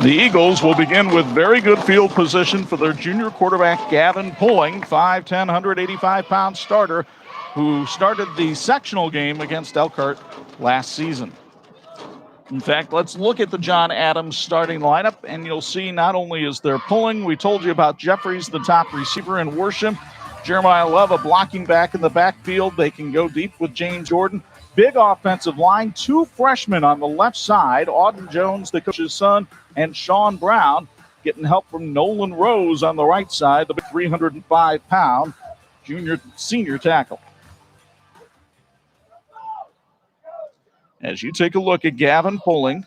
The Eagles will begin with very good field position for their junior quarterback, Gavin Pulling, 5'10", 185-pound starter, who started the sectional game against Elkhart last season. In fact, let's look at the John Adams starting lineup, and you'll see not only is there Pulling, we told you about Jeffries, the top receiver in Worsham, Jeremiah Love, a blocking back in the backfield. They can go deep with James Jordan. Big offensive line, 2 freshmen on the left side, Auden Jones, the coach's son, and Sean Brown, getting help from Nolan Rose on the right side, the 305-pound senior tackle. As you take a look at Gavin Pulling,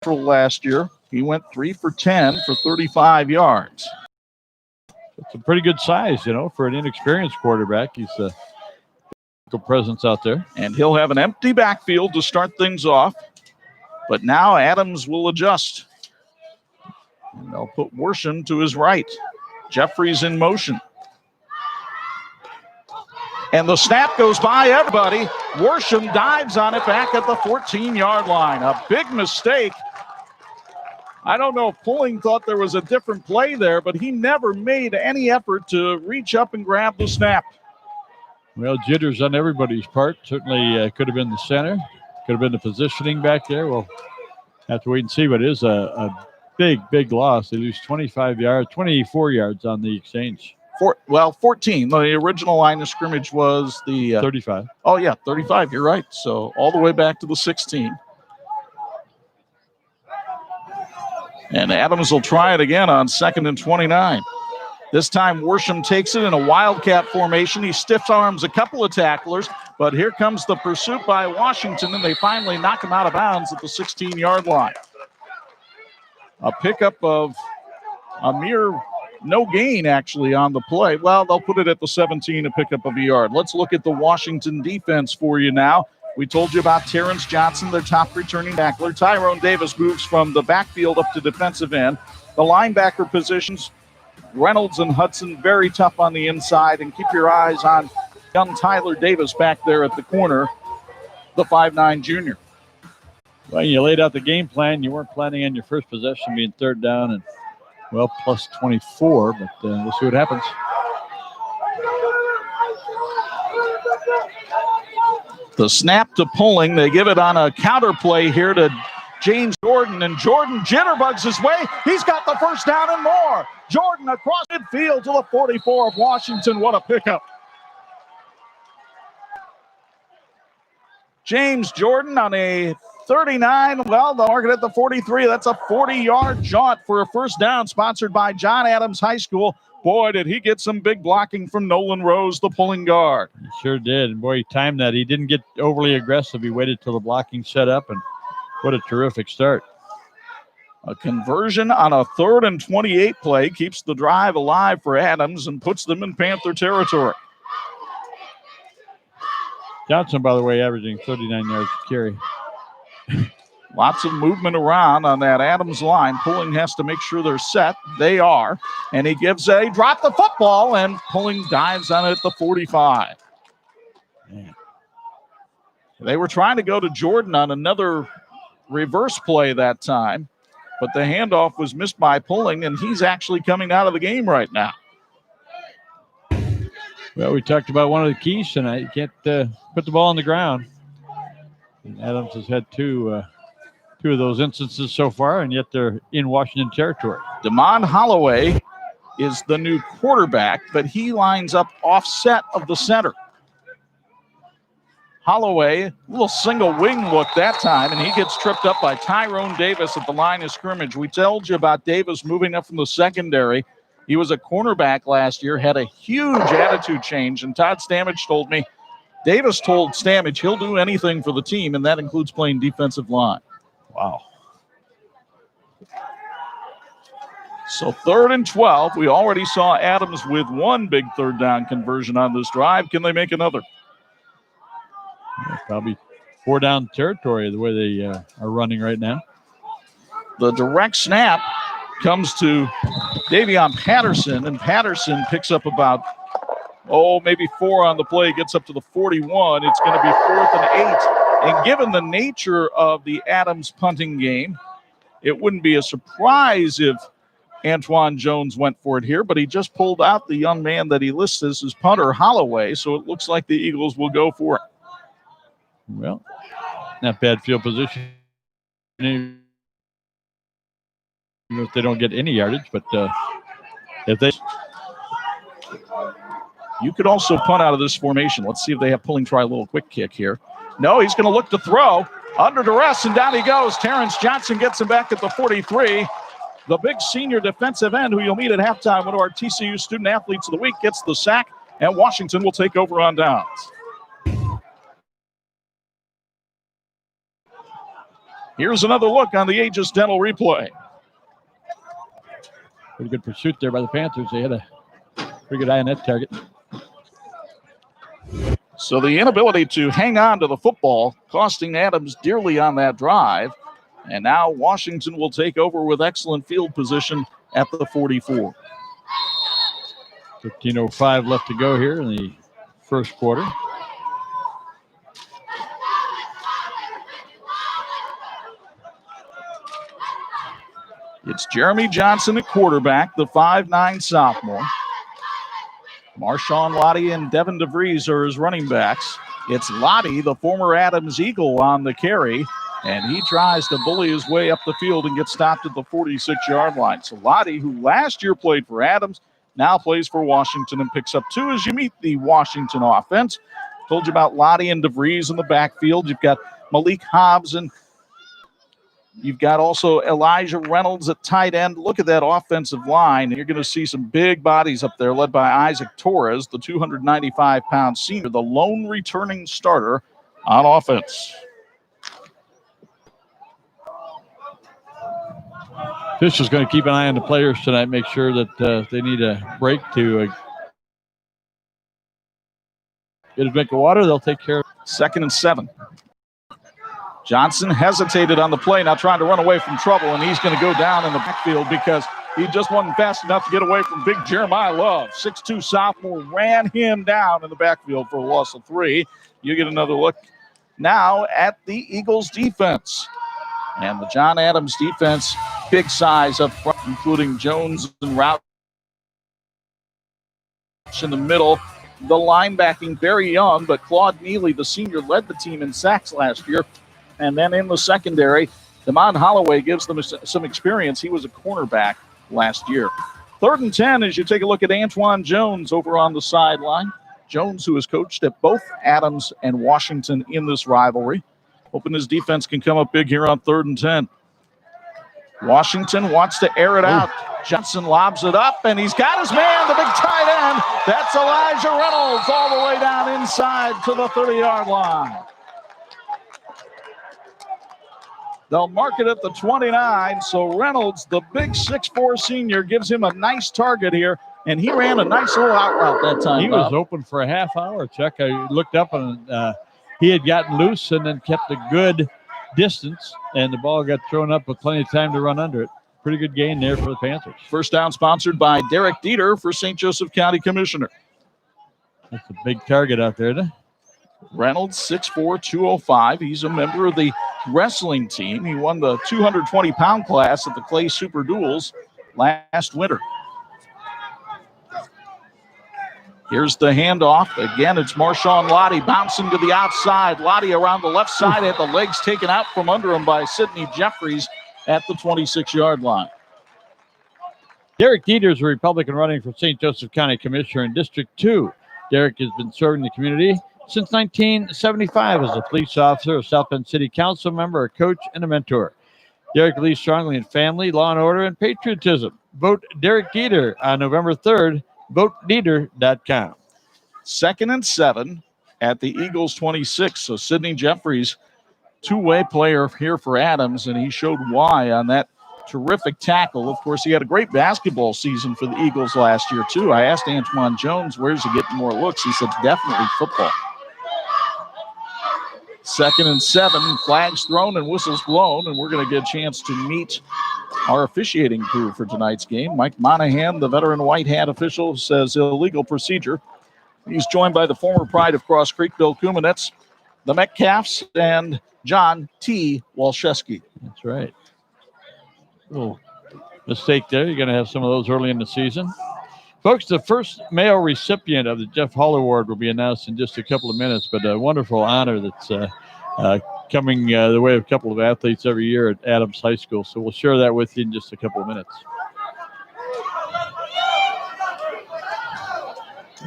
for last year, he went 3 for 10 for 35 yards. It's a pretty good size, for an inexperienced quarterback. He's a presence out there. And he'll have an empty backfield to start things off. But now Adams will adjust. And they'll put Worsham to his right. Jeffries in motion. And the snap goes by everybody. Worsham dives on it back at the 14-yard line. A big mistake. I don't know if Pulling thought there was a different play there, but he never made any effort to reach up and grab the snap. Well, jitters on everybody's part. Certainly could have been the center. Could have been the positioning back there. We'll have to wait and see, but it is a big loss. They lose 24 yards on the exchange. 14. The original line of scrimmage was the 35. Oh, yeah, 35. You're right. So all the way back to the 16. And Adams will try it again on 2nd and 29. This time, Worsham takes it in a wildcat formation. He stiff arms a couple of tacklers, but here comes the pursuit by Washington, and they finally knock him out of bounds at the 16-yard line. A pickup of a mere no gain, actually, on the play. Well, they'll put it at the 17, a pickup of a yard. Let's look at the Washington defense for you now. We told you about Terrence Johnson, their top returning tackler. Tyrone Davis moves from the backfield up to defensive end. The linebacker positions, Reynolds and Hudson, very tough on the inside. And keep your eyes on young Tyler Davis back there at the corner, the 5'9" junior. Well, you laid out the game plan. You weren't planning on your first possession being 3rd down and, plus 24. But we'll see what happens. The snap to Pulling. They give it on a counter play here to James Jordan, and Jordan jitterbugs his way. He's got the first down and more. Jordan across midfield to the 44 of Washington. What a pickup. James Jordan on a 39. Well, they'll mark it at the 43. That's a 40-yard jaunt for a first down, sponsored by John Adams High School. Boy, did he get some big blocking from Nolan Rose, the pulling guard. He sure did. And boy, he timed that. He didn't get overly aggressive. He waited till the blocking set up, and what a terrific start. A conversion on a 3rd and 28 play keeps the drive alive for Adams and puts them in Panther territory. Johnson, by the way, averaging 39 yards to carry. Lots of movement around on that Adams line. Pulling has to make sure they're set. They are. And he drop the football, and Pulling dives on it at the 45. Man. They were trying to go to Jordan on another reverse play that time, but the handoff was missed by Pulling, and he's actually coming out of the game right now. Well, we talked about one of the keys tonight. You can't put the ball on the ground. And Adams has had two of those instances so far, and yet they're in Washington territory. Damon Holloway is the new quarterback, but he lines up offset of the center. Holloway, a little single wing look that time, and he gets tripped up by Tyrone Davis at the line of scrimmage. We told you about Davis moving up from the secondary. He was a cornerback last year, had a huge attitude change, and Todd Stamage told me, Davis told Stamage he'll do anything for the team, and that includes playing defensive line. Wow. So 3rd and 12. We already saw Adams with one big 3rd down conversion on this drive. Can they make another? Yeah, probably 4 down territory the way they are running right now. The direct snap comes to Davion Patterson, and Patterson picks up about, maybe 4 on the play, gets up to the 41. It's going to be 4th and 8. And given the nature of the Adams punting game, It wouldn't be a surprise if Antoine Jones went for it here, but he just pulled out the young man that he lists as his punter, Holloway, so it looks like the Eagles will go for it. Well, not bad field position. Even if they don't get any yardage, but if they... You could also punt out of this formation. Let's see if they have pulling try a little quick kick here. No, he's going to look to throw. Under duress, and down he goes. Terrence Johnson gets him back at the 43. The big senior defensive end who you'll meet at halftime, one of our TCU Student Athletes of the Week, gets the sack, and Washington will take over on downs. Here's another look on the Aegis Dental replay. Pretty good pursuit there by the Panthers. They had a pretty good eye on that target. So the inability to hang on to the football costing Adams dearly on that drive. And now Washington will take over with excellent field position at the 44. 15:05 left to go here in the first quarter. It's Jeremy Johnson at quarterback, the 5'9 sophomore. Marshawn Lottie and Devin DeVries are his running backs. It's Lottie, the former Adams Eagle, on the carry, and he tries to bully his way up the field and get stopped at the 46-yard line. So Lottie, who last year played for Adams, now plays for Washington and picks up 2 as you meet the Washington offense. Told you about Lottie and DeVries in the backfield. You've got Malik Hobbs, and you've got also Elijah Reynolds at tight end. Look at that offensive line. You're going to see some big bodies up there led by Isaac Torres, the 295-pound senior, the lone returning starter on offense. Fish is going to keep an eye on the players tonight, make sure that they need a break to get a drink of water. They'll take care of it. 2nd and 7. Johnson hesitated on the play, now trying to run away from trouble, and he's going to go down in the backfield because he just wasn't fast enough to get away from big Jeremiah Love. 6'2 sophomore ran him down in the backfield for a loss of 3. You get another look now at the Eagles defense. And the John Adams defense, big size up front, including Jones and Rout in the middle. The linebacking very young, but Claude Neely, the senior, led the team in sacks last year. And then in the secondary, Damon Holloway gives them some experience. He was a cornerback last year. 3rd and 10 as you take a look at Antoine Jones over on the sideline. Jones, who has coached at both Adams and Washington in this rivalry. Hoping his defense can come up big here on 3rd and 10. Washington wants to air it out. Johnson lobs it up, and he's got his man, the big tight end. That's Elijah Reynolds all the way down inside to the 30-yard line. They'll mark it at the 29, so Reynolds, the big 6'4 senior, gives him a nice target here, and he ran a nice little out route that time. He was open for a half hour, Chuck. I looked up, and he had gotten loose and then kept a good distance, and the ball got thrown up with plenty of time to run under it. Pretty good gain there for the Panthers. First down sponsored by Derek Dieter for St. Joseph County Commissioner. That's a big target out there, isn't it? Reynolds, 6'4", 205. He's a member of the wrestling team. He won the 220-pound class at the Clay Super Duels last winter. Here's the handoff. Again, it's Marshawn Lottie bouncing to the outside. Lottie around the left side, had the legs taken out from under him by Sidney Jeffries at the 26-yard line. Derek Dieter is a Republican running for St. Joseph County Commissioner in District 2. Derek has been serving the community since 1975 as a police officer, a South Bend City Council member, a coach, and a mentor. Derek believes strongly in family, law and order, and patriotism. Vote Derek Dieter on November 3rd. VoteDieter.com. 2nd and 7 at the Eagles 26. So Sidney Jeffries, two-way player here for Adams, and he showed why on that terrific tackle. Of course, he had a great basketball season for the Eagles last year, too. I asked Antoine Jones, where's he getting more looks? He said, definitely football. 2nd and 7, flags thrown and whistles blown, and we're going to get a chance to meet our officiating crew for tonight's game. Mike Monahan, the veteran white hat official, says illegal procedure. He's joined by the former pride of Cross Creek, Bill Kumanetz, the Metcalfs, and John T. Walszewski. That's right. little mistake there. You're going to have some of those early in the season. Folks, the first male recipient of the Jeff Hall Award will be announced in just a couple of minutes, but a wonderful honor that's coming the way of a couple of athletes every year at Adams High School. So we'll share that with you in just a couple of minutes.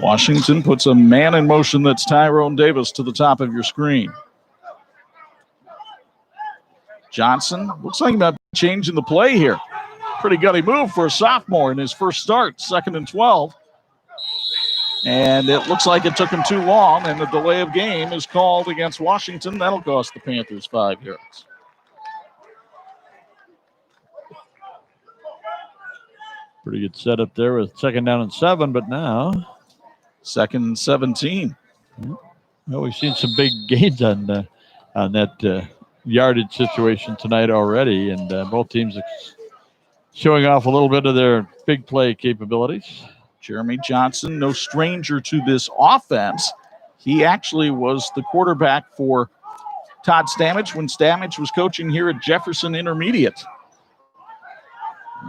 Washington puts a man in motion. That's Tyrone Davis to the top of your screen. Johnson looks like about changing the play here. Pretty gutty move for a sophomore in his first start, 2nd and 12. And it looks like it took him too long, and the delay of game is called against Washington. That'll cost the Panthers 5 yards. Pretty good setup there with 2nd down and 7, but now 2nd and 17. Well, we've seen some big gains on that yardage situation tonight already, and both teams showing off a little bit of their big play capabilities. Jeremy Johnson, no stranger to this offense. He actually was the quarterback for Todd Stamage when Stamage was coaching here at Jefferson Intermediate.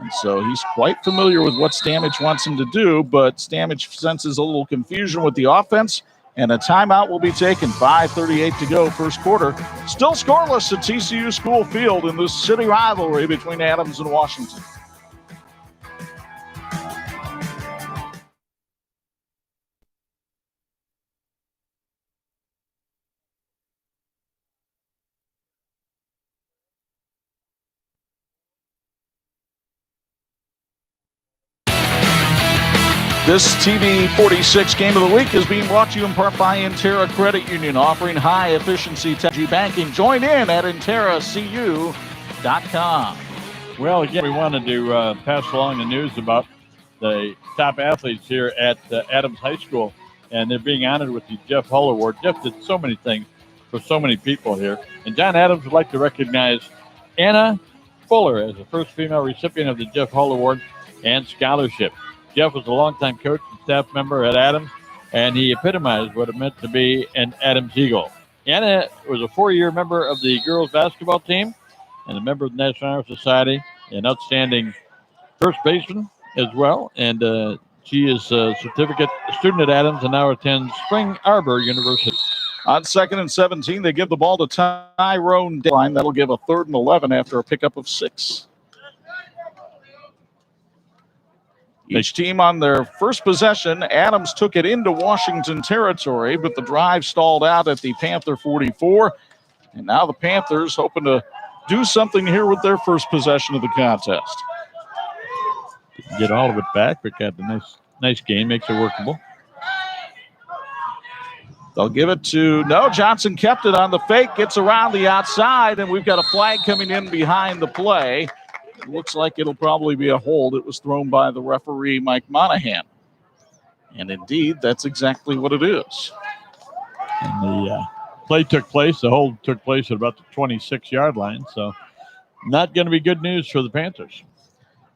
And so he's quite familiar with what Stamage wants him to do, but Stamage senses a little confusion with the offense, and a timeout will be taken. 5:38 to go, first quarter. Still scoreless at TCU School Field in this city rivalry between Adams and Washington. This TV-46 Game of the Week is being brought to you in part by Intera Credit Union, offering high-efficiency technology banking. Join in at interacu.com. Well, again, we wanted to pass along the news about the top athletes here at Adams High School, and they're being honored with the Jeff Hall Award. Jeff did so many things for so many people here, and John Adams would like to recognize Anna Fuller as the first female recipient of the Jeff Hall Award and scholarship. Jeff was a longtime coach and staff member at Adams, and he epitomized what it meant to be an Adams Eagle. Anna was a 4-year member of the girls basketball team and a member of the National Honor Society, an outstanding first baseman as well. And she is a certificate student at Adams and now attends Spring Arbor University. On 2nd and 17, they give the ball to Tyrone Davis. That'll give a 3rd and 11 after a pickup of 6. Each team on their first possession, Adams took it into Washington territory, but the drive stalled out at the Panther 44. And now the Panthers hoping to do something here with their first possession of the contest. Get all of it back, but got a nice game, makes it workable. They'll give it to, Johnson kept it on the fake, gets around the outside, and we've got a flag coming in behind the play. It looks like it'll probably be a hold. It was thrown by the referee, Mike Monahan. And indeed, that's exactly what it is. And the play took place, the hold took place at about the 26-yard line. So not going to be good news for the Panthers.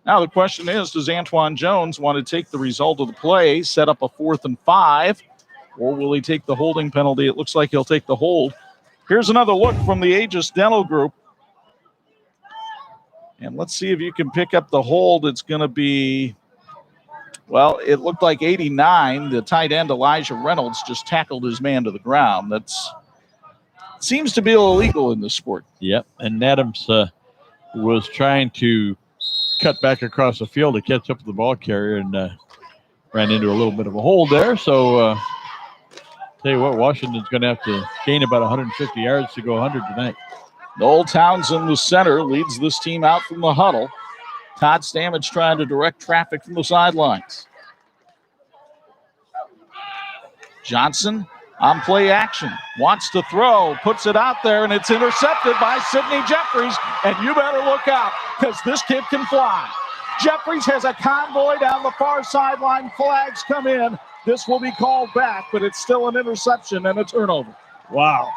Now the question is, does Antoine Jones want to take the result of the play, set up a 4th and 5, or will he take the holding penalty? It looks like he'll take the hold. Here's another look from the Aegis Dental Group. And let's see if you can pick up the hold. It's going to be, it looked like 89. The tight end, Elijah Reynolds, just tackled his man to the ground. That's seems to be illegal in this sport. Yep, and Adams was trying to cut back across the field to catch up with the ball carrier and ran into a little bit of a hold there. So, tell you what, Washington's going to have to gain about 150 yards to go 100 tonight. Noel Townsend, the center, leads this team out from the huddle. Todd Stamage trying to direct traffic from the sidelines. Johnson on play action, wants to throw, puts it out there, and it's intercepted by Sidney Jeffries. And you better look out, because this kid can fly. Jeffries has a convoy down the far sideline. Flags come in. This will be called back, but it's still an interception and a turnover. Wow.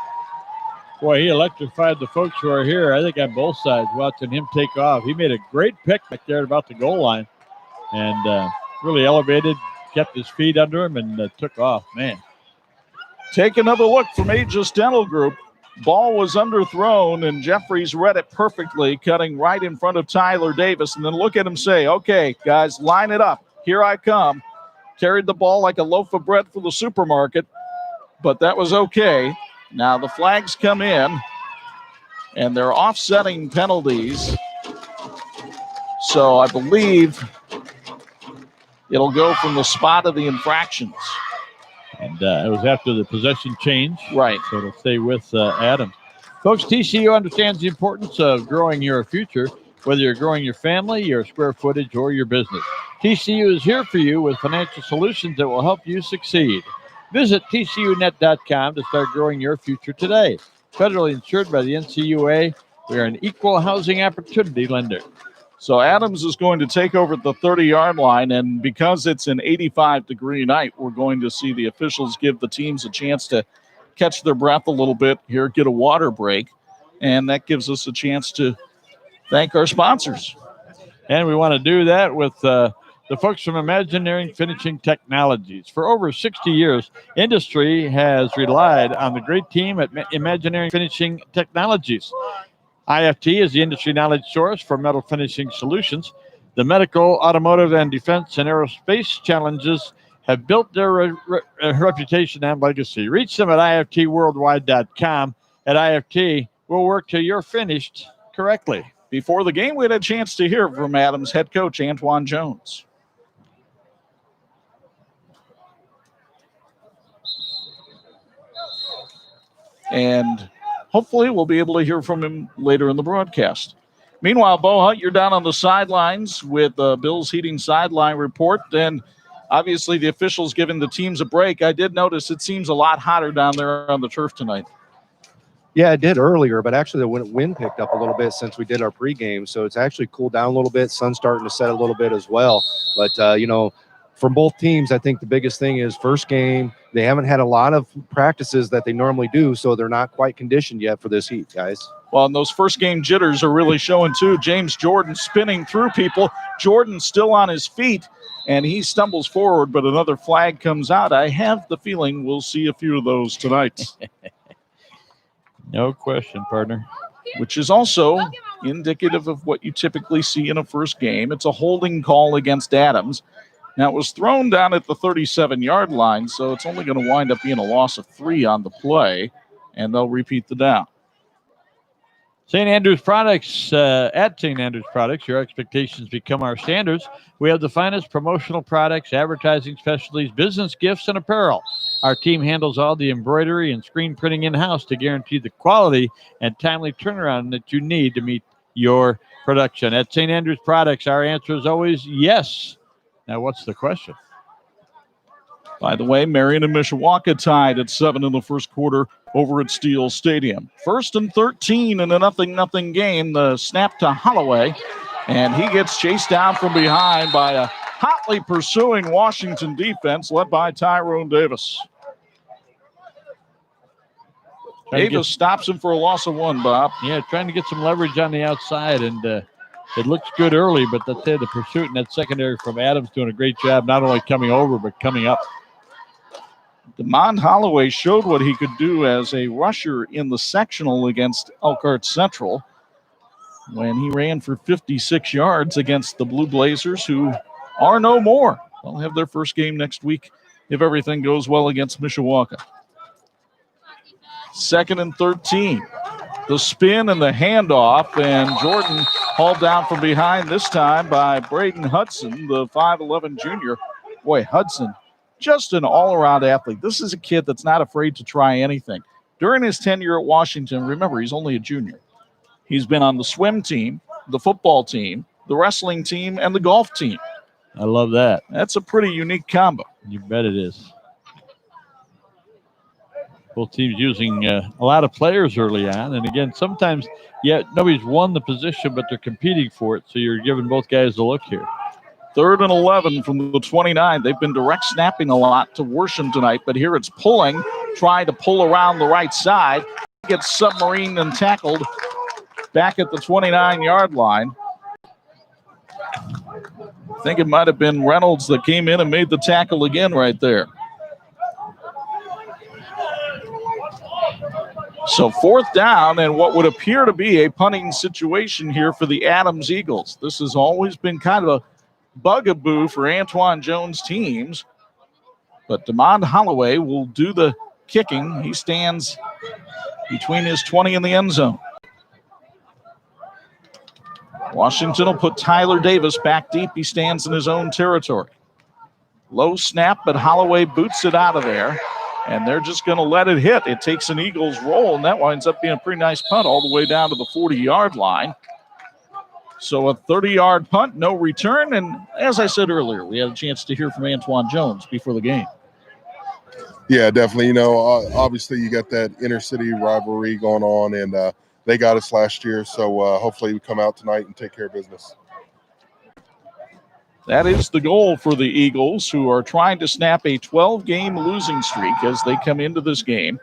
Boy, he electrified the folks who are here, I think, on both sides, watching him take off. He made a great pick back there at about the goal line and really elevated, kept his feet under him, and took off. Man. Take another look from Aegis Dental Group. Ball was underthrown, and Jeffries read it perfectly, cutting right in front of Tyler Davis. And then look at him say, okay, guys, line it up. Here I come. Carried the ball like a loaf of bread for the supermarket, but that was okay. Now the flags come in, and they're offsetting penalties. So I believe it'll go from the spot of the infractions. And it was after the possession change. Right. So it'll stay with Adams. Folks, TCU understands the importance of growing your future, whether you're growing your family, your square footage, or your business. TCU is here for you with financial solutions that will help you succeed. Visit tcunet.com to start growing your future today. Federally insured by the NCUA, we are an equal housing opportunity lender. So Adams is going to take over at the 30-yard line, and because it's an 85-degree night, we're going to see the officials give the teams a chance to catch their breath a little bit here, get a water break, and that gives us a chance to thank our sponsors. And we want to do that with the folks from Imagineering Finishing Technologies. For over 60 years, industry has relied on the great team at Imagineering Finishing Technologies. IFT is the industry knowledge source for metal finishing solutions. The medical, automotive, and defense and aerospace challenges have built their reputation and legacy. Reach them at iftworldwide.com. At IFT, we'll work till you're finished correctly. Before the game, we had a chance to hear from Adams head coach Antoine Jones. And hopefully we'll be able to hear from him later in the broadcast. Meanwhile, Bo Hunt, you're down on the sidelines with Bill's Heating Sideline Report. And obviously the officials giving the teams a break. I did notice it seems a lot hotter down there on the turf tonight. Yeah, it did earlier, but actually the wind picked up a little bit since we did our pregame. So it's actually cooled down a little bit. Sun's starting to set a little bit as well. But, from both teams, I think the biggest thing is first game, they haven't had a lot of practices that they normally do, so they're not quite conditioned yet for this heat, guys. Well, and those first game jitters are really showing too. James Jordan spinning through people. Jordan still on his feet, and he stumbles forward, but another flag comes out. I have the feeling we'll see a few of those tonight. No question, partner. Which is also indicative of what you typically see in a first game. It's a holding call against Adams. Now, it was thrown down at the 37-yard line, so it's only going to wind up being a loss of 3 on the play, and they'll repeat the down. St. Andrews Products, at St. Andrews Products, your expectations become our standards. We have the finest promotional products, advertising specialties, business gifts, and apparel. Our team handles all the embroidery and screen printing in-house to guarantee the quality and timely turnaround that you need to meet your production. At St. Andrews Products, our answer is always yes. Now, what's the question? By the way, Marion and Mishawaka tied at 7 in the first quarter over at Steele Stadium. 1st and 13 in a 0-0 game. The snap to Holloway, and he gets chased down from behind by a hotly pursuing Washington defense led by Tyrone Davis. Davis stops him for a loss of 1, Bob. Yeah, trying to get some leverage on the outside, and it looks good early, but that's it. The pursuit and that secondary from Adams doing a great job, not only coming over, but coming up. DeMond Holloway showed what he could do as a rusher in the sectional against Elkhart Central when he ran for 56 yards against the Blue Blazers, who are no more. They'll have their first game next week if everything goes well against Mishawaka. 2nd and 13. The spin and the handoff, and Jordan hauled down from behind this time by Braden Hudson, the 5'11 junior. Boy, Hudson, just an all-around athlete. This is a kid that's not afraid to try anything. During his tenure at Washington, remember, he's only a junior. He's been on the swim team, the football team, the wrestling team, and the golf team. I love that. That's a pretty unique combo. You bet it is. Both teams using a lot of players early on. And again, sometimes, nobody's won the position, but they're competing for it. So you're giving both guys a look here. 3rd and 11 from the 29. They've been direct snapping a lot to Worsham tonight, but here it's pulling, trying to pull around the right side. Gets submarined and tackled back at the 29-yard line. I think it might have been Reynolds that came in and made the tackle again right there. So 4th down and what would appear to be a punting situation here for the Adams Eagles. This has always been kind of a bugaboo for Antoine Jones teams. But DeMond Holloway will do the kicking. He stands between his 20 and the end zone. Washington will put Tyler Davis back deep. He stands in his own territory. Low snap, but Holloway boots it out of there. And they're just going to let it hit. It takes an Eagles roll, and that winds up being a pretty nice punt all the way down to the 40-yard line. So a 30-yard punt, no return. And as I said earlier, we had a chance to hear from Antoine Jones before the game. Yeah, definitely. Obviously you got that inner-city rivalry going on, and they got us last year. So hopefully we come out tonight and take care of business. That is the goal for the Eagles, who are trying to snap a 12-game losing streak as they come into this game.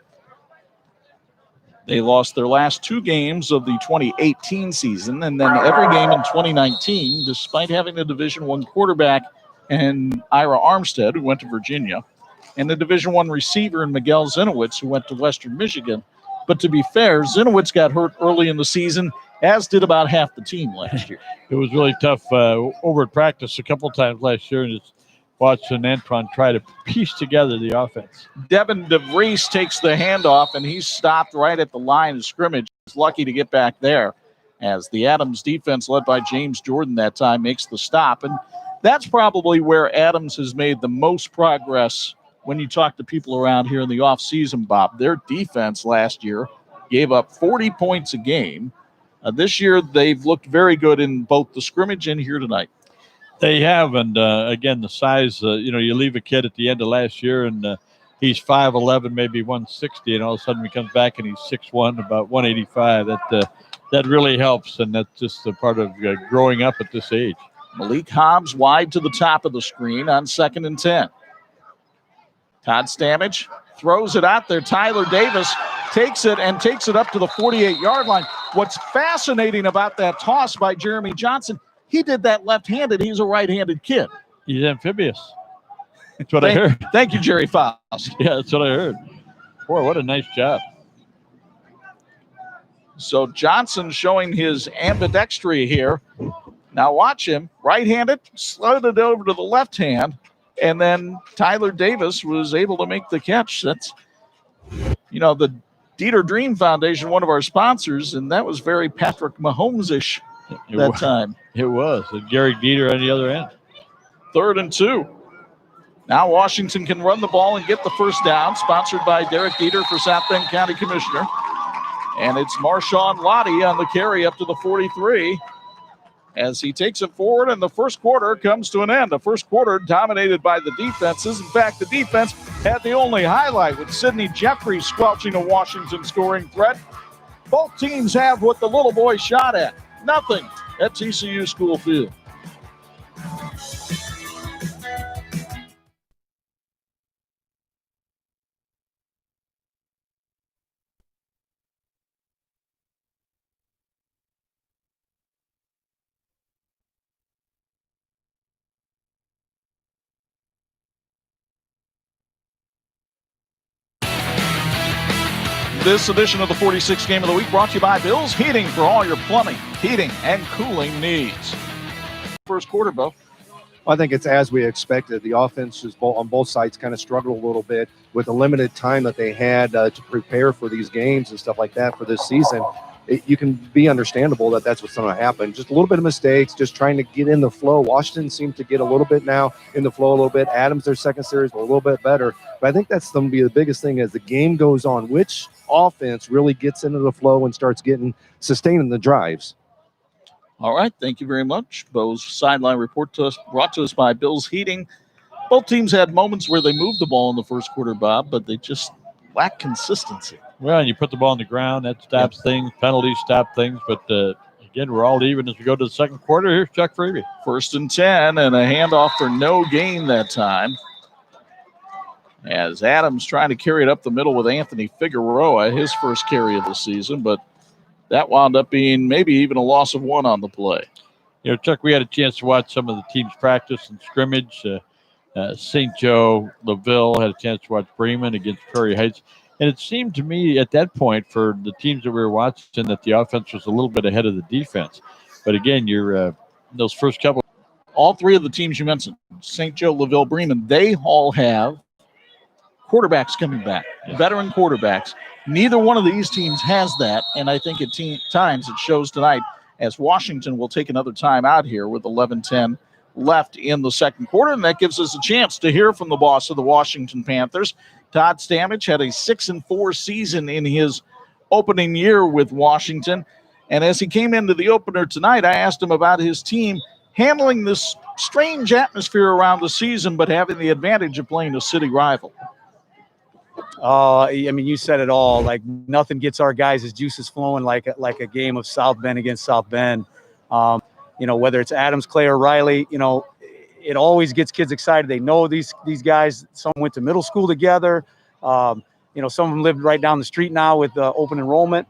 They lost their last 2 games of the 2018 season, and then every game in 2019, despite having a Division I quarterback and Ira Armstead, who went to Virginia, and the Division I receiver in Miguel Zinowitz, who went to Western Michigan. But to be fair, Zinowitz got hurt early in the season, as did about half the team last year. It was really tough over at practice a couple times last year, and just watching Antoine try to piece together the offense. Devin DeVries takes the handoff, and he's stopped right at the line of scrimmage. He's lucky to get back there as the Adams defense, led by James Jordan that time, makes the stop. And that's probably where Adams has made the most progress when you talk to people around here in the offseason, Bob. Their defense last year gave up 40 points a game. This year, they've looked very good in both the scrimmage and here tonight. They have, and again, the size, you leave a kid at the end of last year, and he's 5'11", maybe 160, and all of a sudden he comes back and he's 6'1", about 185. That really helps, and that's just a part of growing up at this age. Malik Hobbs wide to the top of the screen on 2nd and 10. Todd Stamage throws it out there. Tyler Davis takes it and takes it up to the 48-yard line. What's fascinating about that toss by Jeremy Johnson, he did that left-handed. He's a right-handed kid. He's amphibious. That's what I heard. Thank you, Jerry Faust. Yeah, that's what I heard. Boy, what a nice job. So Johnson showing his ambidextry here. Now watch him. Right-handed, slowed it over to the left hand, and then Tyler Davis was able to make the catch. That's, the Dieter Dream Foundation, one of our sponsors, and that was very Patrick Mahomes-ish that time. It was. And Gary Dieter on the other end. 3rd and 2. Now Washington can run the ball and get the first down, sponsored by Derek Dieter for South Bend County Commissioner. And it's Marshawn Lottie on the carry up to the 43 as he takes it forward, and the first quarter comes to an end. The first quarter dominated by the defenses. In fact, the defense had the only highlight with Sidney Jeffries squelching a Washington scoring threat. Both teams have what the little boy shot at. Nothing at TCU School Field. This edition of the 46 Game of the Week brought to you by Bill's Heating for all your plumbing, heating, and cooling needs. First quarter, Bo. I think it's as we expected. The offense is on both sides kind of struggled a little bit with the limited time that they had to prepare for these games and stuff like that for this season. You can be understandable that that's what's going to happen. Just a little bit of mistakes, just trying to get in the flow. Washington seemed to get a little bit now in the flow a little bit. Adams, their second series, were a little bit better. But I think that's going to be the biggest thing as the game goes on. Which offense really gets into the flow and starts sustaining the drives? All right, thank you very much. Bo's sideline report brought to us by Bill's Heating. Both teams had moments where they moved the ball in the first quarter, Bob, but they just lack consistency. Well, and you put the ball on the ground, that stops things. Penalties stop things. But, again, we're all even as we go to the second quarter. Here's Chuck Freeby. 1st and 10, and a handoff for no gain that time. As Adams trying to carry it up the middle with Anthony Figueroa, his first carry of the season, but that wound up being maybe even a loss of 1 on the play. Chuck, we had a chance to watch some of the teams practice and scrimmage. St. Joe, LaVille had a chance to watch Bremen against Prairie Heights. And it seemed to me at that point for the teams that we were watching that the offense was a little bit ahead of the defense. But again, you're those first couple. All three of the teams you mentioned, St. Joe, LaVille, Bremen, they all have quarterbacks coming back, veteran quarterbacks. Neither one of these teams has that, and I think at times it shows tonight as Washington will take another time out here with 11-10 left in the second quarter, and that gives us a chance to hear from the boss of the Washington Panthers. Todd Stamich had a 6-4 season in his opening year with Washington, and as he came into the opener tonight, I asked him about his team handling this strange atmosphere around the season, but having the advantage of playing a city rival. I mean, you said it all. Like, nothing gets our guys' juices flowing like a game of South Bend against South Bend. Whether it's Adams, Clay, or Riley, it always gets kids excited. They know these guys. Some went to middle school together. Some of them live right down the street now with open enrollment.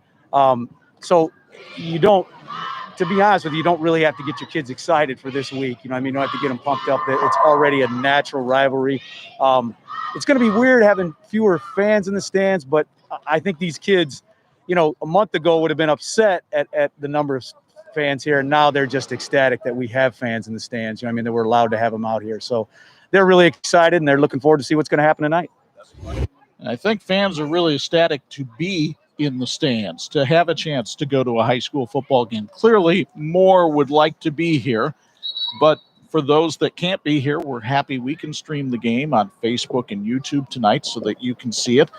So you don't, to be honest with you, you don't really have to get your kids excited for this week. You don't have to get them pumped up. It's already a natural rivalry. It's going to be weird having fewer fans in the stands, but I think these kids, a month ago would have been upset at the number of fans here. Now they're just ecstatic that we have fans in the stands. That we're allowed to have them out here. So they're really excited, and they're looking forward to see what's going to happen tonight. I think fans are really ecstatic to be in the stands, to have a chance to go to a high school football game. Clearly, more would like to be here, but for those that can't be here, we're happy we can stream the game on Facebook and YouTube tonight so that you can see it.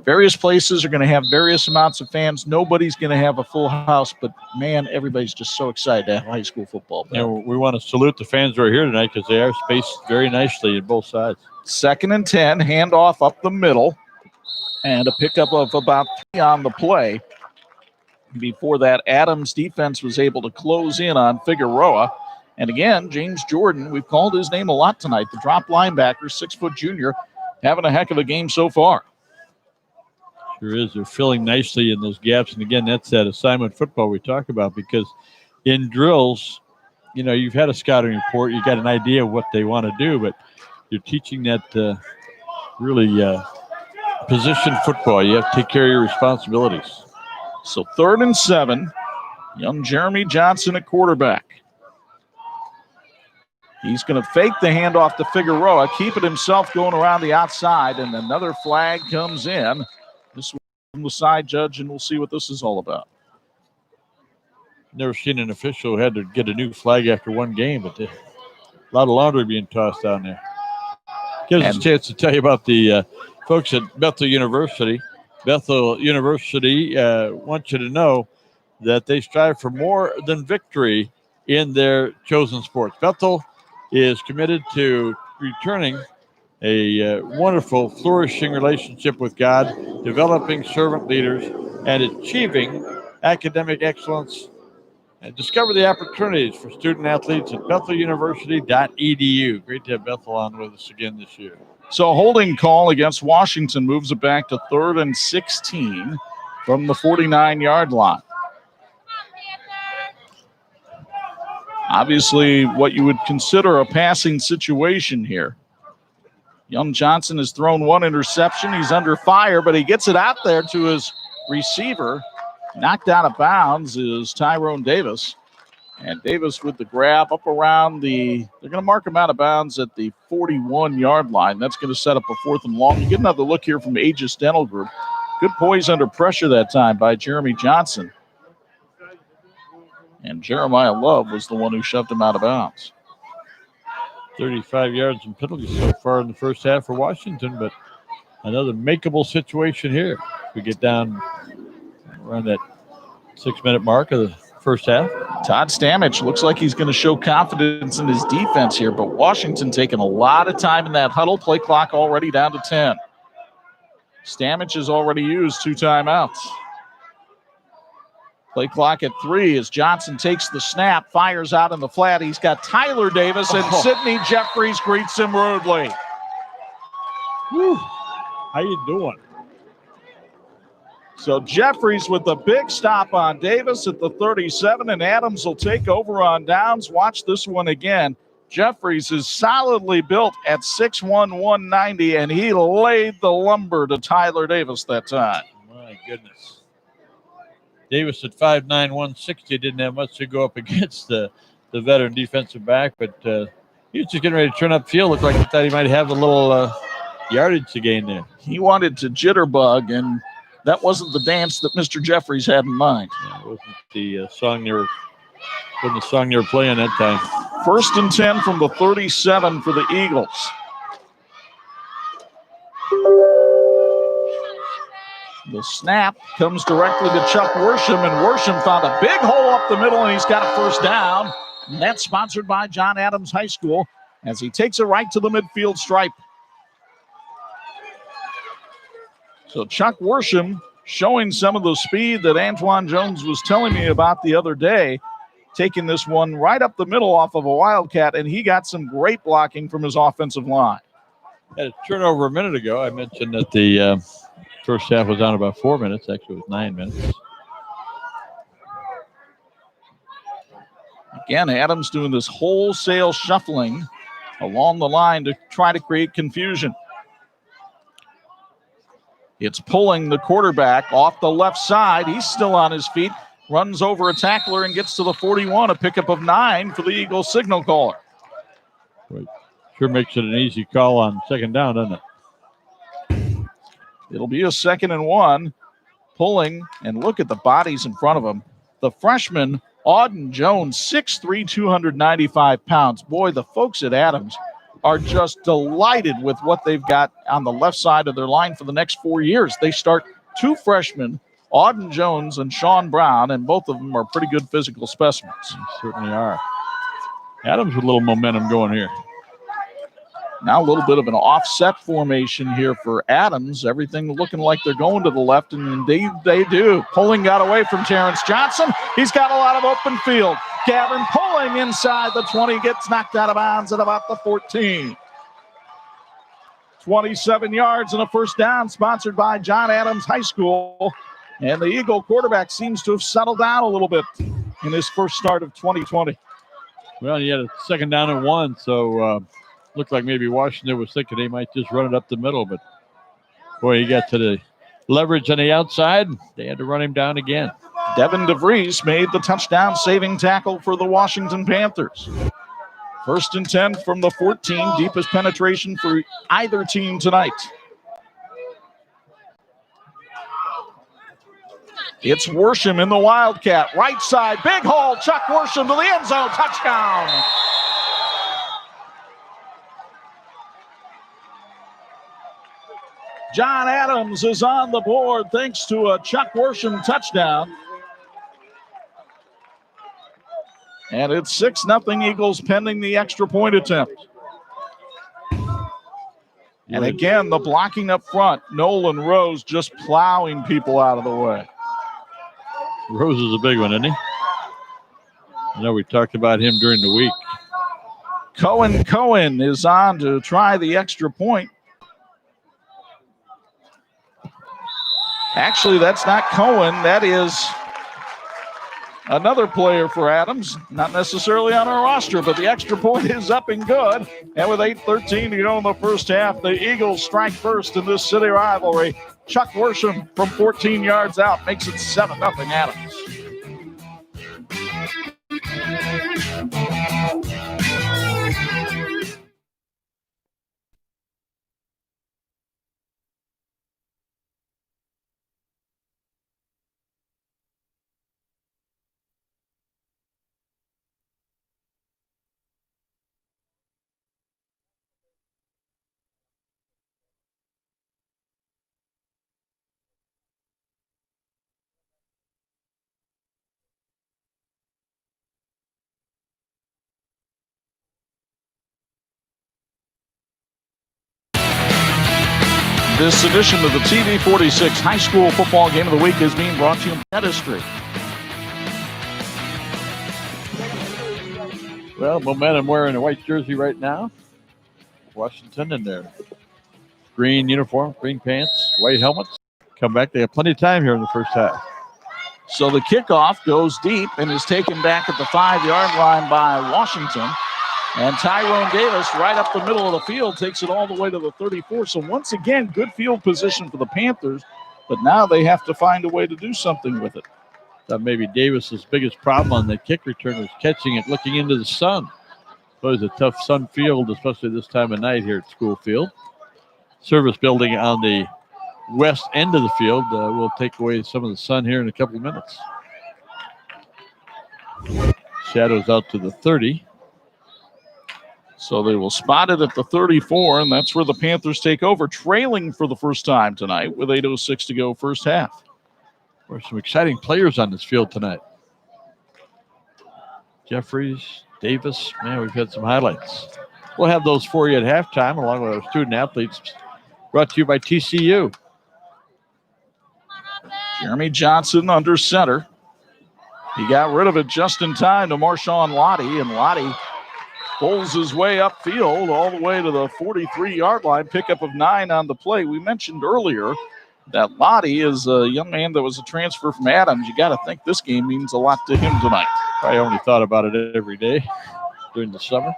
Various places are going to have various amounts of fans. Nobody's going to have a full house, but, man, everybody's just so excited to have high school football back. We want to salute the fans who are here tonight because they are spaced very nicely on both sides. 2nd and 10, handoff up the middle, and a pickup of about 3 on the play. Before that, Adams' defense was able to close in on Figueroa. And again, James Jordan, we've called his name a lot tonight, the drop linebacker, 6-foot junior, having a heck of a game so far. Sure is. They're filling nicely in those gaps. And again, that's that assignment football we talk about, because in drills, you've had a scouting report, you got an idea of what they want to do, but you're teaching that really position football. You have to take care of your responsibilities. So 3rd and 7, young Jeremy Johnson at quarterback. He's going to fake the handoff to Figueroa, keep it himself going around the outside, and another flag comes in. This one from the side judge, and we'll see what this is all about. Never seen an official who had to get a new flag after one game, but a lot of laundry being tossed down there. Gives us a chance to tell you about the folks at Bethel University. Bethel University wants you to know that they strive for more than victory in their chosen sports. Bethel is committed to returning a wonderful, flourishing relationship with God, developing servant leaders, and achieving academic excellence. And discover the opportunities for student athletes at betheluniversity.edu. Great to have Bethel on with us again this year. So a holding call against Washington moves it back to 3rd and 16 from the 49-yard line. Obviously, what you would consider a passing situation here. Young Johnson has thrown one interception. He's under fire, but he gets it out there to his receiver. Knocked out of bounds is Tyrone Davis. And Davis with the grab up around they're going to mark him out of bounds at the 41-yard line. That's going to set up a 4th and long. You get another look here from Aegis Dental Group. Good poise under pressure that time by Jeremy Johnson. And Jeremiah Love was the one who shoved him out of bounds. 35 yards and penalties so far in the first half for Washington, but another makeable situation here. We get down around that 6-minute mark of the first half. Todd Stamich looks like he's going to show confidence in his defense here, but Washington taking a lot of time in that huddle. Play clock already down to 10. Stamich has already used 2 timeouts. Play clock at 3 as Johnson takes the snap, fires out in the flat. He's got Tyler Davis, and Sidney Jeffries greets him rudely. Whew. How you doing? So Jeffries with the big stop on Davis at the 37, and Adams will take over on downs. Watch this one again. Jeffries is solidly built at 6'1", 190, and he laid the lumber to Tyler Davis that time. My goodness. Davis at 5'9", 160 didn't have much to go up against the veteran defensive back, but he was just getting ready to turn up field. Looked like he thought he might have a little yardage to gain there. He wanted to jitterbug, and that wasn't the dance that Mr. Jeffries had in mind. Yeah, it wasn't the song they were playing that time. 1st and 10 from the 37 for the Eagles. The snap comes directly to Chuck Worsham, and Worsham found a big hole up the middle, and he's got a first down. And that's sponsored by John Adams High School as he takes it right to the midfield stripe. So Chuck Worsham showing some of the speed that Antoine Jones was telling me about the other day, taking this one right up the middle off of a Wildcat, and he got some great blocking from his offensive line. Had a turnover a minute ago. I mentioned that the first half was on about 4 minutes. Actually, it was 9 minutes. Again, Adams doing this wholesale shuffling along the line to try to create confusion. It's pulling the quarterback off the left side. He's still on his feet, runs over a tackler and gets to the 41, a pickup of 9 for the Eagles signal caller. Sure makes it an easy call on second down, doesn't it? It'll be a 2nd and 1. Pulling, and look at the bodies in front of him. The freshman, Auden Jones, 6'3", 295 pounds. Boy, the folks at Adams are just delighted with what they've got on the left side of their line for the next 4 years. They start 2 freshmen, Auden Jones and Sean Brown, and both of them are pretty good physical specimens. They certainly are. Adams with a little momentum going here. Now a little bit of an offset formation here for Adams. Everything looking like they're going to the left, and indeed they do. Pulling got away from Terrence Johnson. He's got a lot of open field. Gavin Pulling inside the 20, gets knocked out of bounds at about the 14. 27 yards and a first down, sponsored by John Adams High School. And the Eagle quarterback seems to have settled down a little bit in his first start of 2020. Well, he had a 2nd down and 1, so looked like maybe Washington was thinking they might just run it up the middle, but boy, he got to the leverage on the outside. They had to run him down again. Devin DeVries made the touchdown saving tackle for the Washington Panthers. 1st and 10 from the 14, deepest penetration for either team tonight. It's Worsham in the Wildcat, right side, big hole, Chuck Worsham to the end zone, touchdown. John Adams is on the board thanks to a Chuck Worsham touchdown. And it's 6-0 Eagles pending the extra point attempt. And again, the blocking up front, Nolan Rose just plowing people out of the way. Rose is a big one, isn't he? I know we talked about him during the week. Cohen is on to try the extra point. Actually, that's not Cohen. That is another player for Adams. Not necessarily on our roster, but the extra point is up and good. And with 8:13 to go in the first half, the Eagles strike first in this city rivalry. Chuck Worsham from 14 yards out makes it 7-0 Adams. This edition of the TV-46 High School Football Game of the Week is being brought to you in Pedestry. Well, momentum wearing a white jersey right now. Washington in their green uniform, green pants, white helmets. Come back. They have plenty of time here in the first half. So the kickoff goes deep and is taken back at the 5-yard line by Washington. And Tyrone Davis, right up the middle of the field, takes it all the way to the 34. So once again, good field position for the Panthers, but now they have to find a way to do something with it. Thought maybe Davis's biggest problem on the kick return was catching it looking into the sun. So it's a tough sun field, especially this time of night here at School Field. Service building on the west end of the field will take away some of the sun here in a couple of minutes. Shadows out to the 30. So they will spot it at the 34, and that's where the Panthers take over, trailing for the first time tonight with 8:06 to go first half. There's some exciting players on this field tonight. Jeffries, Davis, man, we've had some highlights. We'll have those for you at halftime along with our student athletes. Brought to you by TCU. Jeremy Johnson under center. He got rid of it just in time to Marshawn Lottie, and Lottie pulls his way upfield all the way to the 43-yard line, pickup of 9 on the play. We mentioned earlier that Lottie is a young man that was a transfer from Adams. You got to think this game means a lot to him tonight. I only thought about it every day during the summer.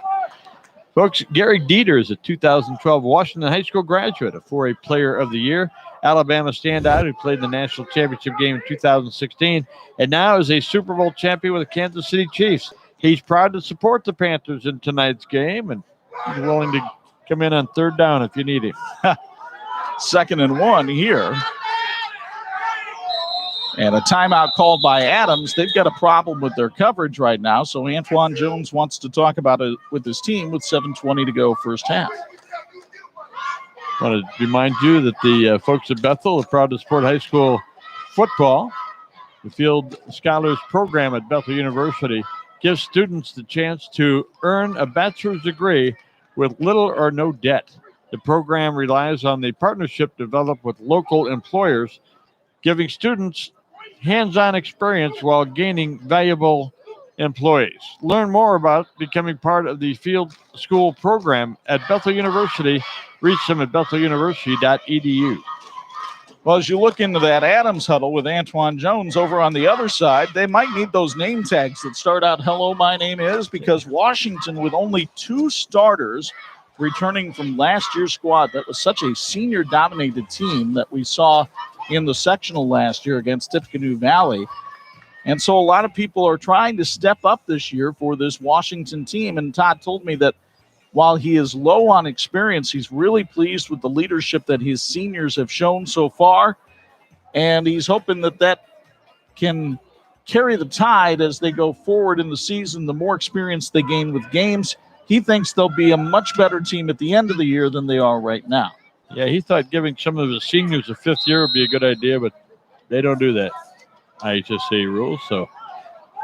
Folks, Gary Dieter is a 2012 Washington High School graduate, a 4A Player of the Year, Alabama standout who played in the national championship game in 2016, and now is a Super Bowl champion with the Kansas City Chiefs. He's proud to support the Panthers in tonight's game, and he's willing to come in on third down if you need him. 2nd and 1 here. And a timeout called by Adams. They've got a problem with their coverage right now, so Antoine Jones wants to talk about it with his team with 7:20 to go first half. I want to remind you that the folks at Bethel are proud to support high school football. The Field Scholars Program at Bethel University gives students the chance to earn a bachelor's degree with little or no debt. The program relies on the partnership developed with local employers, giving students hands-on experience while gaining valuable employees. Learn more about becoming part of the Field School program at Bethel University. Reach them at betheluniversity.edu. Well, as you look into that Adams huddle with Antoine Jones over on the other side, they might need those name tags that start out, "Hello, my name is," because Washington, with only 2 starters returning from last year's squad, that was such a senior-dominated team that we saw in the sectional last year against Tippecanoe Valley. And so a lot of people are trying to step up this year for this Washington team. And Todd told me that while he is low on experience, he's really pleased with the leadership that his seniors have shown so far. And he's hoping that that can carry the tide as they go forward in the season. The more experience they gain with games, he thinks they'll be a much better team at the end of the year than they are right now. Yeah, he thought giving some of his seniors a 5th year would be a good idea, but they don't do that. IHSA rules. So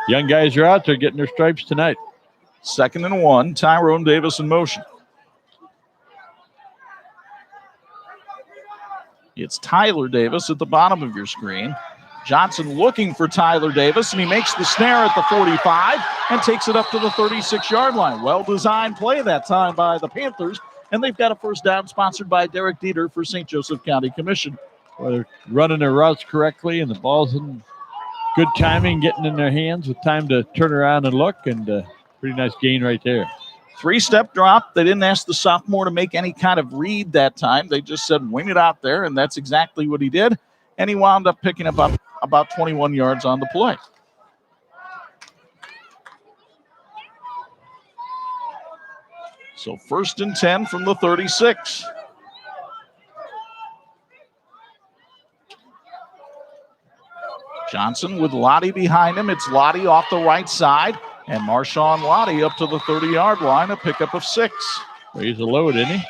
young guys are out there getting their stripes tonight. 2nd and 1, Tyrone Davis in motion. It's Tyler Davis at the bottom of your screen. Johnson looking for Tyler Davis, and he makes the snare at the 45 and takes it up to the 36-yard line. Well-designed play that time by the Panthers, and they've got a first down sponsored by Derek Dieter for St. Joseph County Commission. Well, they're running their routes correctly, and the ball's in good timing, getting in their hands with time to turn around and look, and pretty nice gain right there. 3-step drop. They didn't ask the sophomore to make any kind of read that time. They just said, wing it out there, and that's exactly what he did. And he wound up picking up about 21 yards on the play. So 1st and 10 from the 36. Johnson with Lottie behind him. It's Lottie off the right side. And Marshawn Lottie up to the 30-yard line, a pickup of 6. Well, he's a load, isn't he?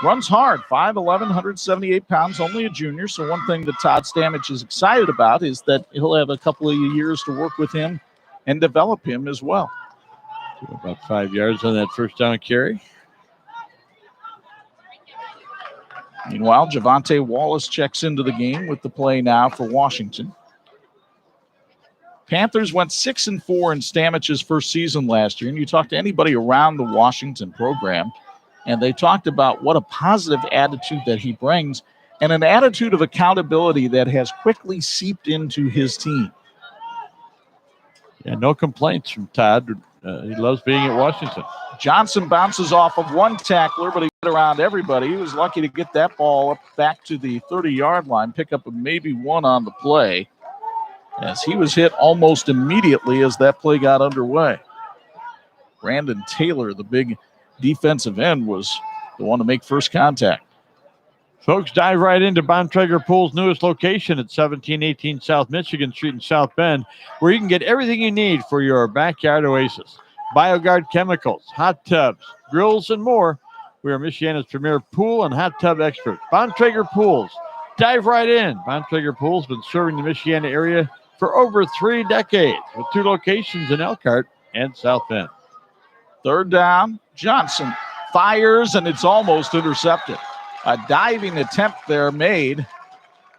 Runs hard, 5'11", 178 pounds, only a junior. So one thing that Todd Stamich is excited about is that he'll have a couple of years to work with him and develop him as well. About 5 yards on that first down carry. Meanwhile, Javante Wallace checks into the game with the play now for Washington. Panthers went 6-4 in Stamich's first season last year, and you talk to anybody around the Washington program, and they talked about what a positive attitude that he brings and an attitude of accountability that has quickly seeped into his team. Yeah, no complaints from Todd He loves being at Washington. Johnson bounces off of one tackler, but he got around everybody. He was lucky to get that ball up back to the 30-yard line, pick up maybe one on the play, as he was hit almost immediately as that play got underway. Brandon Taylor, the big defensive end, was the one to make first contact. Folks, dive right into Bontrager Pool's newest location at 1718 South Michigan Street in South Bend, where you can get everything you need for your backyard oasis. BioGuard chemicals, hot tubs, grills, and more. We are Michiana's premier pool and hot tub experts. Bontrager Pools. Dive right in. Bontrager Pools has been serving the Michiana area for over 3 decades with 2 locations in Elkhart and South Bend. Third down, Johnson fires, and it's almost intercepted. A diving attempt there made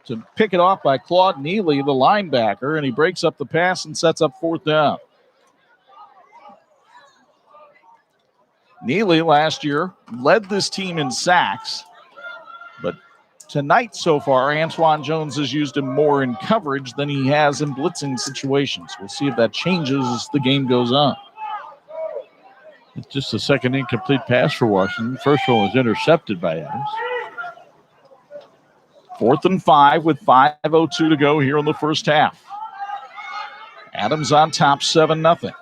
to pick it off by Claude Neely, the linebacker, and he breaks up the pass and sets up 4th down. Neely last year led this team in sacks, but tonight so far, Antoine Jones has used him more in coverage than he has in blitzing situations. We'll see if that changes as the game goes on. It's just the second incomplete pass for Washington. First one was intercepted by Adams. 4th and 5 with 5:02 to go here in the first half. Adams on top 7-0.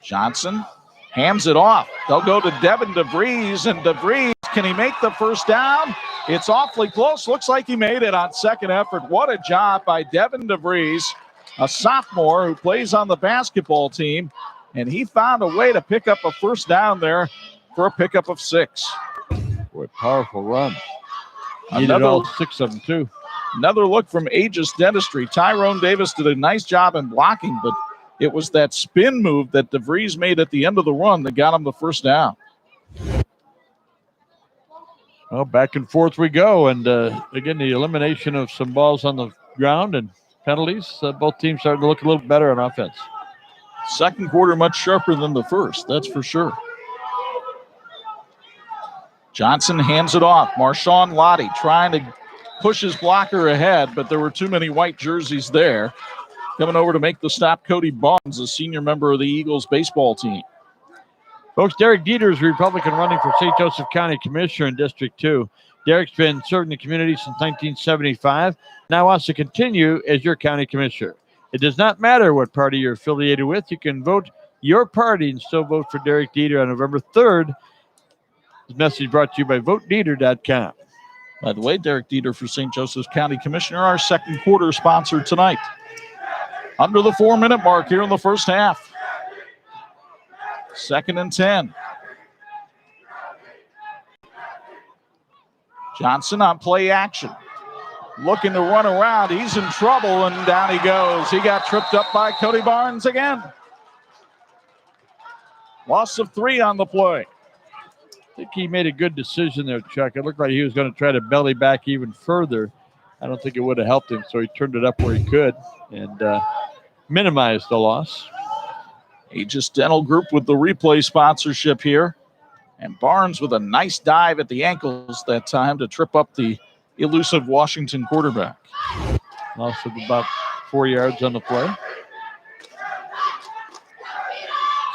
Johnson hands it off. They'll go to Devin DeVries, and DeVries, can he make the first down? It's awfully close. Looks like he made it on second effort. What a job by Devin DeVries, a sophomore who plays on the basketball team, and he found a way to pick up a first down there for a pickup of 6. Boy, powerful run. Needed all 6 of them, too. Another look from Aegis Dentistry. Tyrone Davis did a nice job in blocking, but it was that spin move that DeVries made at the end of the run that got him the first down. Well, back and forth we go. And again, the elimination of some balls on the ground and penalties. Both teams starting to look a little better on offense. Second quarter much sharper than the first, that's for sure. Johnson hands it off. Marshawn Lottie trying to push his blocker ahead, but there were too many white jerseys there. Coming over to make the stop, Cody Barnes, a senior member of the Eagles baseball team. Folks, Derek Dieter is Republican running for St. Joseph County Commissioner in District 2. Derek's been serving the community since 1975, now wants to continue as your county commissioner. It does not matter what party you're affiliated with. You can vote your party and still vote for Derek Dieter on November 3rd. This message brought to you by VoteDieter.com. By the way, Derek Dieter for St. Joseph's County Commissioner, our second quarter sponsor tonight. Under the 4-minute mark here in the first half. 2nd and 10. Johnson on play action. Looking to run around. He's in trouble, and down he goes. He got tripped up by Cody Barnes again. Loss of 3 on the play. I think he made a good decision there, Chuck. It looked like he was going to try to belly back even further. I don't think it would have helped him, so he turned it up where he could and minimized the loss. Aegis Dental Group with the replay sponsorship here. And Barnes with a nice dive at the ankles that time to trip up the elusive Washington quarterback. Loss of about 4 yards on the play.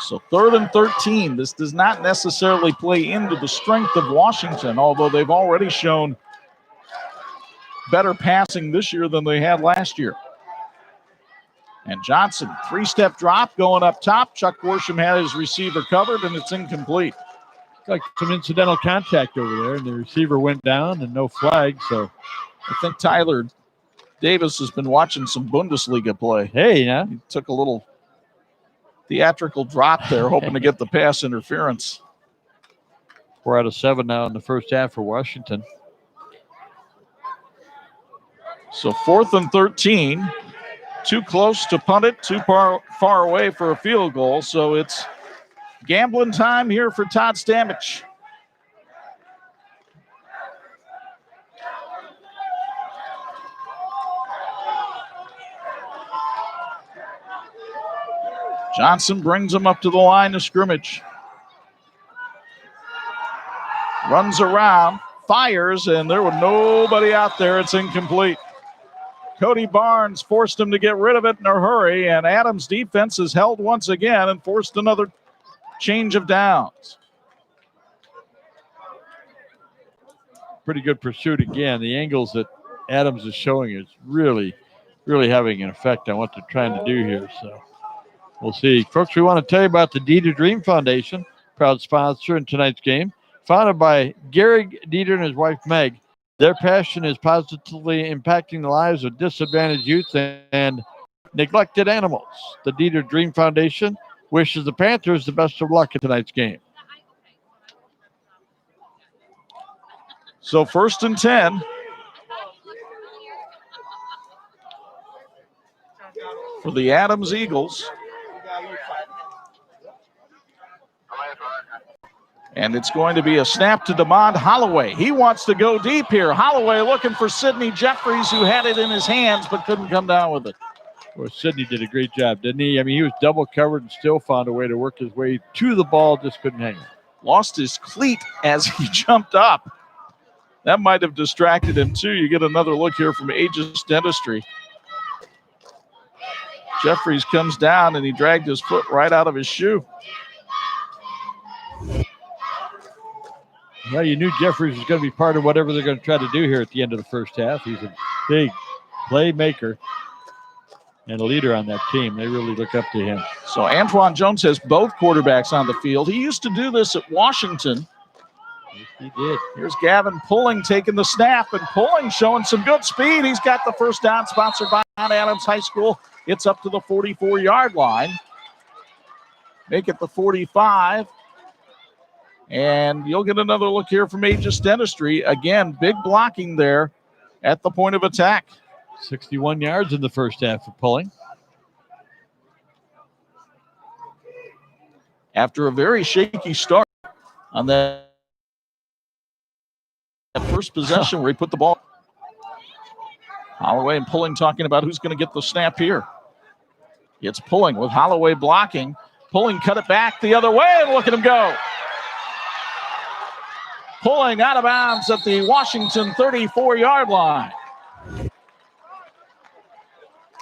So 3rd and 13. This does not necessarily play into the strength of Washington, although they've already shown better passing this year than they had last year. And Johnson, 3-step drop going up top. Chuck Worsham had his receiver covered, and it's incomplete. Like some incidental contact over there, and the receiver went down and no flag. So I think Tyler Davis has been watching some Bundesliga play. Hey, yeah. He took a little theatrical drop there, hoping to get the pass interference. 4 out of 7 now in the first half for Washington. So 4th and 13. Too close to punt it, too far away for a field goal. So it's gambling time here for Todd Stamich. Johnson brings him up to the line of scrimmage. Runs around, fires, and there was nobody out there. It's incomplete. Cody Barnes forced him to get rid of it in a hurry, and Adams' defense has held once again and forced another change of downs. Pretty good pursuit again. The angles that Adams is showing is really having an effect on what they're trying to do here. So we'll see. Folks, we want to tell you about the Dieter Dream Foundation, proud sponsor in tonight's game. Founded by Gary Dieter and his wife Meg, their passion is positively impacting the lives of disadvantaged youth and neglected animals. The Dieter Dream Foundation wishes the Panthers the best of luck in tonight's game. So 1st and 10 for the Adams Eagles. And it's going to be a snap to DeMond Holloway. He wants to go deep here. Holloway looking for Sidney Jeffries, who had it in his hands but couldn't come down with it. Well, Sidney did a great job, didn't he? I mean, he was double covered and still found a way to work his way to the ball, just couldn't hang it. Lost his cleat as he jumped up. That might have distracted him too. You get another look here from Aegis Dentistry. Jeffries comes down and he dragged his foot right out of his shoe. Well, you knew Jeffries was going to be part of whatever they're going to try to do here at the end of the first half. He's a big playmaker and a leader on that team. They really look up to him. So Antoine Jones has both quarterbacks on the field. He used to do this at Washington. Yes, he did. Here's Gavin Pulling taking the snap, and Pulling showing some good speed. He's got the first down, sponsored by Adams High School. It's up to the 44-yard line. Make it the 45. And you'll get another look here from Aegis Dentistry. Again, big blocking there at the point of attack. 61 yards in the first half for Pulling. After a very shaky start on that first possession where he put the ball. Holloway and Pulling talking about who's going to get the snap here. It's Pulling with Holloway blocking. Pulling cut it back the other way, and look at him go. Pulling out of bounds at the Washington 34-yard line.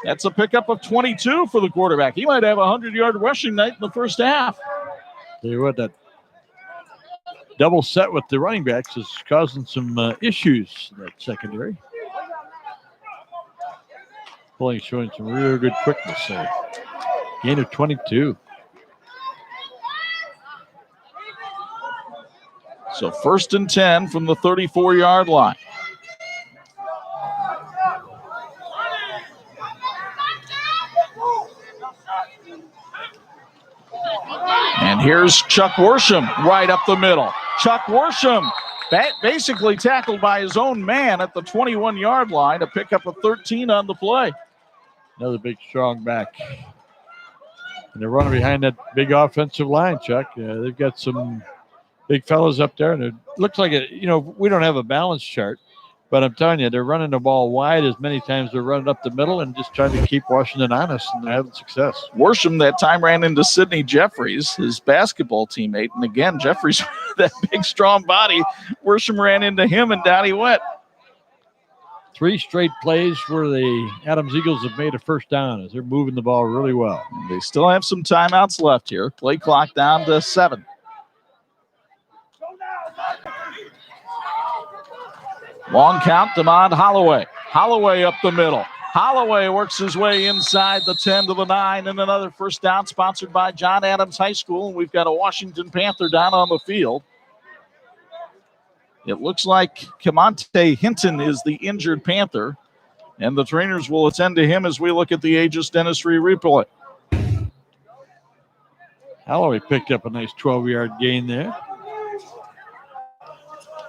That's a pickup of 22 for the quarterback. He might have a 100-yard rushing night in the first half. Tell you what, that double set with the running backs is causing some issues in that secondary. Pulling showing some real good quickness there. Gain of 22. So 1st and 10 from the 34-yard line. And here's Chuck Worsham right up the middle. Chuck Worsham basically tackled by his own man at the 21-yard line to pick up a 13 on the play. Another big, strong back. And they're running behind that big offensive line, Chuck. They've got some big fellas up there, and it looks like it. You know, we don't have a balance chart, but I'm telling you, they're running the ball wide as many times they're running up the middle and just trying to keep Washington honest, and they're having success. Worsham that time ran into Sidney Jeffries, his basketball teammate, and again, Jeffries, that big, strong body, Worsham ran into him, and down he went. 3 straight plays where the Adams Eagles have made a first down as they're moving the ball really well. And they still have some timeouts left here. Play clock down to 7. Long count, DeMond Holloway. Holloway up the middle. Holloway works his way inside the 10 to the 9, and another first down sponsored by John Adams High School. And we've got a Washington Panther down on the field. It looks like Kemonte Hinton is the injured Panther, and the trainers will attend to him as we look at the Aegis Dentistry replay. Holloway picked up a nice 12-yard gain there.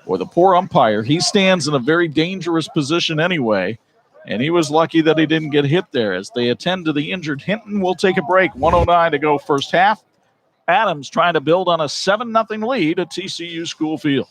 Boy, the poor umpire, he stands in a very dangerous position anyway, and he was lucky that he didn't get hit there. As they attend to the injured Hinton, we'll take a break. 1:09 to go first half. Adams trying to build on a 7-0 lead at TCU School Field.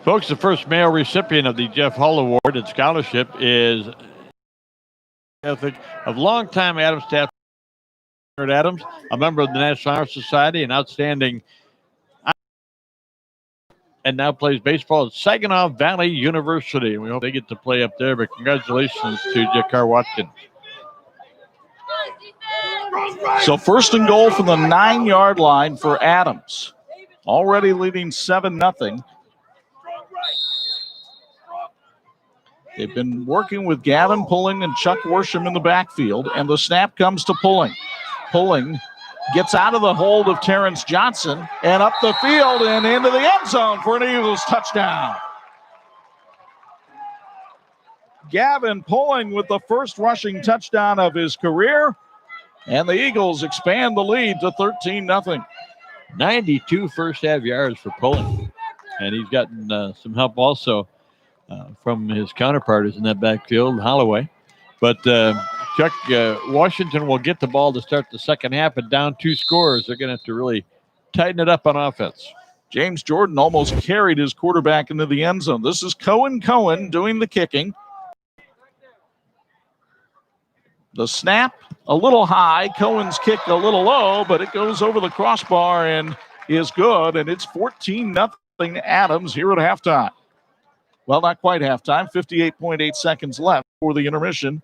Folks, the first male recipient of the Jeff Hull Award and scholarship is ethic of longtime Adams staff. Adams, a member of the National Honor Society, an outstanding, and now plays baseball at Saginaw Valley University. We hope they get to play up there, but congratulations to Jakar Watkins. So first and goal from the 9-yard line for Adams. Already leading 7-0. They've been working with Gavin Pulling and Chuck Worsham in the backfield, and the snap comes to Pulling. Pulling gets out of the hold of Terrence Johnson and up the field and into the end zone for an Eagles touchdown. Gavin Pulling with the first rushing touchdown of his career, and the Eagles expand the lead to 13-0. 92 first-half yards for Pulling, and he's gotten some help also from his counterparts in that backfield, Holloway. But Chuck Washington will get the ball to start the second half, and down 2 scores. They're going to have to really tighten it up on offense. James Jordan almost carried his quarterback into the end zone. This is Cohen doing the kicking. The snap a little high. Cohen's kick a little low, but it goes over the crossbar and is good, and it's 14-0 Adams here at halftime. Well, not quite halftime. 58.8 seconds left for the intermission.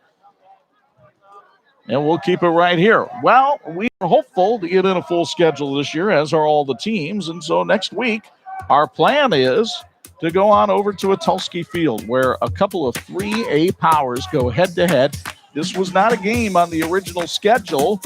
And we'll keep it right here. Well, we are hopeful to get in a full schedule this year, as are all the teams. And so next week, our plan is to go on over to Atulski Field, where a couple of 3A powers go head-to-head. This was not a game on the original schedule,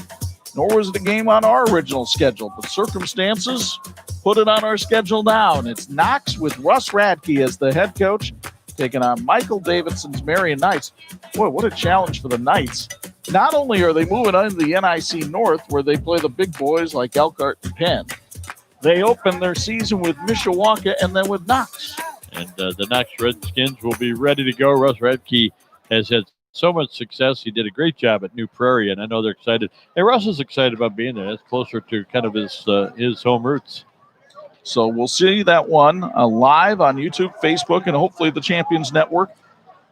nor was it a game on our original schedule. But circumstances put it on our schedule now. And it's Knox with Russ Radke as the head coach, taking on Michael Davidson's Marion Knights. Boy, what a challenge for the Knights. Not only are they moving on to the NIC North, where they play the big boys like Elkhart and Penn, they open their season with Mishawaka and then with Knox. And the Knox Redskins will be ready to go. Russ Radke has had so much success. He did a great job at New Prairie, and I know they're excited. And Russ is excited about being there. That's closer to kind of his home roots. So we'll see that one live on YouTube, Facebook, and hopefully the Champions Network.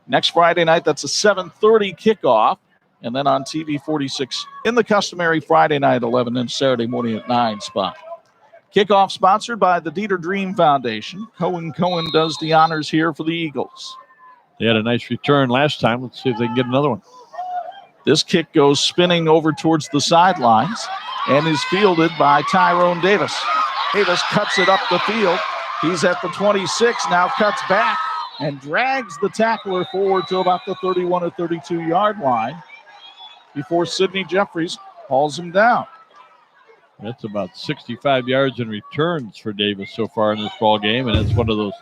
Next Friday night, that's a 7:30 kickoff. And then on TV-46 in the customary Friday night 11 and Saturday morning at 9 spot. Kickoff sponsored by the Dieter Dream Foundation. Cohen does the honors here for the Eagles. They had a nice return last time. Let's see if they can get another one. This kick goes spinning over towards the sidelines and is fielded by Tyrone Davis. Davis cuts it up the field. He's at the 26, now cuts back and drags the tackler forward to about the 31 or 32-yard line before Sidney Jeffries hauls him down. That's about 65 yards in returns for Davis so far in this ball game, and it's one of those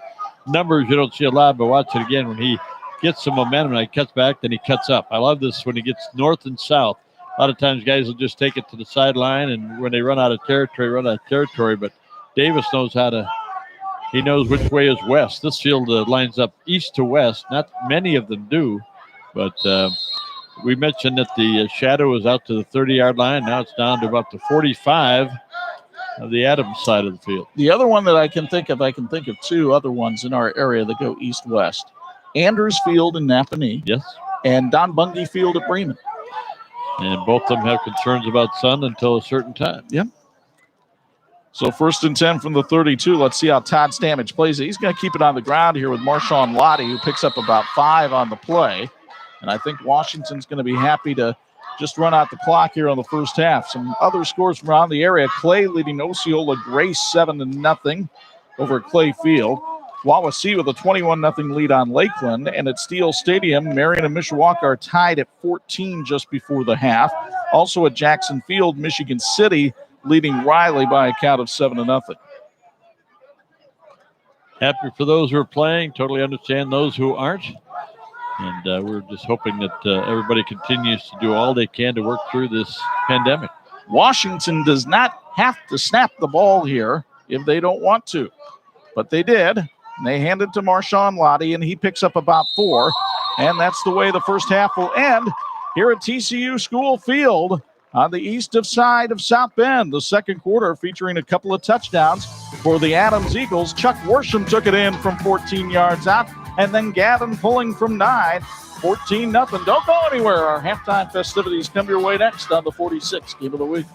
numbers you don't see a lot, but watch it again when he gets some momentum and he cuts back, then he cuts up. I love this when he gets north and south. A lot of times guys will just take it to the sideline, and when they run out of territory, but Davis knows he knows which way is west. This field lines up east to west. Not many of them do, but we mentioned that the shadow is out to the 30-yard line. Now it's down to about the 45 of the Adams side of the field. The other one that I can think of 2 other ones in our area that go east-west. Andrews Field in Napanee. Yes. And Don Bungie Field at Bremen. And both of them have concerns about sun until a certain time. Yep. So 1st and 10 from the 32. Let's see how Todd Stamage plays it. He's going to keep it on the ground here with Marshawn Lottie, who picks up about 5 on the play. And I think Washington's going to be happy to just run out the clock here on the first half. Some other scores from around the area. Clay leading Osceola Grace 7-0 over at Clay Field. Wawasee with a 21-0 lead on Lakeland. And at Steele Stadium, Marion and Mishawaka are tied at 14 just before the half. Also at Jackson Field, Michigan City leading Riley by a count of 7-0. Happy for those who are playing. Totally understand those who aren't. And we're just hoping that everybody continues to do all they can to work through this pandemic. Washington does not have to snap the ball here if they don't want to. But they did. And they hand it to Marshawn Lottie, and he picks up about 4. And that's the way the first half will end here at TCU School Field on the east side of South Bend. The second quarter featuring a couple of touchdowns For the Adams Eagles, Chuck Worsham took it in from 14 yards out, and then Gavin pulling from 9. 14-0. Don't go anywhere. Our halftime festivities come your way next on the 46 Game of the Week.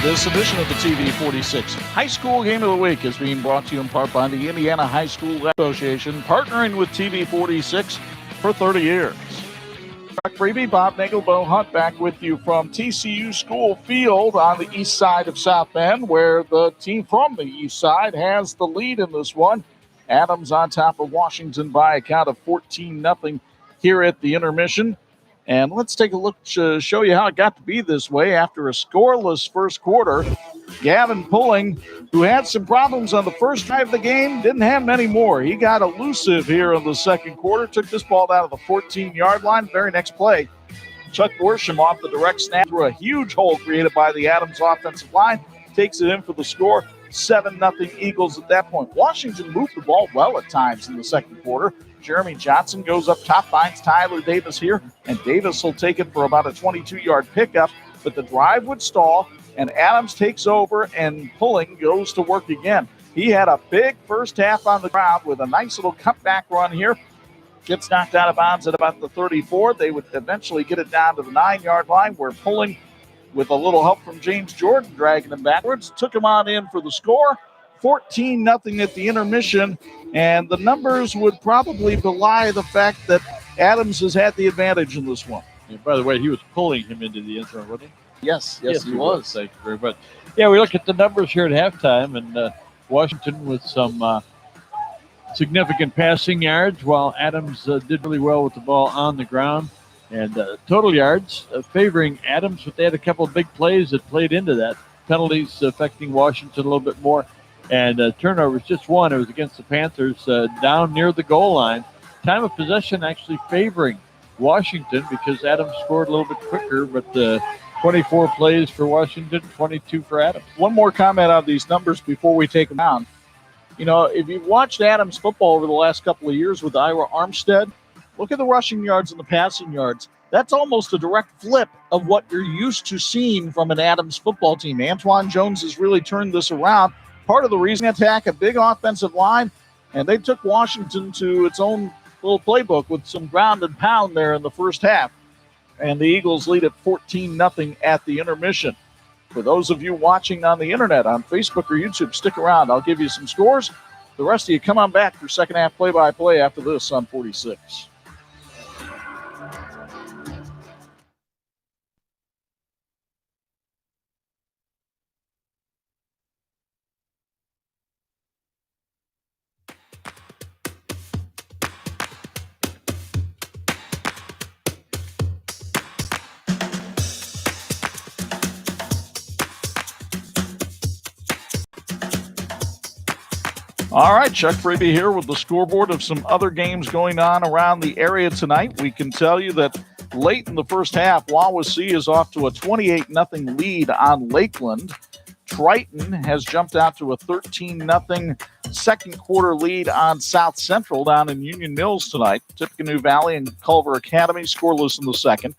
This edition of the TV-46 High School Game of the Week is being brought to you in part by the Indiana High School Association, partnering with TV-46 for 30 years. Chuck Freebie, Bob Nagel, Bo Hunt back with you from TCU School Field on the east side of South Bend, where the team from the east side has the lead in this one. Adams on top of Washington by a count of 14-0 here at the intermission. And let's take a look to show you how it got to be this way after a scoreless first quarter. Gavin Pulling, who had some problems on the first drive of the game, didn't have many more. He got elusive here in the second quarter, took this ball down to the 14-yard line. Very next play, Chuck Worsham off the direct snap through a huge hole created by the Adams offensive line, takes it in for the score. 7-0 Eagles at that point. Washington moved the ball well at times in the second quarter. Jeremy Johnson goes up top, finds Tyler Davis here, and Davis will take it for about a 22-yard pickup, but the drive would stall, and Adams takes over, and Pulling goes to work again. He had a big first half on the ground with a nice little cutback run here. Gets knocked out of bounds at about the 34. They would eventually get it down to the 9-yard line, where Pulling, with a little help from James Jordan dragging him backwards, took him on in for the score. 14-0 at the intermission, and the numbers would probably belie the fact that Adams has had the advantage in this one. And by the way, he was pulling him into the end zone, wasn't he? Yes, he was. Thank you very much. Yeah, we look at the numbers here at halftime, and Washington with some significant passing yards, while Adams did really well with the ball on the ground. And total yards favoring Adams, but they had a couple of big plays that played into that. Penalties affecting Washington a little bit more. And turnovers, just one. It was against the Panthers down near the goal line. Time of possession actually favoring Washington because Adams scored a little bit quicker, but 24 plays for Washington, 22 for Adams. One more comment on these numbers before we take them down. You know, if you've watched Adams football over the last couple of years with Ira Armstead, look at the rushing yards and the passing yards. That's almost a direct flip of what you're used to seeing from an Adams football team. Antoine Jones has really turned this around. Part of the reason attack, a big offensive line, and they took Washington to its own little playbook with some ground and pound there in the first half. And the Eagles lead at 14-0 at the intermission. For those of you watching on the internet, on Facebook or YouTube, stick around. I'll give you some scores. The rest of you come on back for second half play-by-play after this on 46. All right, Chuck Freebie here with the scoreboard of some other games going on around the area tonight. We can tell you that late in the first half, Wawasee is off to a 28-0 lead on Lakeland. Triton has jumped out to a 13-0 second quarter lead on South Central down in Union Mills tonight. Tippecanoe Valley and Culver Academy scoreless in the second.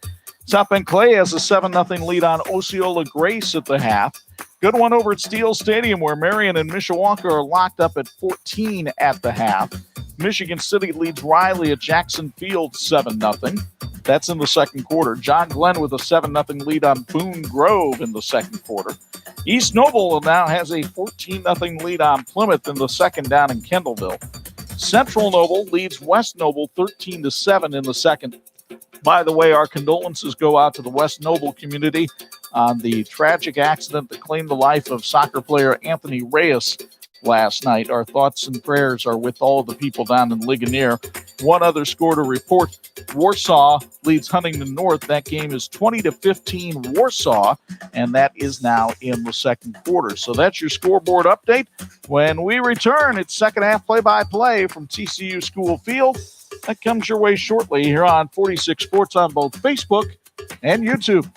South Bend Clay has a 7-0 lead on Osceola Grace at the half. Good one over at Steele Stadium, where Marion and Mishawaka are locked up at 14 at the half. Michigan City leads Riley at Jackson Field 7-0. That's in the second quarter. John Glenn with a 7-0 lead on Boone Grove in the second quarter. East Noble now has a 14-0 lead on Plymouth in the second down in Kendallville. Central Noble leads West Noble 13-7 in the second. By the way, our condolences go out to the West Noble community on the tragic accident that claimed the life of soccer player Anthony Reyes last night. Our thoughts and prayers are with all the people down in Ligonier. One other score to report. Warsaw leads Huntington North. That game is 20-15 Warsaw, and that is now in the second quarter. So that's your scoreboard update. When we return, it's second half play-by-play from TCU School Field. That comes your way shortly here on 46 Sports on both Facebook and YouTube.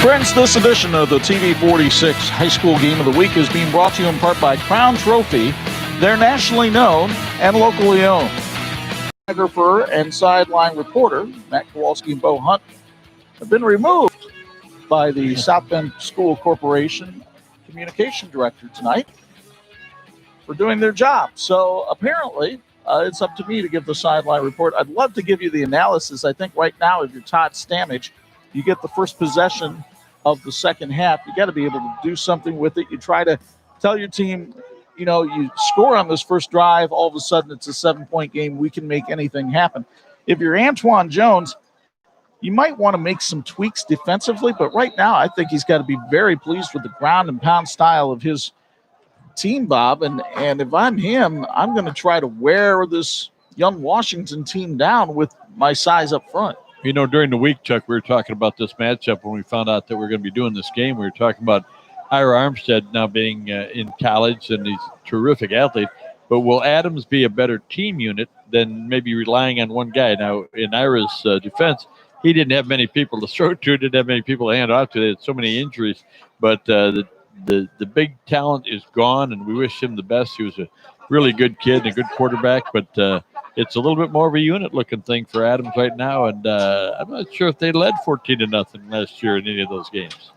Friends, this edition of the TV-46 High School Game of the Week is being brought to you in part by Crown Trophy. They're nationally known and locally owned. Photographer and sideline reporter Matt Kowalski and Bo Hunt have been removed by the South Bend School Corporation communication director tonight for doing their job. So apparently it's up to me to give the sideline report. I'd love to give you the analysis. I think right now, if you're Todd Stamage, you get the first possession of the second half. You got to be able to do something with it. You try to tell your team, you know, you score on this first drive, all of a sudden it's a 7-point game. We can make anything happen. If you're Antoine Jones, you might want to make some tweaks defensively, but right now I think he's got to be very pleased with the ground and pound style of his team, Bob. And if I'm him, I'm going to try to wear this young Washington team down with my size up front. You know, during the week, Chuck, we were talking about this matchup when we found out that we were going to be doing this game. We were talking about Ira Armstead now being in college, and he's a terrific athlete. But will Adams be a better team unit than maybe relying on one guy? Now, in Ira's defense, he didn't have many people to throw to, didn't have many people to hand off to. They had so many injuries. But the big talent is gone, and we wish him the best. He was a really good kid and a good quarterback, but it's a little bit more of a unit-looking thing for Adams right now, and I'm not sure if they led 14-0 last year in any of those games.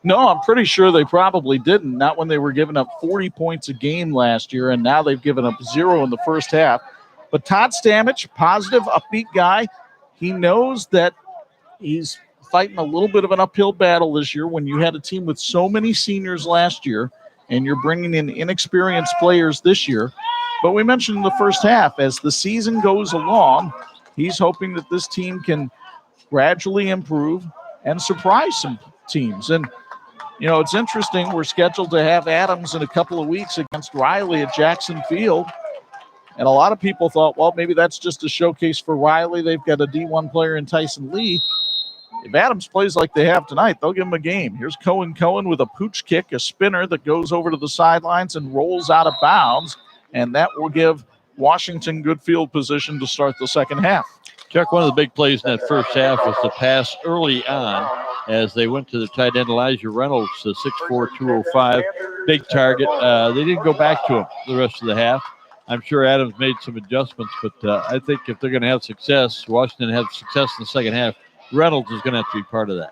No, I'm pretty sure they probably didn't. Not when they were giving up 40 points a game last year, and now they've given up 0 in the first half. But Todd Stamage, positive, upbeat guy. He knows that he's fighting a little bit of an uphill battle this year when you had a team with so many seniors last year, and you're bringing in inexperienced players this year. But we mentioned in the first half, as the season goes along, he's hoping that this team can gradually improve and surprise some teams. And, you know, it's interesting. We're scheduled to have Adams in a couple of weeks against Riley at Jackson Field. And a lot of people thought, well, maybe that's just a showcase for Riley. They've got a D1 player in Tyson Lee. If Adams plays like they have tonight, they'll give him a game. Here's Cohen with a pooch kick, a spinner that goes over to the sidelines and rolls out of bounds. And that will give Washington good field position to start the second half. Chuck, one of the big plays in that first half was the pass early on as they went to the tight end Elijah Reynolds, 6'4", 205, big target. They didn't go back to him the rest of the half. I'm sure Adams made some adjustments, but I think if they're going to have success, Washington have success in the second half, Reynolds is going to have to be part of that.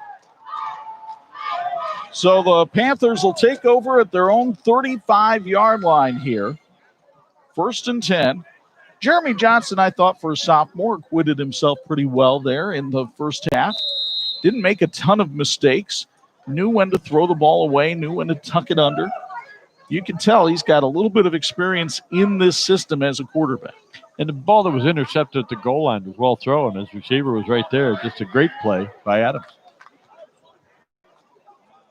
So the Panthers will take over at their own 35-yard line here. 1st and 10. Jeremy Johnson, I thought, for a sophomore, acquitted himself pretty well there in the first half. Didn't make a ton of mistakes. Knew when to throw the ball away, knew when to tuck it under. You can tell he's got a little bit of experience in this system as a quarterback. And the ball that was intercepted at the goal line was well thrown. His receiver was right there. Just a great play by Adams.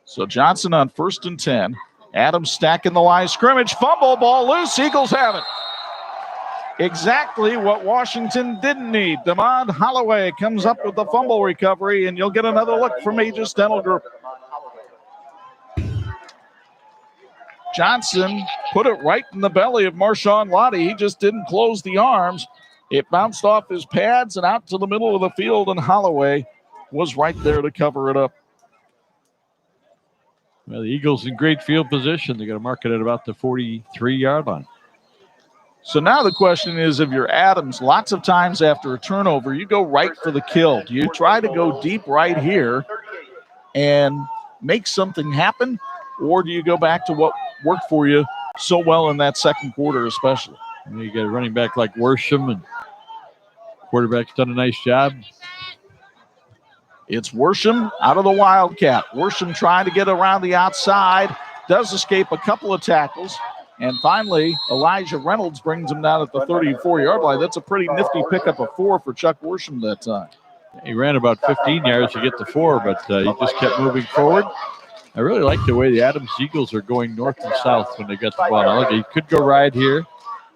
So Johnson on 1st and 10. Adams stacking the line of scrimmage. Fumble, ball loose. Eagles have it. Exactly what Washington didn't need. Damon Holloway comes up with the fumble recovery, and you'll get another look from Aegis Dental Group. Johnson put it right in the belly of Marshawn Lottie. He just didn't close the arms. It bounced off his pads and out to the middle of the field, and Holloway was right there to cover it up. Well, the Eagles in great field position. They're going to mark it at about the 43-yard line. So now the question is, if you're Adams, lots of times after a turnover, you go right for the kill. Do you try to go deep right here and make something happen, or do you go back to what worked for you so well in that second quarter especially? You got a running back like Worsham, and quarterback's done a nice job. It's Worsham out of the Wildcat. Worsham trying to get around the outside, does escape a couple of tackles. And finally, Elijah Reynolds brings him down at the 34-yard line. That's a pretty nifty pickup of 4 for Chuck Worsham that time. He ran about 15 yards to get the 4, but he just kept moving forward. I really like the way the Adams Eagles are going north and south when they get the ball. Look, he could go right here,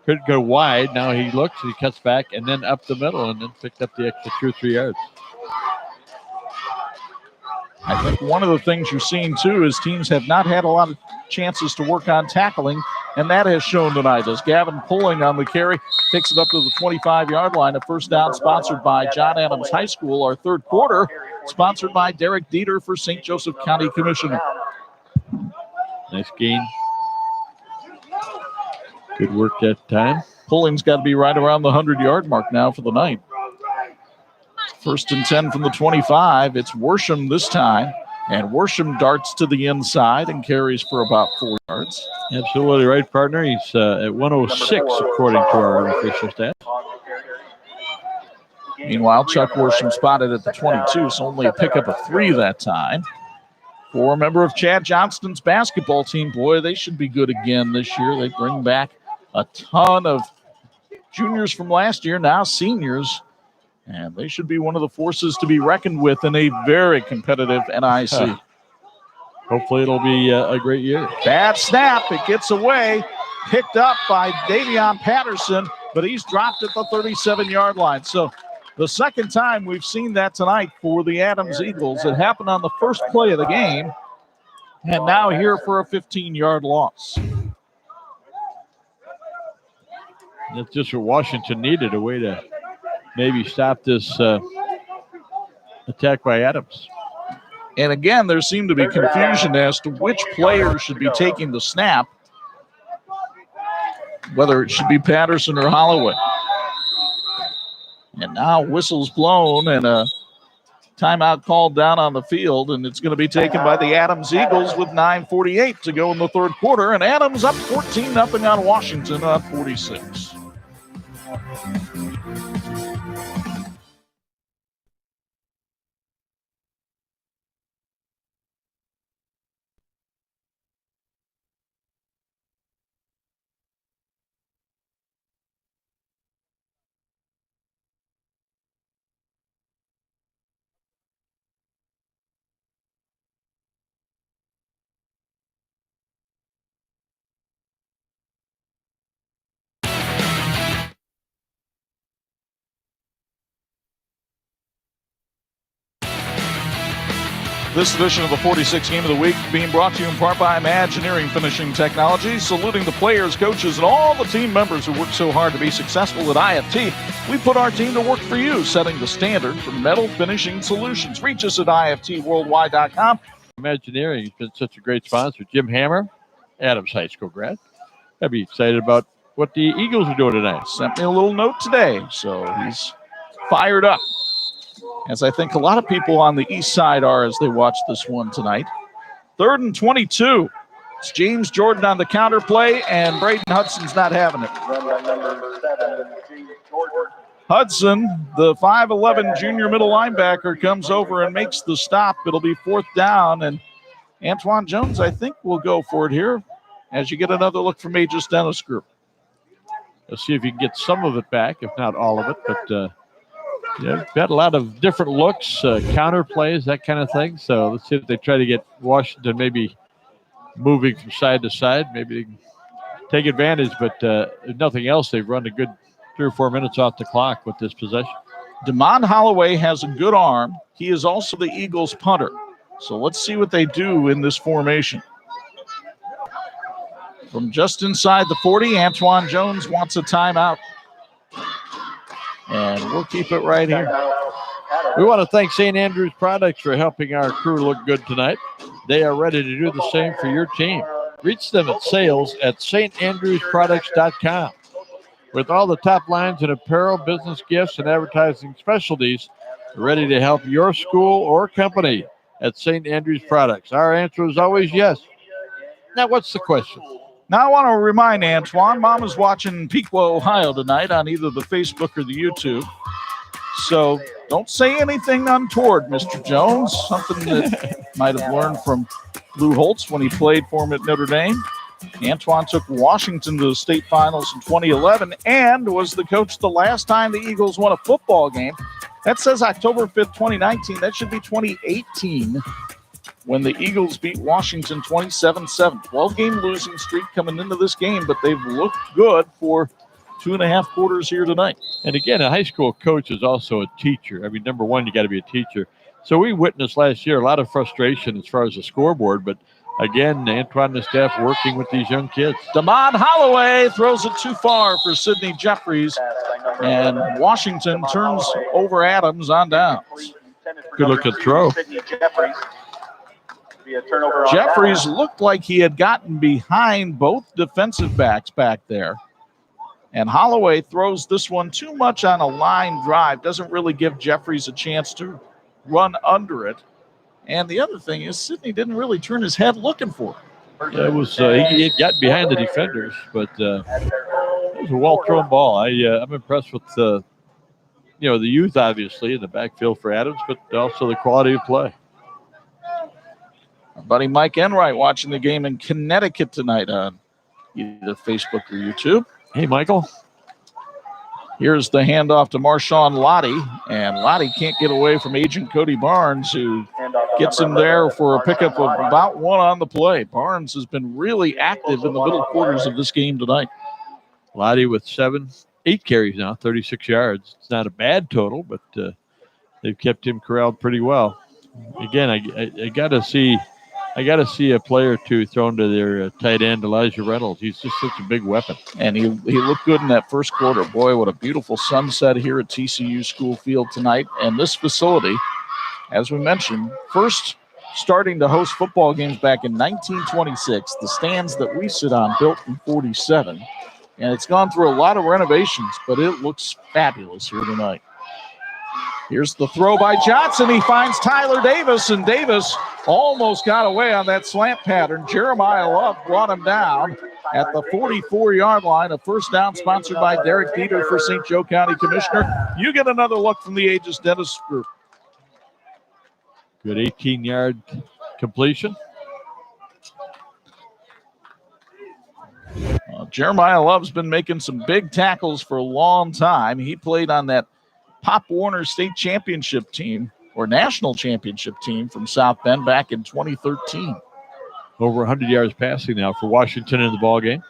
could go wide. Now he looks, he cuts back, and then up the middle, and then picked up the extra 2 or 3 yards. I think one of the things you've seen, too, is teams have not had a lot of chances to work on tackling, and that has shown tonight as Gavin Pulling on the carry takes it up to the 25-yard line. A first down sponsored by John Adams High School. Our third quarter Sponsored by Derek Dieter for St. Joseph County Commissioner. Nice gain. Good work that time. Pulling's got to be right around the 100-yard mark now for the night. 1st and 10 from the 25. It's Worsham this time. And Worsham darts to the inside and carries for about 4 yards. Absolutely right, partner. He's at 106, according to our unofficial stats. Meanwhile, Chuck Worsham spotted at the 22, so only a pickup of 3 that time. For a member of Chad Johnston's basketball team, boy, they should be good again this year. They bring back a ton of juniors from last year, now seniors. And they should be one of the forces to be reckoned with in a very competitive NIC. Hopefully it'll be a great year. Bad snap. It gets away. Picked up by Davion Patterson, but he's dropped at the 37-yard line. So the second time we've seen that tonight for the Adams Eagles. It happened on the first play of the game, and now here for a 15-yard loss. That's just what Washington needed, a way to maybe stop this attack by Adams. And again, there seemed to be confusion as to which player should be taking the snap, whether it should be Patterson or Holloway. And now whistle's blown and a timeout called down on the field, and it's going to be taken by the Adams Eagles with 9:48 to go in the third quarter. And Adams up 14-0 on Washington on 46. This edition of the 46 Game of the Week being brought to you in part by Imagineering Finishing Technology, saluting the players, coaches, and all the team members who work so hard to be successful at IFT. We put our team to work for you, setting the standard for metal finishing solutions. Reach us at IFTworldwide.com. Imagineering has been such a great sponsor. Jim Hammer, Adams High School grad. I'd be excited about what the Eagles are doing tonight. Sent me a little note today, so he's fired up, as I think a lot of people on the east side are as they watch this one tonight. 3rd and 22. It's James Jordan on the counter play, and Braden Hudson's not having it. Hudson, the 5'11 junior middle linebacker, comes over and makes the stop. It'll be 4th down, and Antoine Jones, I think, will go for it here as you get another look from Aegis Dennis Group. Let's see if you can get some of it back, if not all of it, but yeah, got a lot of different looks, counter plays, that kind of thing. So let's see if they try to get Washington maybe moving from side to side. Maybe they can take advantage, but if nothing else, they've run a good 3 or 4 minutes off the clock with this possession. DeMond Holloway has a good arm. He is also the Eagles' punter. So let's see what they do in this formation. From just inside the 40, Antoine Jones wants a timeout. And we'll keep it right here. We want to thank St. Andrews Products for helping our crew look good tonight. They are ready to do the same for your team. Reach them at sales@standrewsproducts.com. With all the top lines in apparel, business gifts, and advertising specialties, ready to help your school or company at St. Andrews Products. Our answer is always yes. Now, what's the question? Now, I want to remind Antoine, Mom is watching Pequot, Ohio tonight on either the Facebook or the YouTube. So don't say anything untoward, Mr. Jones. Something that might have learned from Lou Holtz when he played for him at Notre Dame. Antoine took Washington to the state finals in 2011 and was the coach the last time the Eagles won a football game. That says October 5th, 2019. That should be 2018. When the Eagles beat Washington 27-7. 12-game losing streak coming into this game, but they've looked good for 2.5 quarters here tonight. And again, a high school coach is also a teacher. I mean, number one, you got to be a teacher. So we witnessed last year a lot of frustration as far as the scoreboard, but again, Antoine and the staff working with these young kids. DeMond Holloway throws it too far for Sidney Jeffries, and Washington turns over Adams on downs. Good looking throw. Jeffries looked like he had gotten behind both defensive backs back there. And Holloway throws this one too much on a line drive. Doesn't really give Jeffries a chance to run under it. And the other thing is Sidney didn't really turn his head looking for it. It was he got behind the defenders, but it was a well-thrown ball. I'm impressed with the youth, obviously, in the backfield for Adams, but also the quality of play. Our buddy Mike Enright watching the game in Connecticut tonight on either Facebook or YouTube. Hey, Michael. Here's the handoff to Marshawn Lottie, and Lottie can't get away from Agent Cody Barnes, who gets him there for a pickup of about 1 on the play. Barnes has been really active in the middle quarters of this game tonight. Lottie with 8 carries now, 36 yards. It's not a bad total, but they've kept him corralled pretty well. Again, I got to see a player or two thrown to their tight end, Elijah Reynolds. He's just such a big weapon. And he looked good in that first quarter. Boy, what a beautiful sunset here at TCU School Field tonight. And this facility, as we mentioned, first starting to host football games back in 1926. The stands that we sit on built in 47. And it's gone through a lot of renovations, but it looks fabulous here tonight. Here's the throw by Johnson. He finds Tyler Davis, and Davis almost got away on that slant pattern. Jeremiah Love brought him down at the 44-yard line. A first down sponsored by Derek Dieter for St. Joe County Commissioner. You get another look from the Aegis Dentist Group. Good 18-yard completion. Jeremiah Love's been making some big tackles for a long time. He played on that Pop Warner State Championship team or National Championship team from South Bend back in 2013. Over 100 yards passing now for Washington in the ball game.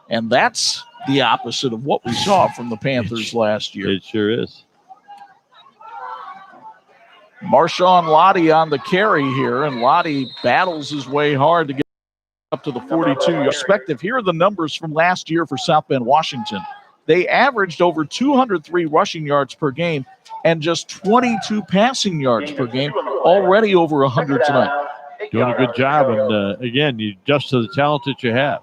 And that's the opposite of what we saw from the Panthers last year. It sure is. Marshawn Lottie on the carry here, and Lottie battles his way hard to get up to the 42-yard perspective. Here are the numbers from last year for South Bend, Washington. They averaged over 203 rushing yards per game and just 22 passing yards per game, already over 100 tonight. Doing a good job, and again, you adjust to the talent that you have.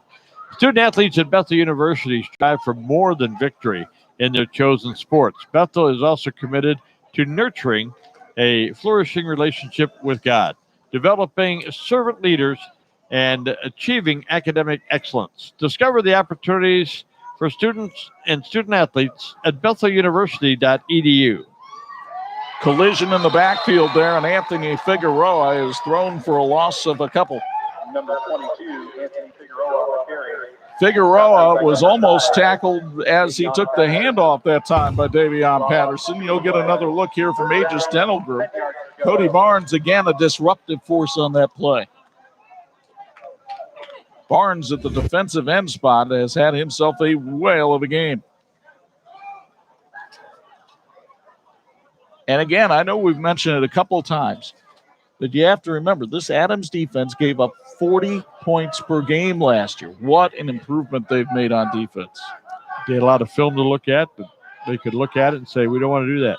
Student athletes at Bethel University strive for more than victory in their chosen sports. Bethel is also committed to nurturing a flourishing relationship with God, developing servant leaders, and achieving academic excellence. Discover the opportunities for students and student athletes at betheluniversity.edu. Collision in the backfield there, and Anthony Figueroa is thrown for a loss of a couple. Number 22, Anthony Figueroa carry. Figueroa was almost tackled as he took the handoff that time by Davion Patterson. You'll get another look here from Aegis Dental Group. Cody Barnes, again, a disruptive force on that play. Barnes at the defensive end spot has had himself a whale of a game. And again, I know we've mentioned it a couple of times, but you have to remember this Adams defense gave up 40 points per game last year. What an improvement they've made on defense. They had a lot of film to look at, but they could look at it and say, we don't want to do that.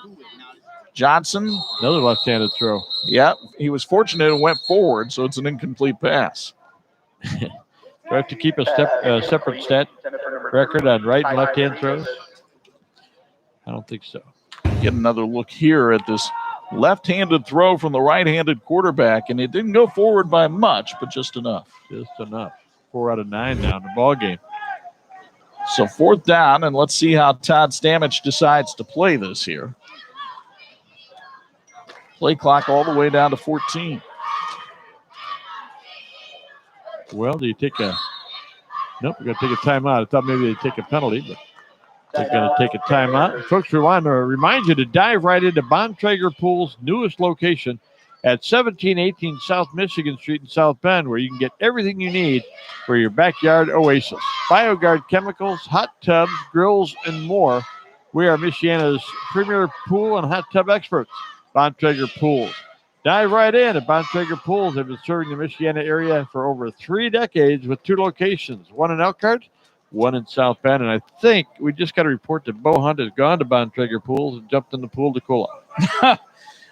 Johnson. Another left-handed throw. Yeah, he was fortunate and went forward, so it's an incomplete pass. Do I have to keep a separate stat record on right and left-hand throws? I don't think so. Get another look here at this left-handed throw from the right-handed quarterback, and it didn't go forward by much, but just enough. Just enough. 4 out of 9 now in the ball game. So 4th down, and let's see how Todd Stamich decides to play this here. Play clock all the way down to 14. Well, do you take a – nope, we're going to take a timeout. I thought maybe they'd take a penalty, but they're going to take a timeout. Folks, we want to remind you to dive right into Bontrager Pool's newest location at 1718 South Michigan Street in South Bend, where you can get everything you need for your backyard oasis. BioGuard chemicals, hot tubs, grills, and more. We are Michiana's premier pool and hot tub experts, Bontrager Pools. Dive right in at Bontrager Pools. They've been serving the Michiana area for over 3 decades with 2 locations, one in Elkhart, one in South Bend. And I think we just got a report that Bo Hunt has gone to Bontrager Pools and jumped in the pool to cool off.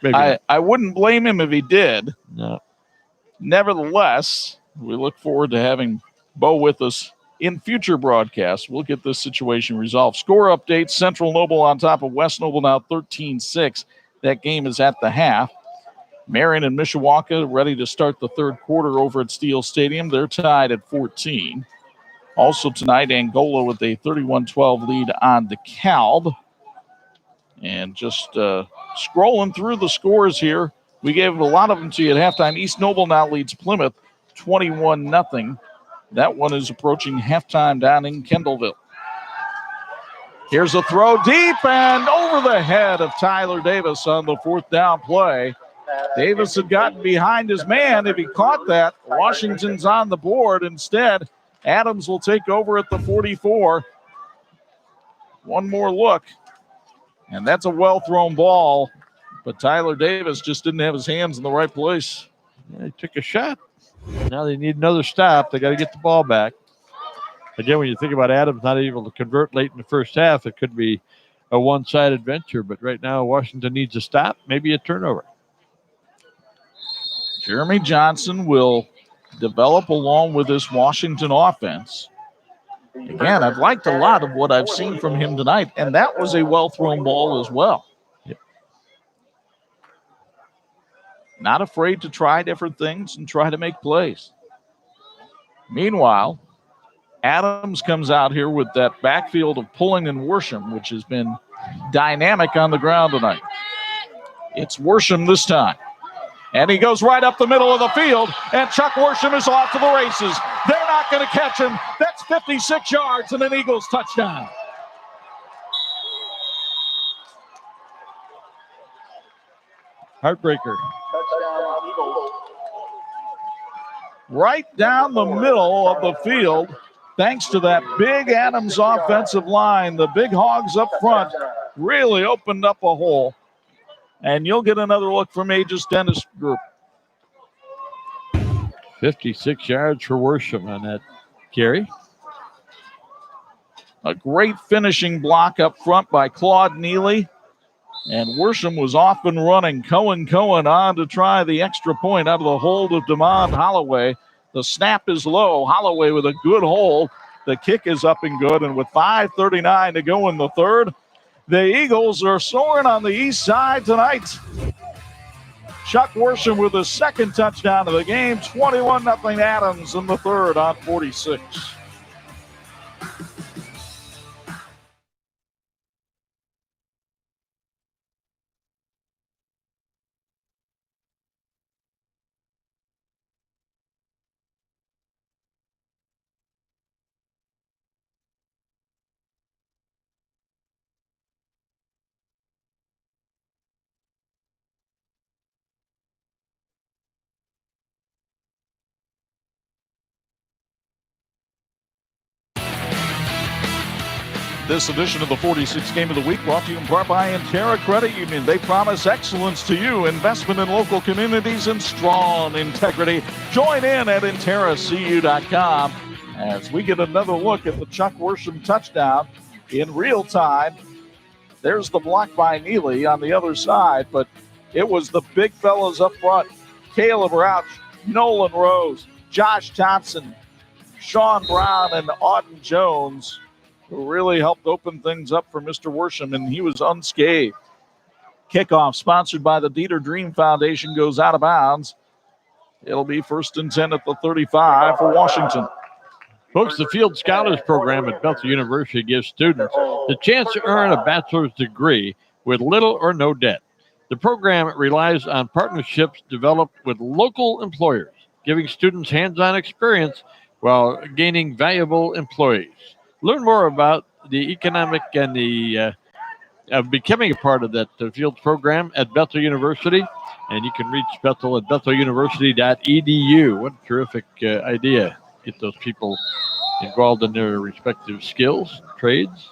Maybe I wouldn't blame him if he did. no. Nevertheless, we look forward to having Bo with us in future broadcasts. We'll get this situation resolved. Score updates, Central Noble on top of West Noble now 13-6. That game is at the half. Marion and Mishawaka ready to start the third quarter over at Steele Stadium. They're tied at 14. Also tonight, Angola with a 31-12 lead on DeKalb. And just scrolling through the scores here, we gave a lot of them to you at halftime. East Noble now leads Plymouth 21-0. That one is approaching halftime down in Kendallville. Here's a throw deep and over the head of Tyler Davis on the fourth down play. Davis had gotten behind his man. If he caught that, Washington's on the board. Instead, Adams will take over at the 44. One more look, and that's a well-thrown ball, but Tyler Davis just didn't have his hands in the right place. Yeah, he took a shot. Now they need another stop. They got to get the ball back. Again, when you think about Adams not able to convert late in the first half, it could be a one-sided venture. But right now, Washington needs a stop, maybe a turnover. Jeremy Johnson will develop along with this Washington offense. Again, I've liked a lot of what I've seen from him tonight, and that was a well-thrown ball as well. Yep. Not afraid to try different things and try to make plays. Meanwhile, Adams comes out here with that backfield of Pulling and Worsham, which has been dynamic on the ground tonight. It's Worsham this time. And he goes right up the middle of the field, and Chuck Worsham is off to the races. They're not going to catch him. That's 56 yards and an Eagles touchdown. Heartbreaker. Touchdown, Eagles. Right down the middle of the field, thanks to that big Adams offensive line. The big hogs up front really opened up a hole. And you'll get another look from Aegis Dentist Group. 56 yards for Worsham on that carry. A great finishing block up front by Claude Neely. And Worsham was off and running. Cohen on to try the extra point out of the hold of DeMond Holloway. The snap is low. Holloway with a good hold. The kick is up and good. And with 5:39 to go in the third, the Eagles are soaring on the east side tonight. Chuck Worsham with his second touchdown of the game. 21-0 Adams in the third on 46. This edition of the 46 Game of the Week brought to you in part by Intera Credit Union. They promise excellence to you, investment in local communities, and strong integrity. Join in at InteraCU.com as we get another look at the Chuck Worsham touchdown in real time. There's the block by Neely on the other side, but it was the big fellas up front. Caleb Rouch, Nolan Rose, Josh Thompson, Sean Brown, and Auden Jones, who really helped open things up for Mr. Worsham, and he was unscathed. Kickoff sponsored by the Dieter Dream Foundation goes out of bounds. It'll be 1st and 10 at the 35 for Washington. Folks, the Field Scholars Program at Bethel University gives students the chance to earn a bachelor's degree with little or no debt. The program relies on partnerships developed with local employers, giving students hands-on experience while gaining valuable employees. Learn more about the economic and the becoming a part of that Fields program at Bethel University, and you can reach Bethel at betheluniversity.edu. What a terrific idea. Get those people involved in their respective skills, trades.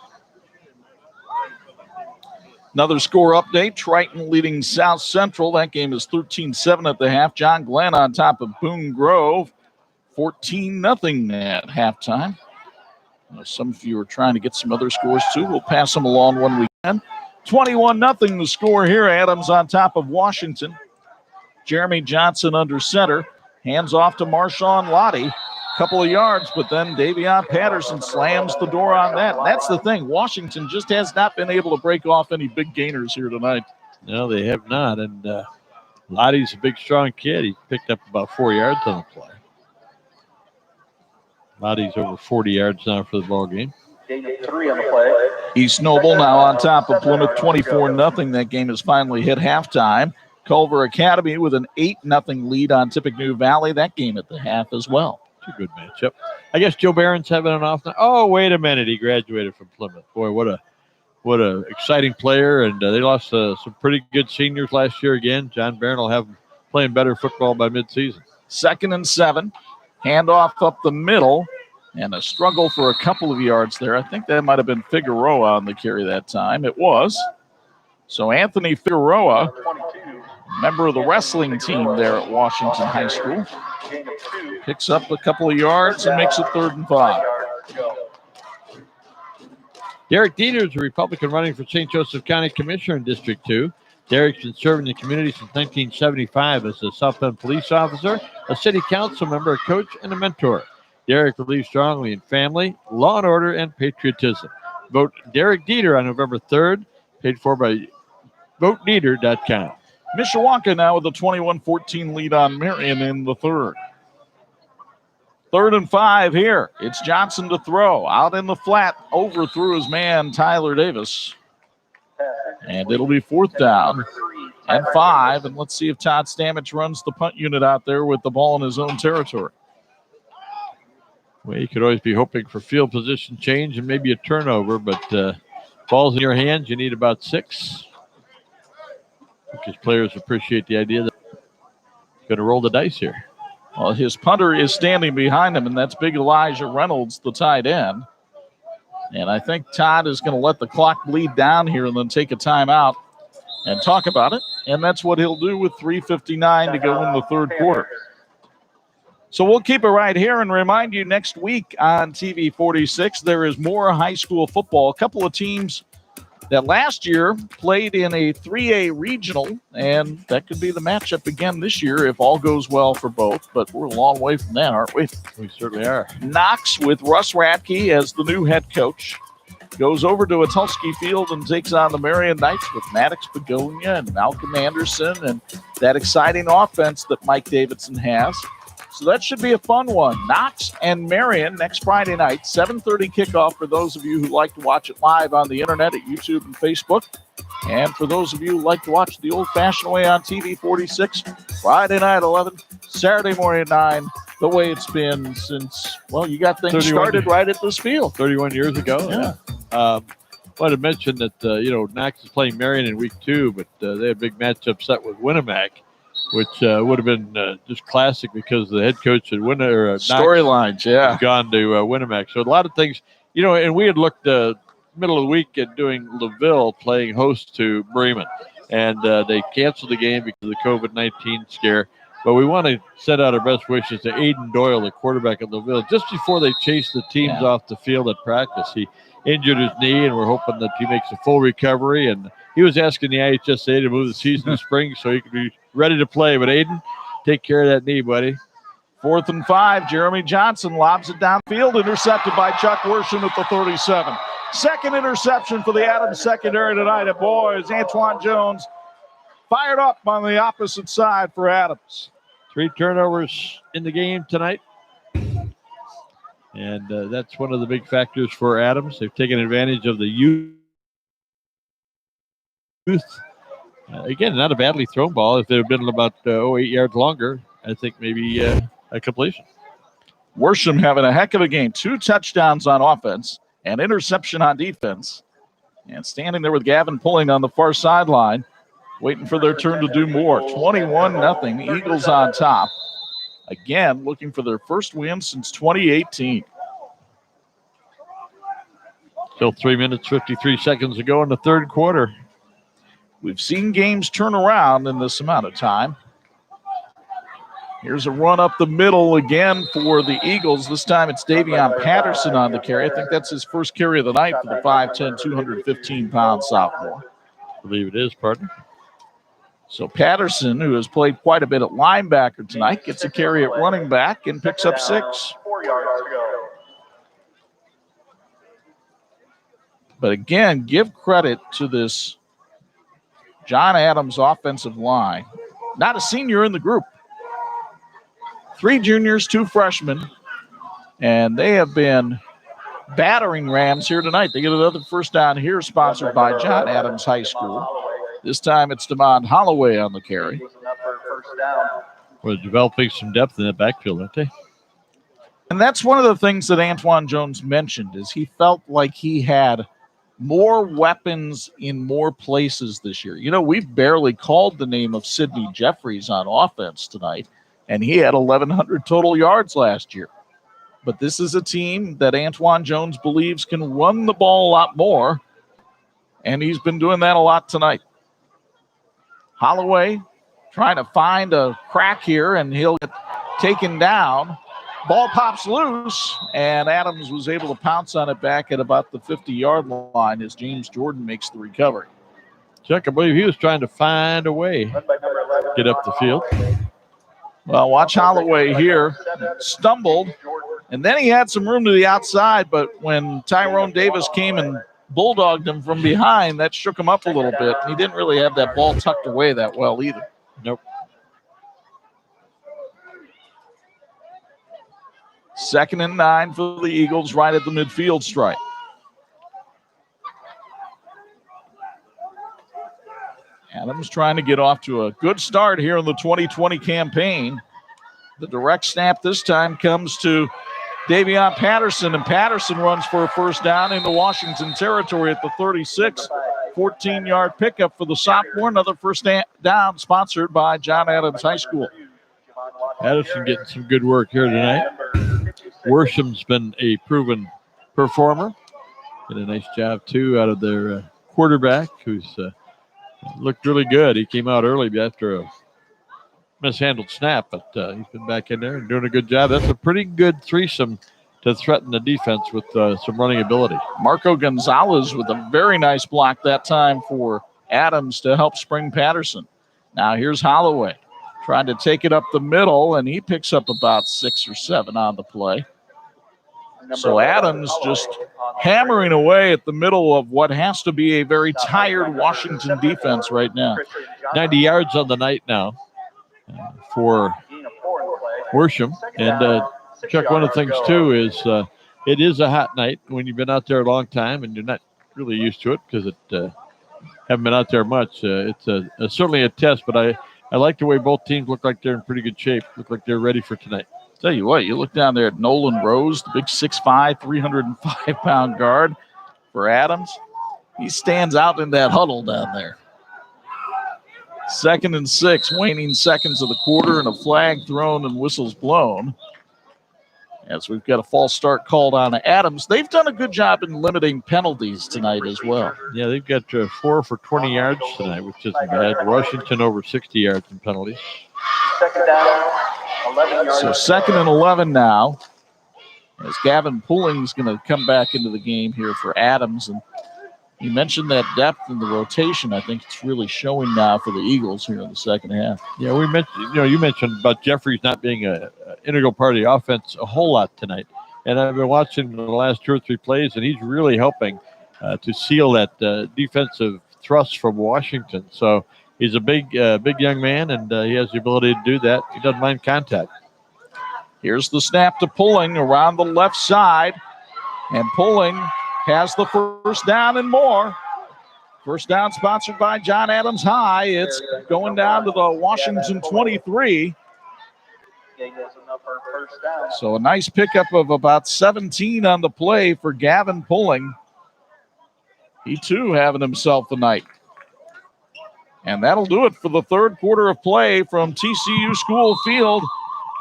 Another score update, Triton leading South Central. That game is 13-7 at the half. John Glenn on top of Boone Grove, 14-0 at halftime. Some of you are trying to get some other scores too. We'll pass them along when we can. 21-0 the score here. Adams on top of Washington. Jeremy Johnson under center. Hands off to Marshawn Lottie. Couple of yards, but then Davion Patterson slams the door on that. And that's the thing. Washington just has not been able to break off any big gainers here tonight. No, they have not. And Lottie's a big, strong kid. He picked up about 4 yards on the play. Lottie's over 40 yards now for the ball game. 3 on the play. East Noble now on top of Plymouth 24-0. That game has finally hit halftime. Culver Academy with an 8-0 lead on Tippecanoe Valley. That game at the half as well. It's a good matchup. I guess Joe Barron's having an off night. Oh, wait a minute. He graduated from Plymouth. Boy, what a exciting player. And they lost some pretty good seniors last year again. John Barron will have them playing better football by midseason. 2nd and 7. Handoff up the middle. And a struggle for a couple of yards there. I think that might have been Figueroa on the carry that time. It was. So Anthony Figueroa, member of the wrestling team there at Washington High School, picks up a couple of yards and makes it 3rd and 5. Derek Dieter is a Republican running for St. Joseph County Commissioner in District 2. Derek's been serving the community since 1975 as a South Bend police officer, a city council member, a coach, and a mentor. Derek believes strongly in family, law and order, and patriotism. Vote Derek Dieter on November 3rd, paid for by VoteDieter.com. Mishawaka now with a 21-14 lead on Marion in the 3rd. 3rd and 5 here. It's Johnson to throw. Out in the flat, overthrew his man, Tyler Davis. And it'll be 4th down and 5. And let's see if Todd Stamich runs the punt unit out there with the ball in his own territory. Well, you could always be hoping for field position change and maybe a turnover, but ball's in your hands. You need about 6. Because players appreciate the idea that he's going to roll the dice here. Well, his punter is standing behind him, and that's big Elijah Reynolds, the tight end. And I think Todd is going to let the clock bleed down here and then take a timeout and talk about it. And that's what he'll do with 3:59 to go in the 3rd quarter. So we'll keep it right here and remind you next week on TV-46, there is more high school football. A couple of teams that last year played in a 3A regional, and that could be the matchup again this year if all goes well for both. But we're a long way from that, aren't we? We certainly are. Knox with Russ Radke as the new head coach goes over to Atulski Field and takes on the Marion Knights with Maddox Begonia and Malcolm Anderson and that exciting offense that Mike Davidson has. So that should be a fun one. Knox and Marion next Friday night, 7:30 kickoff for those of you who like to watch it live on the internet at YouTube and Facebook. And for those of you who like to watch the old-fashioned way on TV-46, Friday night 11, Saturday morning 9, the way it's been since, well, you got things started right at this field. 31 years ago. Yeah. Wanted to mention that, Knox is playing Marion in week 2, but they had a big matchup set with Winnemac, which would have been just classic because the head coach had storylines, yeah, gone to Winnemac. So a lot of things, and we had looked middle of the week at doing LaVille playing host to Bremen, and they canceled the game because of the COVID-19 scare. But we want to send out our best wishes to Aiden Doyle, the quarterback at LaVille, just before they chased the teams off the field at practice. He injured his knee, and we're hoping that he makes a full recovery. And he was asking the IHSA to move the season to spring so he could be ready to play. But Aiden, take care of that knee, buddy. 4th and 5, Jeremy Johnson lobs it downfield, intercepted by Chuck Worsham at the 37. Second interception for the Adams secondary tonight. And boys, Antoine Jones fired up on the opposite side for Adams. 3 turnovers in the game tonight. And that's one of the big factors for Adams. They've taken advantage of the youth. Again, not a badly thrown ball. If they had been about 8 yards longer, I think maybe a completion. Worsham having a heck of a game. 2 touchdowns on offense, an interception on defense. And standing there with Gavin Pulling on the far sideline, waiting for their turn to do more. 21-0, Eagles on top. Again, looking for their first win since 2018. Still 3 minutes, 53 seconds to go in the 3rd quarter. We've seen games turn around in this amount of time. Here's a run up the middle again for the Eagles. This time it's Davion Patterson on the carry. I think that's his first carry of the night for the 5'10", 215-pound sophomore. believe it is, partner. So Patterson, who has played quite a bit at linebacker tonight, gets a carry at running back and picks up 6. 4 yards to go. But again, give credit to this John Adams offensive line. Not a senior in the group. 3 juniors, 2 freshmen, and they have been battering Rams here tonight. They get another first down here, sponsored by John Adams High School. This time it's Damon Holloway on the carry. We're developing some depth in the backfield, aren't they? And that's one of the things that Antoine Jones mentioned, is he felt like he had more weapons in more places this year. You know, we've barely called the name of Sidney Jeffries on offense tonight, and he had 1,100 total yards last year. But this is a team that Antoine Jones believes can run the ball a lot more, and he's been doing that a lot tonight. Holloway trying to find a crack here, and he'll get taken down. Ball pops loose, and Adams was able to pounce on it back at about the 50-yard line as James Jordan makes the recovery. Chuck, I believe he was trying to find a way to get up the field. Well, watch Holloway here. Stumbled, and then he had some room to the outside, but when Tyrone Davis came and bulldogged him from behind, that shook him up a little bit. He didn't really have that ball tucked away that well either. Nope. 2nd and 9 for the Eagles right at the midfield stripe. Adams trying to get off to a good start here in the 2020 campaign. The direct snap this time comes to Davion Patterson, and Patterson runs for a first down into Washington territory at the 36. 14-yard pickup for the sophomore. Another first down sponsored by John Adams High School. Patterson getting some good work here tonight. Worsham's been a proven performer. Did a nice job, too, out of their quarterback, who's looked really good. He came out early after a mishandled snap, but he's been back in there and doing a good job. That's a pretty good threesome to threaten the defense with some running ability. Marco Gonzalez with a very nice block that time for Adams to help spring Patterson. Now here's Holloway trying to take it up the middle, and he picks up about 6 or 7 on the play. So Adams just hammering away at the middle of what has to be a very tired Washington defense right now. 90 yards on the night now for Worsham. And Chuck, one of the things, too, is it is a hot night when you've been out there a long time and you're not really used to it because it haven't been out there much. It's certainly a test, but I like the way both teams look like they're in pretty good shape, look like they're ready for tonight. Tell you what, you look down there at Nolan Rose, the big 6'5", 305-pound guard for Adams. He stands out in that huddle down there. 2nd and 6, waning seconds of the quarter, and a flag thrown and whistles blown. As we've got a false start called on Adams. They've done a good job in limiting penalties tonight as well. Yeah, they've got 4 for 20 yards tonight, which isn't bad. Washington over 60 yards in penalties. 2nd down, 11 yards. So 2nd and 11 now, as Gavin Pulling's going to come back into the game here for Adams. And you mentioned that depth in the rotation. I think it's really showing now for the Eagles here in the second half. Yeah, we mentioned, you mentioned about Jeffries not being an integral part of the offense a whole lot tonight. And I've been watching the last 2 or 3 plays, and he's really helping to seal that defensive thrust from Washington. So he's a big young man, and he has the ability to do that. He doesn't mind contact. Here's the snap to Pulling around the left side, and Pulling has the first down and more. First down sponsored by John Adams High. It's going down to the Washington 23. So a nice pickup of about 17 on the play for Gavin Pulling. He too having himself a night. And that'll do it for the third quarter of play from TCU School Field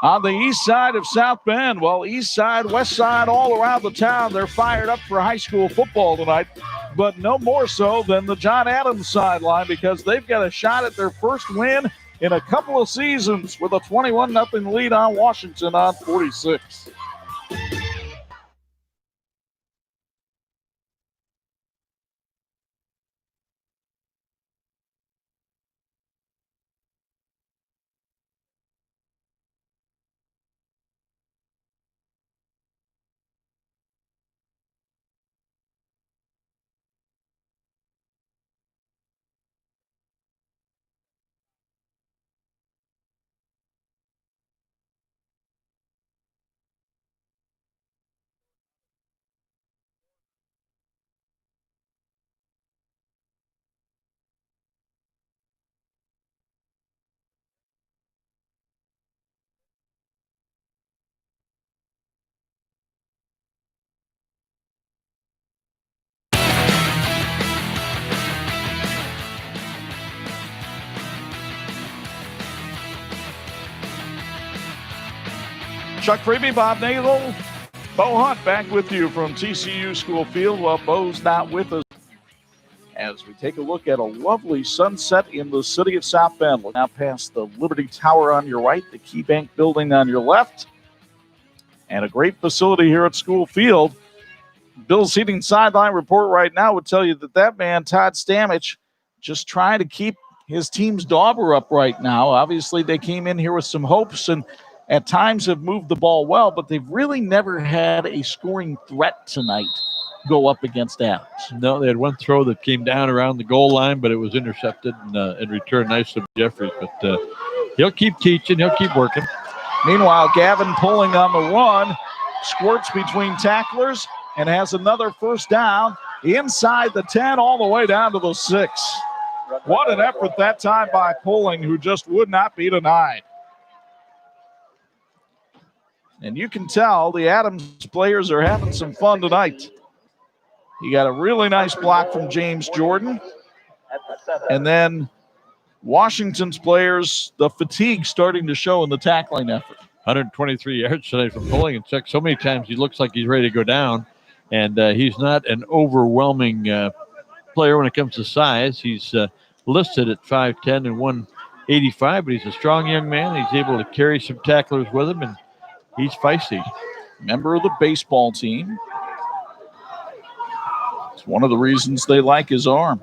on the east side of South Bend. Well, east side, west side, all around the town, they're fired up for high school football tonight, but no more so than the John Adams sideline, because they've got a shot at their first win in a couple of seasons with a 21-0 lead on Washington on 46. Chuck Freeby, Bob Nagel, Bo Hunt back with you from TCU School Field. Well, Bo's not with us as we take a look at a lovely sunset in the city of South Bend. Look out past the Liberty Tower on your right, the KeyBank building on your left, and a great facility here at School Field. Bill's Heating sideline report right now would tell you that man, Todd Stamich, just trying to keep his team's dauber up right now. Obviously, they came in here with some hopes and at times have moved the ball well, but they've really never had a scoring threat tonight go up against Adams. No, they had one throw that came down around the goal line, but it was intercepted and returned nicely to Jeffries. But he'll keep teaching. He'll keep working. Meanwhile, Gavin pulling on the run, squirts between tacklers, and has another first down inside the 10 all the way down to the 6. What an effort that time by Pulling, who just would not be denied. And you can tell the Adams players are having some fun tonight. You got a really nice block from James Jordan. And then Washington's players, the fatigue starting to show in the tackling effort. 123 yards tonight from Pulling, and check so many times he looks like he's ready to go down. And he's not an overwhelming player when it comes to size. He's listed at 5'10 and 185, but he's a strong young man. He's able to carry some tacklers with him, and he's feisty. Member of the baseball team. It's one of the reasons they like his arm.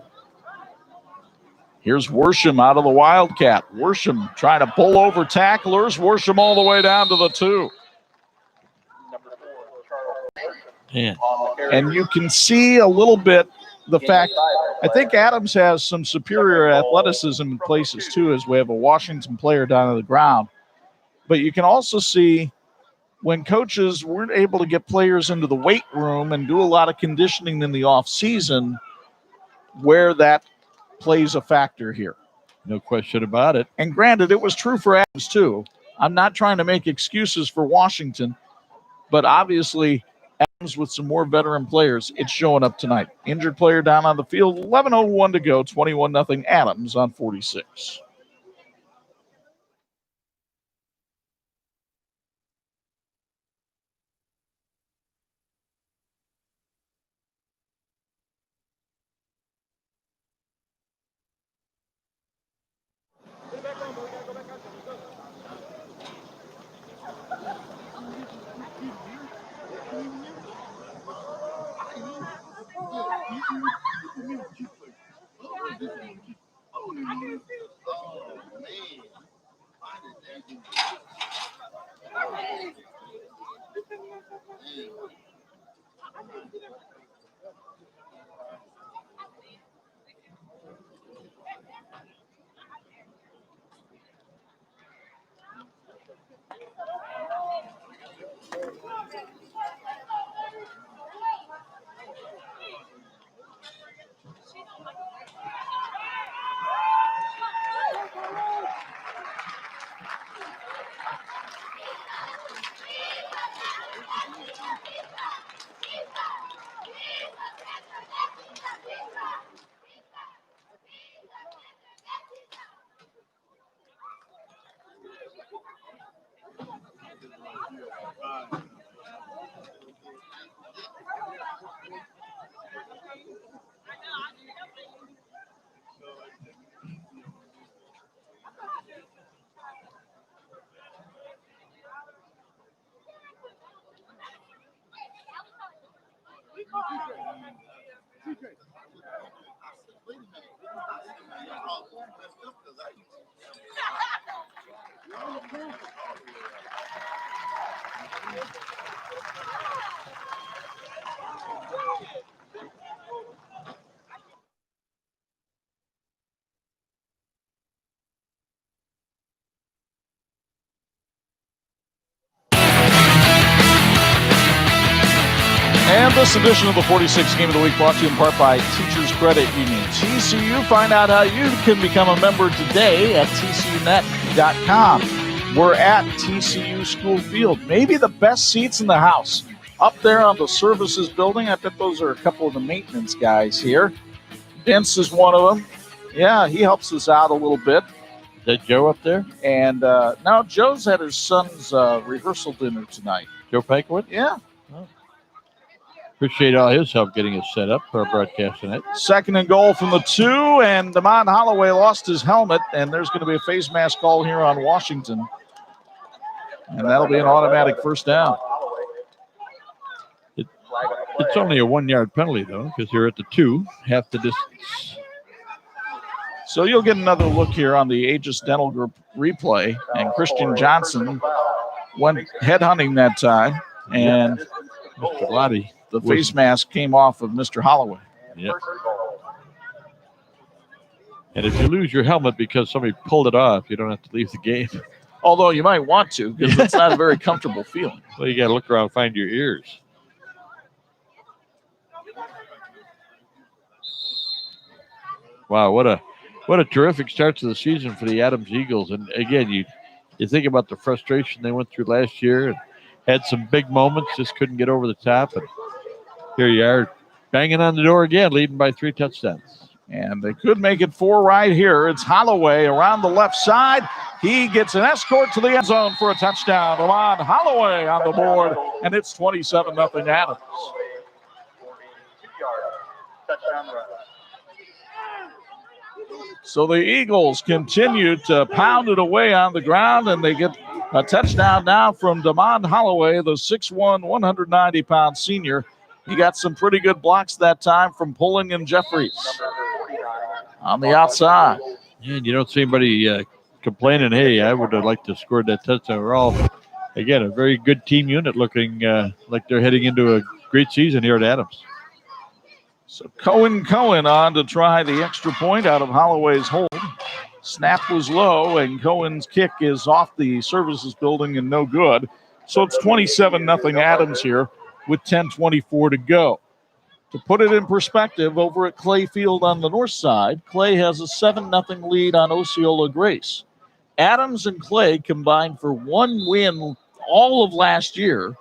Here's Worsham out of the Wildcat. Worsham trying to pull over tacklers. Worsham all the way down to the 2. Yeah. And you can see a little bit the fact, I think Adams has some superior athleticism in places too, as we have a Washington player down on the ground. But you can also see when coaches weren't able to get players into the weight room and do a lot of conditioning in the off season, where that plays a factor here. No question about it. And granted, it was true for Adams too. I'm not trying to make excuses for Washington, but obviously Adams with some more veteran players, it's showing up tonight. Injured player down on the field, 11:01 to go, 21-0 Adams on 46. And this edition of the 46 Game of the Week brought to you in part by Teachers Credit Union. TCU, find out how you can become a member today at tcunet.com. We're at TCU School Field. Maybe the best seats in the house. Up there on the services building, I bet those are a couple of the maintenance guys here. Vince is one of them. Yeah, he helps us out a little bit. Is that Joe up there? And now Joe's at his son's rehearsal dinner tonight. Joe Pankowitz? Yeah. Appreciate all his help getting us set up for our broadcast tonight. 2nd and goal from the 2, and Damon Holloway lost his helmet, and there's going to be a face mask call here on Washington. And that'll be an automatic first down. It's only a 1-yard penalty, though, because you're at the 2, half the distance. So you'll get another look here on the Aegis Dental Group replay, and Christian Johnson went headhunting that time, and Mr. Lottie. The face mask came off of Mr. Holloway. Yep. And if you lose your helmet because somebody pulled it off, you don't have to leave the game. Although you might want to, because it's not a very comfortable feeling. Well, you got to look around and find your ears. Wow, what a terrific start to the season for the Adams Eagles. And again, you think about the frustration they went through last year and had some big moments, just couldn't get over the top. And here you are, banging on the door again, leading by 3 touchdowns. And they could make it 4 right here. It's Holloway around the left side. He gets an escort to the end zone for a touchdown. Lamont Holloway on the board, and it's 27-0 Adams. So the Eagles continue to pound it away on the ground, and they get a touchdown now from Damon Holloway, the 6'1", 190-pound senior. He got some pretty good blocks that time from Pulling and Jeffries on the outside. Yeah, and you don't see anybody complaining, hey, I would have liked to score that touchdown. We're all, again, a very good team unit looking like they're heading into a great season here at Adams. So Cohen on to try the extra point out of Holloway's hold. Snap was low, and Cohen's kick is off the services building and no good. So it's 27-0 Adams here with 10:24 to go. To put it in perspective, over at Clay Field on the north side, Clay has a 7-0 lead on Osceola Grace. Adams and Clay combined for 1 win all of last year.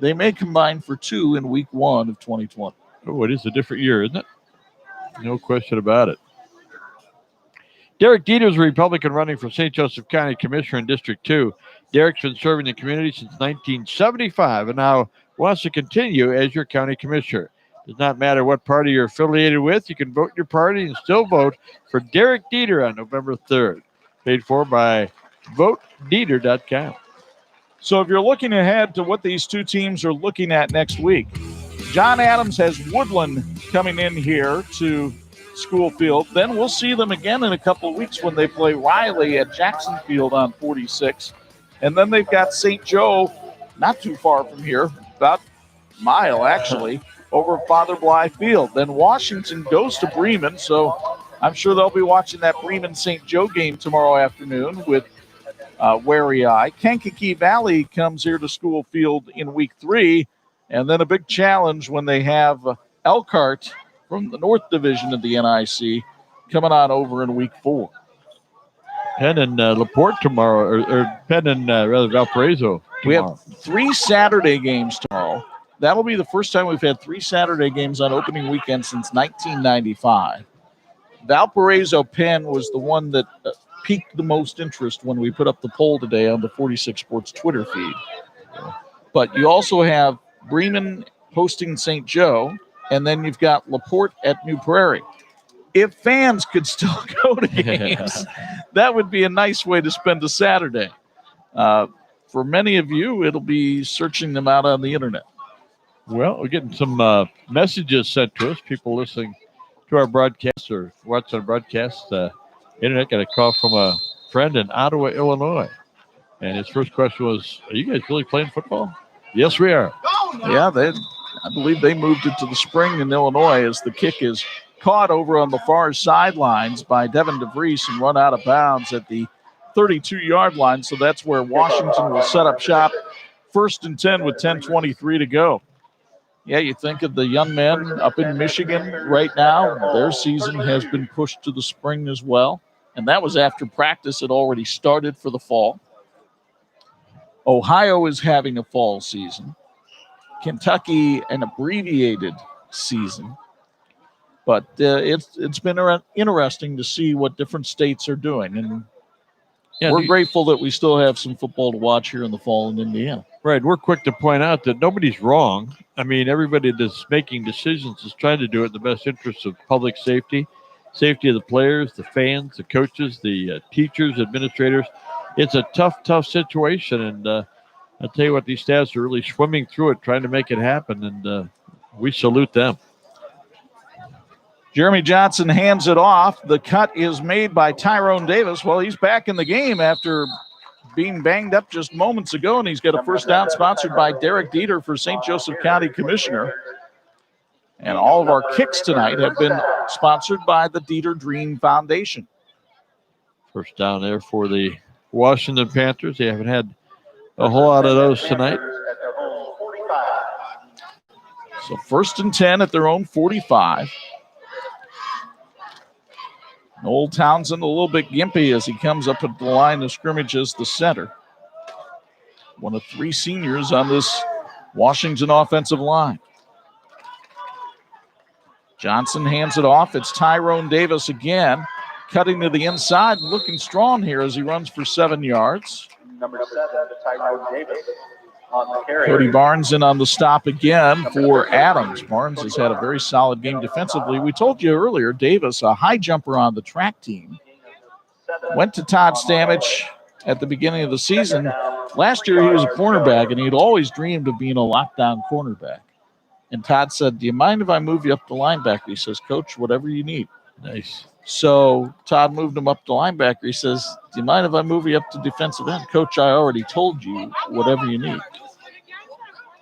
They may combine for 2 in week 1 of 2020. Oh, it is a different year, isn't it? No question about it. Derek Dieter is a Republican running for St. Joseph County Commissioner in District 2. Derek's been serving the community since 1975 and now wants to continue as your county commissioner. Does not matter what party you're affiliated with, you can vote your party and still vote for Derek Dieter on November 3rd. Paid for by VoteDieter.com. So if you're looking ahead to what these two teams are looking at next week, John Adams has Woodland coming in here to School Field. Then we'll see them again in a couple of weeks when they play Riley at Jackson Field on 46. And then they've got St. Joe, not too far from here, about a mile actually, over Father Bly Field. Then Washington goes to Bremen, so I'm sure they'll be watching that Bremen-St. Joe game tomorrow afternoon with wary eye. Kankakee Valley comes here to School Field in week 3, and then a big challenge when they have Elkhart from the North Division of the NIC coming on over in week 4. Penn and LaPorte tomorrow, or Penn and Valparaiso tomorrow. We have 3 Saturday games tomorrow. That'll be the first time we've had 3 Saturday games on opening weekend since 1995. Valparaiso Penn was the one that piqued the most interest when we put up the poll today on the 46 Sports Twitter feed. But you also have Bremen hosting St. Joe, and then you've got LaPorte at New Prairie. If fans could still go to games, that would be a nice way to spend a Saturday. For many of you, it'll be searching them out on the internet. Well, we're getting some messages sent to us. People listening to our broadcast or watching our broadcast. Internet got a call from a friend in Ottawa, Illinois. And his first question was, are you guys really playing football? Yes, we are. Yeah, I believe they moved it to the spring in Illinois as the kick is caught over on the far sidelines by Devin DeVries and run out of bounds at the 32-yard line. So that's where Washington will set up shop. 1st and 10 with 10:23 to go. Yeah, you think of the young men up in Michigan right now. Their season has been pushed to the spring as well. And that was after practice had already started for the fall. Ohio is having a fall season. Kentucky, an abbreviated season. But it's been interesting to see what different states are doing. And Yeah, we're grateful that we still have some football to watch here in the fall in Indiana. Right. We're quick to point out that nobody's wrong. I mean, everybody that's making decisions is trying to do it in the best interest of public safety, safety of the players, the fans, the coaches, the teachers, administrators. It's a tough situation. And I'll tell you what, these staffs are really swimming through it, trying to make it happen. And we salute them. Jeremy Johnson hands it off. The cut is made by Tyrone Davis. Well, he's back in the game after being banged up just moments ago, and he's got a first down sponsored by Derek Dieter for St. Joseph County Commissioner. And all of our kicks tonight have been sponsored by the Dieter Dream Foundation. First down there for the Washington Panthers. They haven't had a whole lot of those tonight. So 1st and 10 at their own 45. Noel Townsend a little bit gimpy as he comes up at the line of scrimmage as the center. One of 3 seniors on this Washington offensive line. Johnson hands it off. It's Tyrone Davis again, cutting to the inside, looking strong here as he runs for 7 yards. Number 7, Tyrone Davis on the carry. Cody Barnes in on the stop again for Adams. Barnes has had a very solid game defensively. We told you earlier, Davis, a high jumper on the track team, went to Todd Stamich at the beginning of the season. Last year he was a cornerback, and he'd always dreamed of being a lockdown cornerback. And Todd said, do you mind if I move you up to linebacker? He says, Coach, whatever you need. Nice. So Todd moved him up to linebacker. He says, do you mind if I move you up to defensive end? Coach, I already told you whatever you need.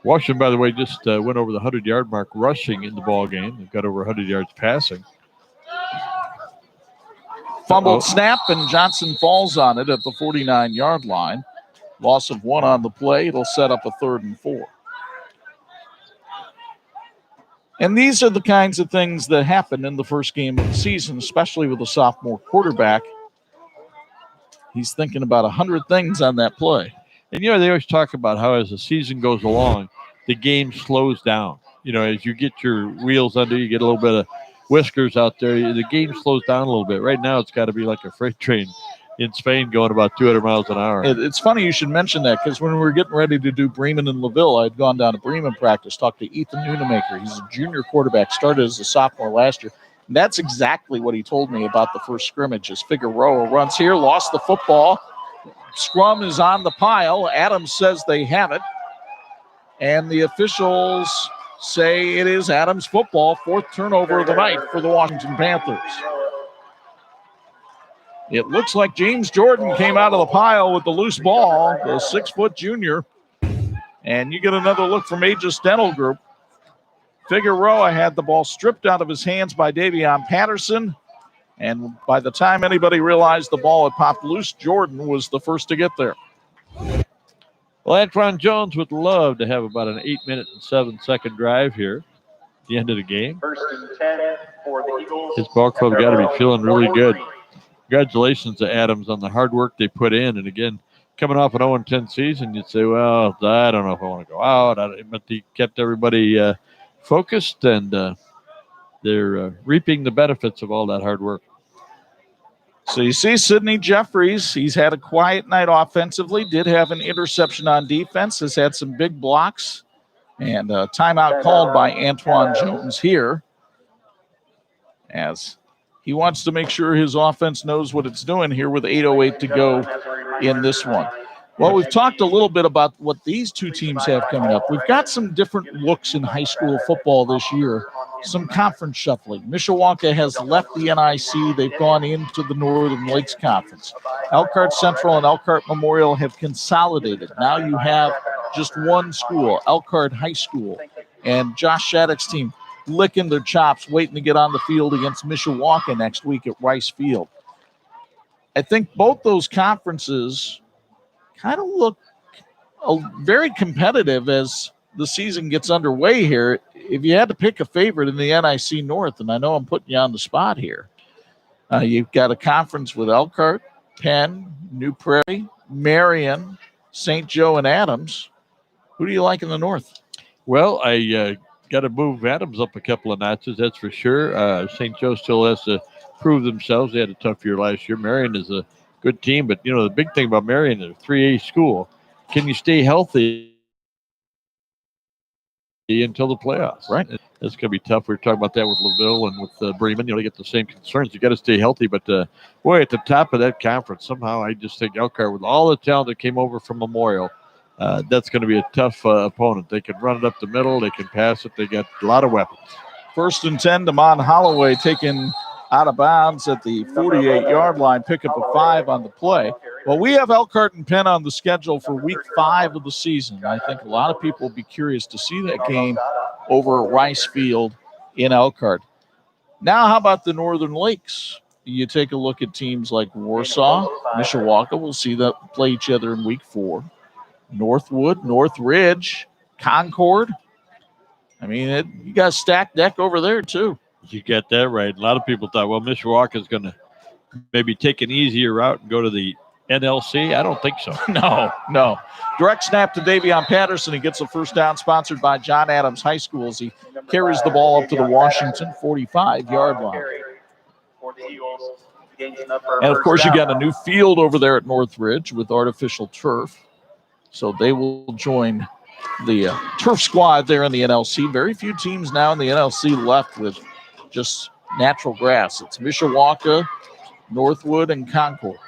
Washington, by the way, just went over the 100-yard mark rushing in the ball game. They've got over 100 yards passing. Fumbled snap, and Johnson falls on it at the 49-yard line. Loss of 1 on the play. It'll set up a 3rd and 4. And these are the kinds of things that happen in the first game of the season, especially with a sophomore quarterback. He's thinking about 100 things on that play. And, they always talk about how as the season goes along, the game slows down. As you get your wheels under, you get a little bit of whiskers out there, the game slows down a little bit. Right now, it's got to be like a freight train in Spain going about 200 miles an hour. It's funny you should mention that, because when we were getting ready to do Bremen and LaVille, I had gone down to Bremen practice, talked to Ethan Nunemaker. He's a junior quarterback, started as a sophomore last year. And that's exactly what he told me about the first scrimmage. As Figueroa runs here, lost the football. Scrum is on the pile. Adams says they have it. And the officials say it is Adams football. 4th turnover of the night for the Washington Panthers. It looks like James Jordan came out of the pile with the loose ball, the 6-foot junior. And you get another look from Aegis Dental Group. Figueroa had the ball stripped out of his hands by Davion Patterson. And by the time anybody realized the ball had popped loose, Jordan was the first to get there. Well, Antron Jones would love to have about an 8-minute and 7-second drive here at the end of the game. 1st and 10 for the Eagles. His ball club got to be feeling really good. Congratulations to Adams on the hard work they put in. And again, coming off an 0-10 season, you'd say, well, I don't know if I want to go out. But he kept everybody focused, and they're reaping the benefits of all that hard work. So you see Sidney Jeffries, he's had a quiet night offensively, did have an interception on defense, has had some big blocks, and a timeout called by Antwan Jones here, as he wants to make sure his offense knows what it's doing here with 8:08 to go in this one. Well, we've talked a little bit about what these two teams have coming up. We've got some different looks in high school football this year, some conference shuffling. Mishawaka has left the NIC. They've gone into the Northern Lakes Conference. Elkhart Central and Elkhart Memorial have consolidated. Now you have just one school, Elkhart High School. And Josh Shattuck's team licking their chops, waiting to get on the field against Mishawaka next week at Rice Field. I think both those conferences kind of look very competitive as the season gets underway here. If you had to pick a favorite in the NIC North, and I know I'm putting you on the spot here, you've got a conference with Elkhart, Penn, New Prairie, Marion, St. Joe, and Adams. Who do you like in the North? Well, I got to move Adams up a couple of notches, that's for sure. St. Joe still has to prove themselves. They had a tough year last year. Marion is a good team. But, the big thing about Marion, they're a 3A school. Can you stay healthy until the playoffs? Right. That's going to be tough. We were talking about that with LaVille and with Bremen. They get the same concerns. You got to stay healthy. But, boy, at the top of that conference, somehow I just think Elkhart, with all the talent that came over from Memorial, that's going to be a tough opponent. They can run it up the middle. They can pass it. They got a lot of weapons. 1st and 10, Damon Holloway taken out of bounds at the 48-yard line, pick up a 5 on the play. Well, we have Elkhart and Penn on the schedule for week 5 of the season. I think a lot of people will be curious to see that game over at Rice Field in Elkhart. Now, how about the Northern Lakes? You take a look at teams like Warsaw, Mishawaka. We'll see them play each other in week 4. Northwood, Northridge, Concord. I mean, you got a stacked deck over there, too. You got that right. A lot of people thought, well, Mishawaka is going to maybe take an easier route and go to the NLC. I don't think so. No. Direct snap to Davion Patterson. He gets a first down, sponsored by John Adams High School, as he carries the ball up to the Washington 45-yard line. And, of course, you got a new field over there at Northridge with artificial turf. So they will join the turf squad there in the NLC. Very few teams now in the NLC left with just natural grass. It's Mishawaka, Northwood, and Concord.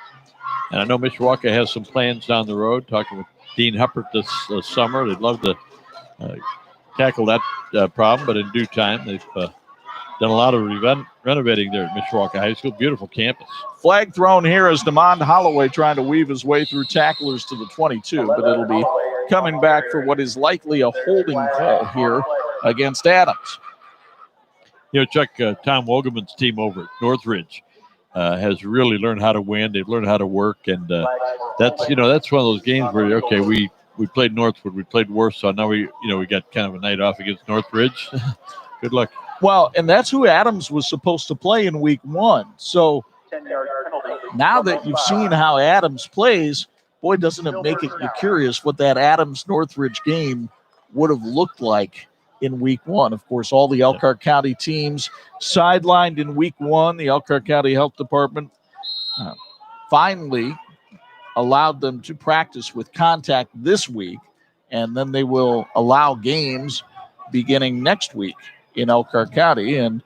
And I know Mishawaka has some plans down the road, talking with Dean Huppert this summer. They'd love to tackle that problem, but in due time, they've done a lot of renovating there at Mishawaka High School. Beautiful campus. Flag thrown here as Damon Holloway trying to weave his way through tacklers to the 22, but it'll be coming back for what is likely a holding call here against Adams. Chuck, Tom Wogelman's team over at Northridge has really learned how to win. They've learned how to work, and that's one of those games where, okay, we played Northwood, we played Warsaw, now we got kind of a night off against Northridge. Good luck. Well, and that's who Adams was supposed to play in week 1. So now that you've seen how Adams plays, boy, doesn't it make it you curious what that Adams-Northridge game would have looked like in week 1. Of course, all the Elkhart County teams sidelined in week 1. The Elkhart County Health Department finally allowed them to practice with contact this week, and then they will allow games beginning next week in Elkhart County. And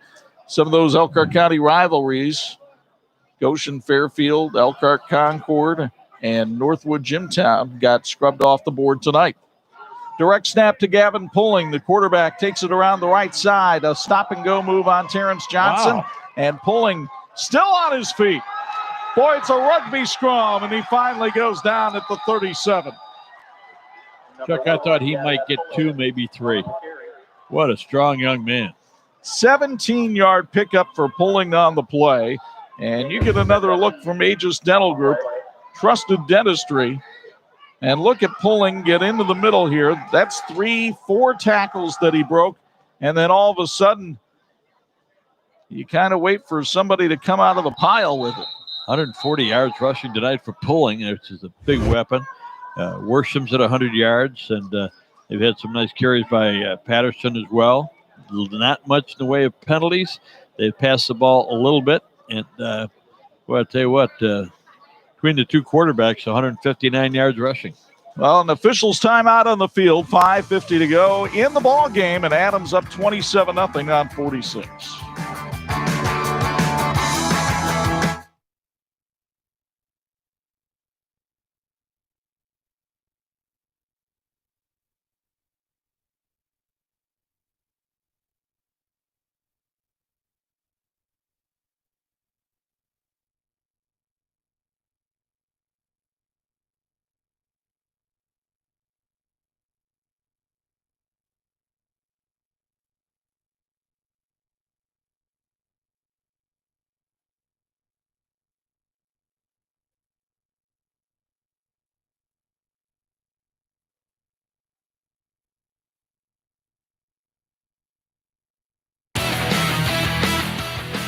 some of those Elkhart County rivalries, Goshen Fairfield, Elkhart Concord, and Northwood Jimtown, got scrubbed off the board tonight. Direct snap to Gavin Pulling. The quarterback takes it around the right side. A stop-and-go move on Terrence Johnson. Wow. And Pulling still on his feet. Boy, it's a rugby scrum, and he finally goes down at the 37. Chuck, I thought he might get 2, maybe 3. What a strong young man. 17-yard pickup for Pulling on the play. And you get another look from Aegis Dental Group, Trusted Dentistry. And look at Pulling get into the middle here. That's 3-4 tackles that he broke. And then all of a sudden, you kind of wait for somebody to come out of the pile with it. 140 yards rushing tonight for Pulling, which is a big weapon. Worsham's at 100 yards, and they've had some nice carries by Patterson as well. Not much in the way of penalties. They've passed the ball a little bit. And, well, I'll tell you what, between the two quarterbacks, 159 yards rushing. Well, an official's timeout on the field, 5:50 to go in the ball game, and Adams up 27-0 on 46.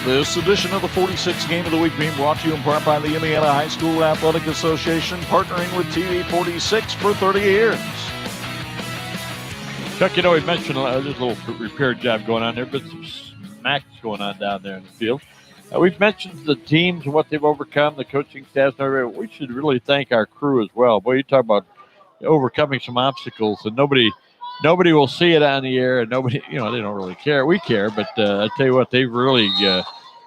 This edition of the 46 Game of the Week being brought to you in part by the Indiana High School Athletic Association, partnering with TV-46 for 30 years. Chuck, we mentioned there's a little repair job going on there, but some smacks going on down there in the field. We've mentioned the teams and what they've overcome, the coaching staff, and everything. We should really thank our crew as well. Boy, you talk about overcoming some obstacles, and nobody will see it on the air, and nobody, they don't really care. We care, but I tell you what, they've really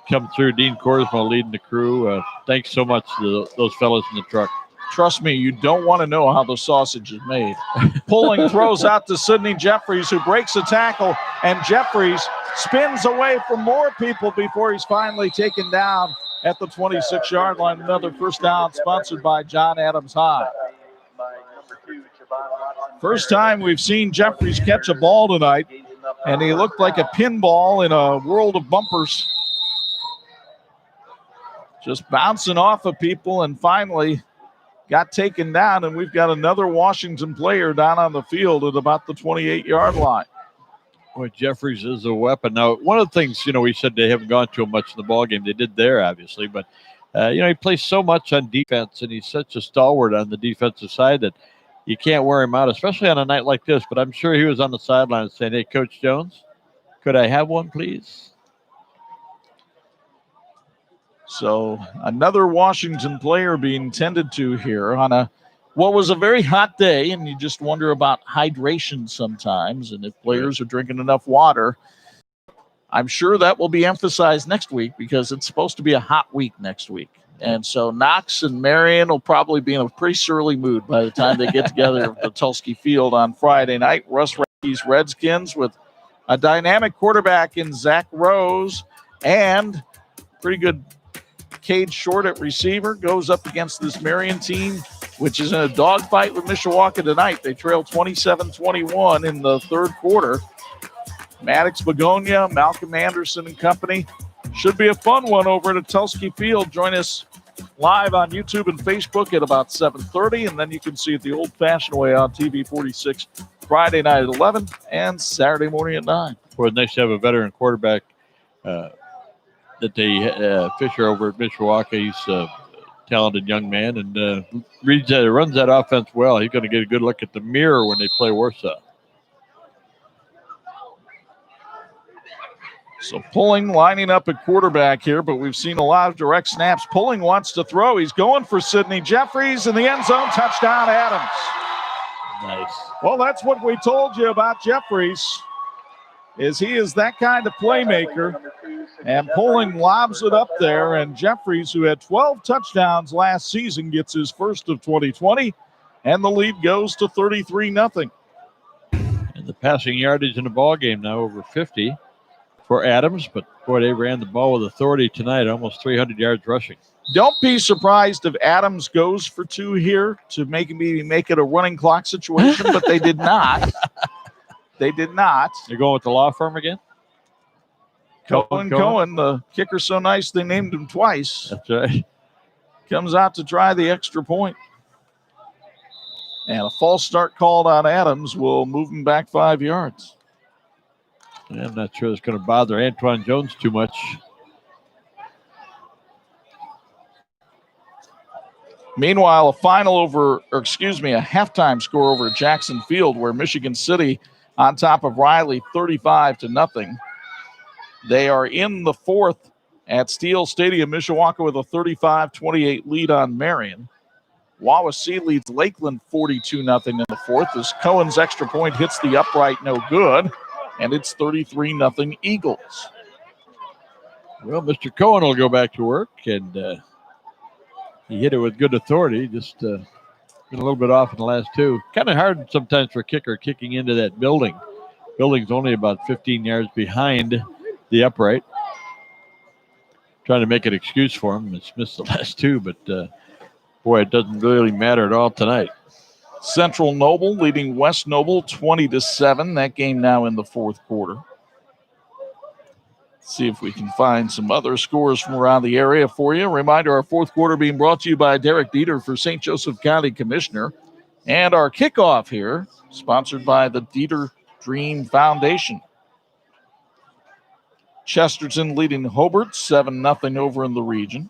come through. Dean Korsmo leading the crew. Thanks so much to those fellas in the truck. Trust me, you don't want to know how the sausage is made. Pulling throws out to Sidney Jeffries, who breaks a tackle, and Jeffries spins away from more people before he's finally taken down at the 26-yard line. Another first down sponsored by John Adams High. First time we've seen Jeffries catch a ball tonight, and he looked like a pinball in a world of bumpers. Just bouncing off of people and finally got taken down, and we've got another Washington player down on the field at about the 28-yard line. Boy, Jeffries is a weapon. Now, one of the things, we said they haven't gone to him much in the ball game. They did there, obviously, but, he plays so much on defense, and he's such a stalwart on the defensive side that you can't wear him out, especially on a night like this. But I'm sure he was on the sideline saying, "Hey, Coach Jones, could I have one, please?" So another Washington player being tended to here on what was a very hot day, and you just wonder about hydration sometimes and if players are drinking enough water. I'm sure that will be emphasized next week because it's supposed to be a hot week next week. And so Knox and Marion will probably be in a pretty surly mood by the time they get together at the Tulske Field on Friday night. Russ Radke's Redskins with a dynamic quarterback in Zach Rose and pretty good Cade Short at receiver, goes up against this Marion team, which is in a dogfight with Mishawaka tonight. They trail 27-21 in the third quarter. Maddox Begonia, Malcolm Anderson and company. Should be a fun one over at Tulske Field. Join us live on YouTube and Facebook at about 7:30, and then you can see it the old-fashioned way on TV-46 Friday night at 11 and Saturday morning at 9. Well, it's nice to have a veteran quarterback that they Fisher over at Mishawaka. He's a talented young man and runs that offense well. He's going to get a good look at the mirror when they play Warsaw. So Pulling lining up at quarterback here, but we've seen a lot of direct snaps. Pulling wants to throw. He's going for Sidney Jeffries in the end zone. Touchdown, Adams. Nice. Well, that's what we told you about Jeffries, is he is that kind of playmaker. And Pulling lobs it up there, and Jeffries, who had 12 touchdowns last season, gets his first of 2020, and the lead goes to 33-0. And the passing yardage in the ball game now over 50 for Adams, but boy, they ran the ball with authority tonight, almost 300 yards rushing. Don't be surprised if Adams goes for two here to make it a running clock situation, but they did not. They did not. They're going with the law firm again? Cohen, the kicker's so nice they named him twice. That's right. Comes out to try the extra point. And a false start called on Adams will move him back 5 yards. I'm not sure it's going to bother Antoine Jones too much. Meanwhile, a halftime score over at Jackson Field, where Michigan City on top of Riley 35-0. They are in the fourth at Steel Stadium. Mishawaka with a 35-28 lead on Marion. Wawasee leads Lakeland 42-0 in the fourth as Cohen's extra point hits the upright, no good, and it's 33-0 Eagles. Well, Mr. Cohen will go back to work, and he hit it with good authority, just been a little bit off in the last two. Kind of hard sometimes for a kicker kicking into that building. Building's only about 15 yards behind the upright. Trying to make an excuse for him. It's missed the last two, but boy, it doesn't really matter at all tonight. Central Noble leading West Noble 20-7. That game now in the fourth quarter. See if we can find some other scores from around the area for you. Reminder, our fourth quarter being brought to you by Derek Dieter for St. Joseph County Commissioner. And our kickoff here, sponsored by the Dieter Dream Foundation. Chesterton leading Hobart 7-0 over in the region.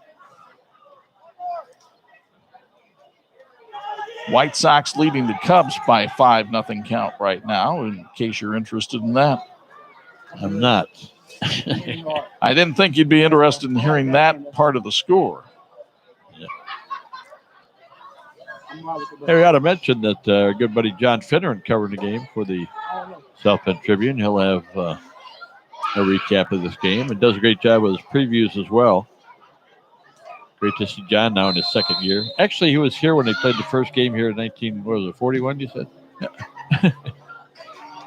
White Sox leading the Cubs by 5-0 count right now, in case you're interested in that. I'm not. I didn't think you'd be interested in hearing that part of the score. Hey, we ought to mention that our good buddy John Finneran covering the game for the South Bend Tribune. He'll have a recap of this game and does a great job with his previews as well. Great to see John now in his second year. Actually, he was here when they played the first game here in 1941, you said?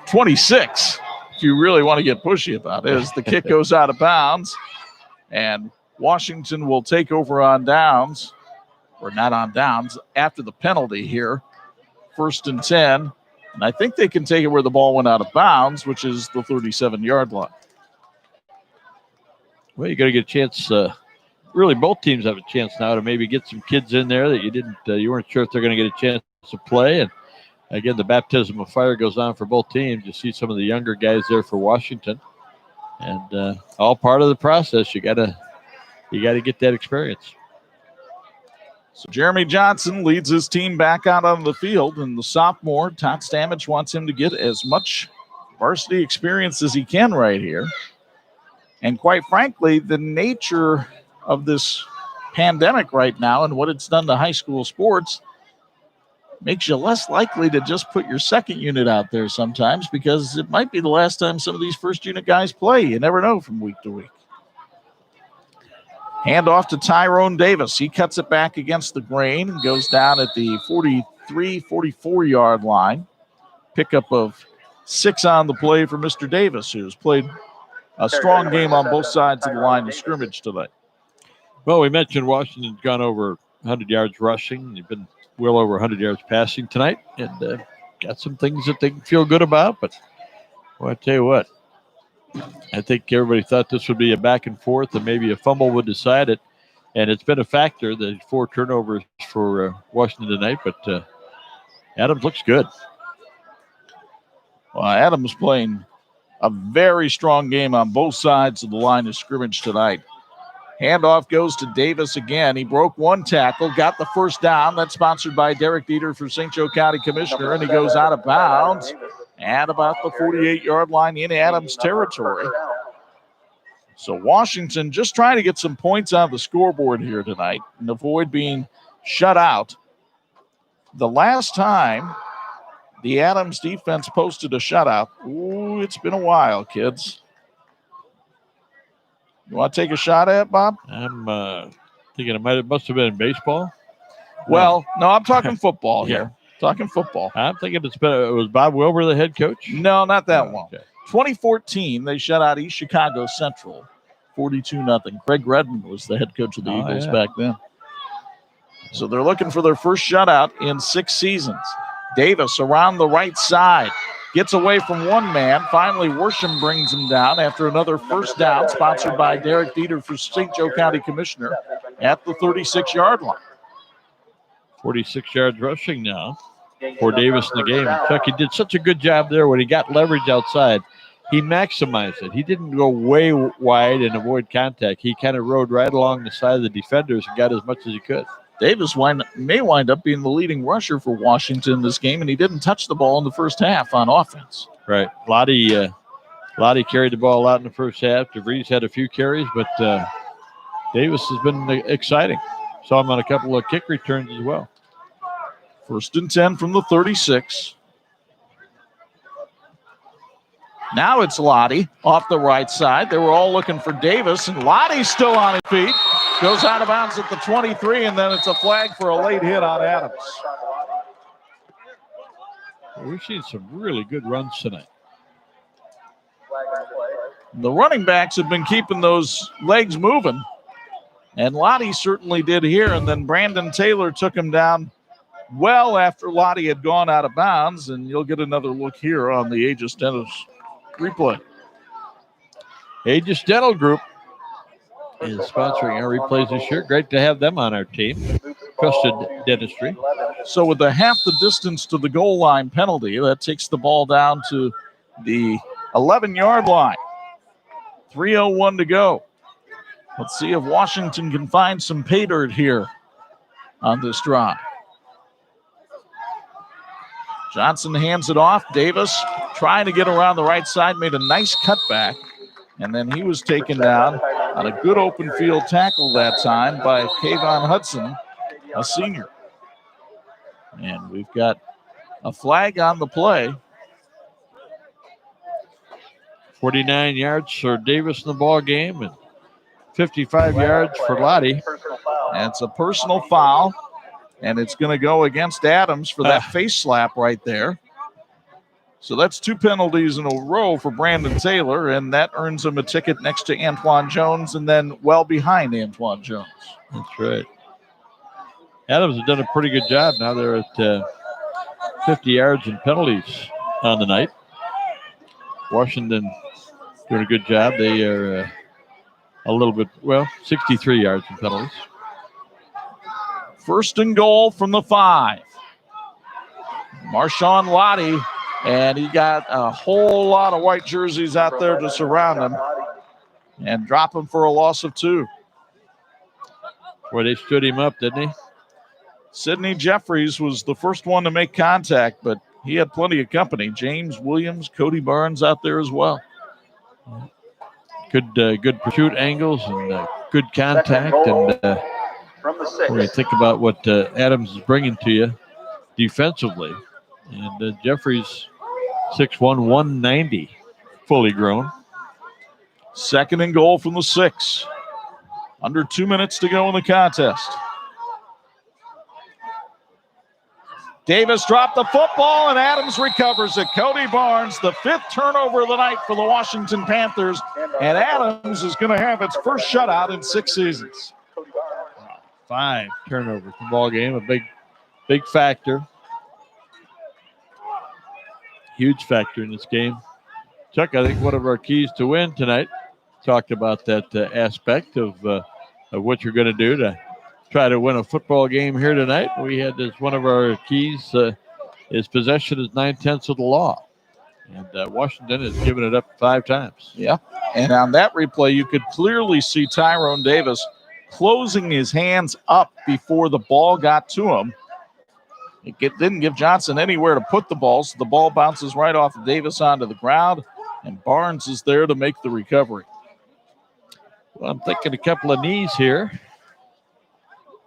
26, if you really want to get pushy about it, as the kick goes out of bounds. And Washington will take over on downs, or not on downs, after the penalty here. 1st and 10. And I think they can take it where the ball went out of bounds, which is the 37-yard line. Well, you got to get a chance. Really, both teams have a chance now to maybe get some kids in there that you weren't sure if they're going to get a chance to play. And again, the baptism of fire goes on for both teams. You see some of the younger guys there for Washington, and all part of the process. You got to get that experience. So Jeremy Johnson leads his team back out on the field, and the sophomore, Todd Stamage, wants him to get as much varsity experience as he can right here. And quite frankly, the nature of this pandemic right now and what it's done to high school sports makes you less likely to just put your second unit out there sometimes, because it might be the last time some of these first unit guys play. You never know from week to week. Hand off to Tyrone Davis. He cuts it back against the grain and goes down at the 43, 44-yard line. Pickup of 6 on the play for Mr. Davis, who's played a strong game on both sides of the line of scrimmage tonight. Well, we mentioned Washington's gone over 100 yards rushing. They've been well over 100 yards passing tonight, and got some things that they can feel good about. But well, I tell you what, I think everybody thought this would be a back and forth and maybe a fumble would decide it. And it's been a factor, the 4 turnovers for Washington tonight. But Adams looks good. Well, Adams playing a very strong game on both sides of the line of scrimmage tonight. Handoff goes to Davis again. He broke one tackle, got the first down. That's sponsored by Derek Dieter for St. Joe County Commissioner, and he goes out of bounds at about the 48-yard line in Adams territory. So Washington just trying to get some points on the scoreboard here tonight and avoid being shut out. The last time the Adams defense posted a shutout, ooh, it's been a while, kids. You want to take a shot at it, Bob? I'm thinking it must have been in baseball. Well, no, I'm talking football here. Talking football. I'm thinking it was Bob Wilbur the head coach? No, not that one. Okay. 2014, they shut out East Chicago Central, 42-0. Craig Redmond was the head coach of the Eagles back then. So they're looking for their first shutout in 6 seasons. Davis around the right side. Gets away from one man. Finally, Worsham brings him down after another first down, sponsored by Derek Dieter for St. Joe County Commissioner at the 36-yard line. 46 yards rushing now for Davis in the game. Chuck, he did such a good job there when he got leverage outside. He maximized it. He didn't go way wide and avoid contact. He kind of rode right along the side of the defenders and got as much as he could. Davis may wind up being the leading rusher for Washington in this game, and he didn't touch the ball in the first half on offense. Right. Lottie carried the ball out in the first half. DeVries had a few carries, but Davis has been exciting. Saw him on a couple of kick returns as well. 1st and 10 from the 36. Now it's Lottie off the right side. They were all looking for Davis, and Lottie's still on his feet. Goes out of bounds at the 23, and then it's a flag for a late hit on Adams. We've seen some really good runs tonight. The running backs have been keeping those legs moving, and Lottie certainly did here, and then Brandon Taylor took him down well after Lottie had gone out of bounds, and you'll get another look here on the Aegis Dental replay. Aegis Dental Group is sponsoring our replays this year. Great to have them on our team. Trusted dentistry. So with the half the distance to the goal line penalty, that takes the ball down to the 11-yard line. 3:01 to go. Let's see if Washington can find some pay dirt here on this drive. Johnson hands it off. Davis trying to get around the right side, made a nice cutback And then he was taken down on a good open field tackle that time by Kayvon Hudson, a senior. And we've got a flag on the play. 49 yards for Davis in the ball game and 55 yards for Lottie. And it's a personal foul, and it's going to go against Adams for that face slap right there. So that's 2 penalties in a row for Brandon Taylor, and that earns him a ticket next to Antoine Jones and then well behind Antoine Jones. That's right. Adams has done a pretty good job. Now they're at 50 yards in penalties on the night. Washington doing a good job. They are a little bit, 63 yards in penalties. First and goal from the 5. Marshawn Lottie, and he got a whole lot of white jerseys out there to surround him and drop him for a loss of 2. Where they stood him up, didn't he? Sidney Jeffries was the first one to make contact, but he had plenty of company. James Williams, Cody Barnes out there as well. Good pursuit angles and good contact. And when you think about what Adams is bringing to you defensively, and Jeffries 6'1", 190, fully grown. Second and goal from the 6. Under 2 minutes to go in the contest. Davis dropped the football, and Adams recovers it. Cody Barnes, the 5th turnover of the night for the Washington Panthers, and Adams is going to have its first shutout in 6 seasons. 5 turnovers in the ball game, a big factor. Huge factor in this game. Chuck, I think one of our keys to win tonight, talked about that aspect of what you're going to do to try to win a football game here tonight. We had as one of our keys is possession is 9/10 of the law. And Washington has given it up 5 times. Yeah, and on that replay, you could clearly see Tyrone Davis closing his hands up before the ball got to him. It didn't give Johnson anywhere to put the ball, so the ball bounces right off of Davis onto the ground, and Barnes is there to make the recovery. Well, I'm thinking a couple of knees here.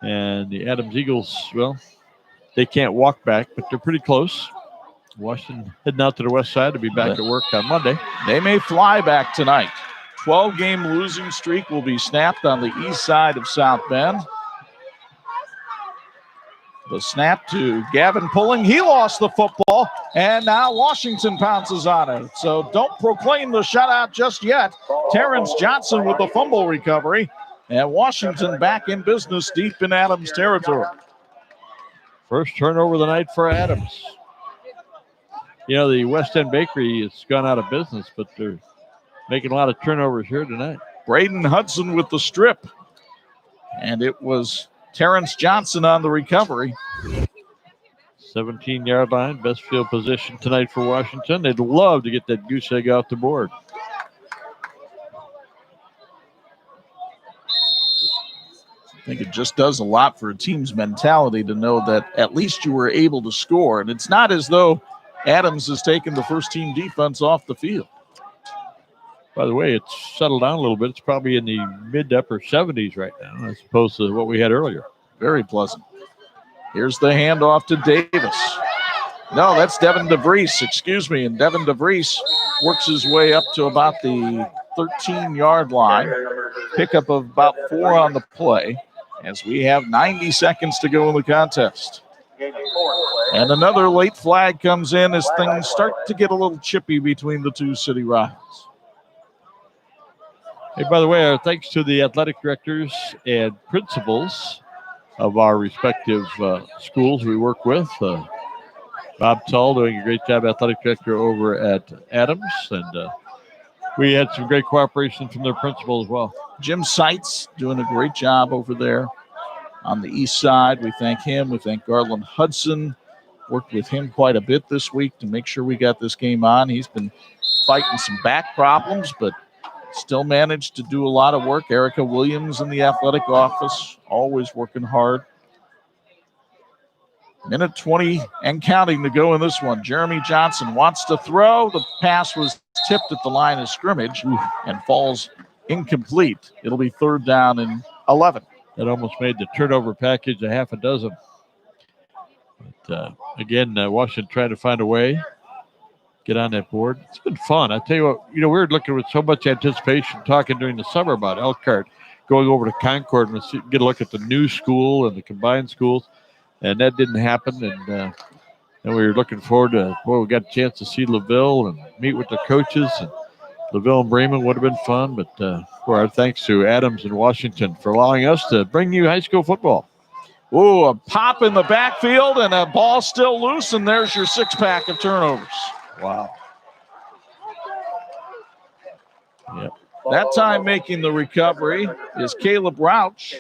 And the Adams Eagles, they can't walk back, but they're pretty close. Washington heading out to the west side to be back at work on Monday. They may fly back tonight. 12-game losing streak will be snapped on the east side of South Bend. The snap to Gavin Pulling. He lost the football, and now Washington pounces on it. So don't proclaim the shutout just yet. Terrence Johnson with the fumble recovery, and Washington back in business deep in Adams territory. First turnover of the night for Adams. You know, the West End Bakery has gone out of business, but they're making a lot of turnovers here tonight. Braden Hudson with the strip, and it was Terrence Johnson on the recovery. 17-yard line, best field position tonight for Washington. They'd love to get that goose egg off the board. I think it just does a lot for a team's mentality to know that at least you were able to score. And it's not as though Adams has taken the first-team defense off the field. By the way, it's settled down a little bit. It's probably in the mid to upper 70s right now, as opposed to what we had earlier. Very pleasant. Here's the handoff to Davis. No, that's Devin DeVries, excuse me. And Devin DeVries works his way up to about the 13-yard line. Pickup of about 4 on the play, as we have 90 seconds to go in the contest. And another late flag comes in as things start to get a little chippy between the two city rivals. Hey, by the way, our thanks to the athletic directors and principals of our respective schools we work with. Bob Tull doing a great job, athletic director over at Adams, and we had some great cooperation from their principal as well. Jim Seitz doing a great job over there on the east side. We thank him. We thank Garland Hudson. Worked with him quite a bit this week to make sure we got this game on. He's been fighting some back problems, but still managed to do a lot of work. Erica Williams in the athletic office, always working hard. Minute 20 and counting to go in this one. Jeremy Johnson wants to throw. The pass was tipped at the line of scrimmage and falls incomplete. It'll be 3rd down and 11. That almost made the turnover package a half a dozen. But again, Washington trying to find a way, get on that board. It's been fun. I tell you what, we were looking with so much anticipation, talking during the summer about Elkhart going over to Concord and get a look at the new school and the combined schools. And that didn't happen. And we were looking forward to, we got a chance to see LaVille and meet with the coaches. And LaVille and Bremen would have been fun. But for our thanks to Adams and Washington for allowing us to bring you high school football. Ooh, a pop in the backfield and a ball still loose. And there's your 6-pack of turnovers. Wow. Yep. That time making the recovery is Caleb Rauch.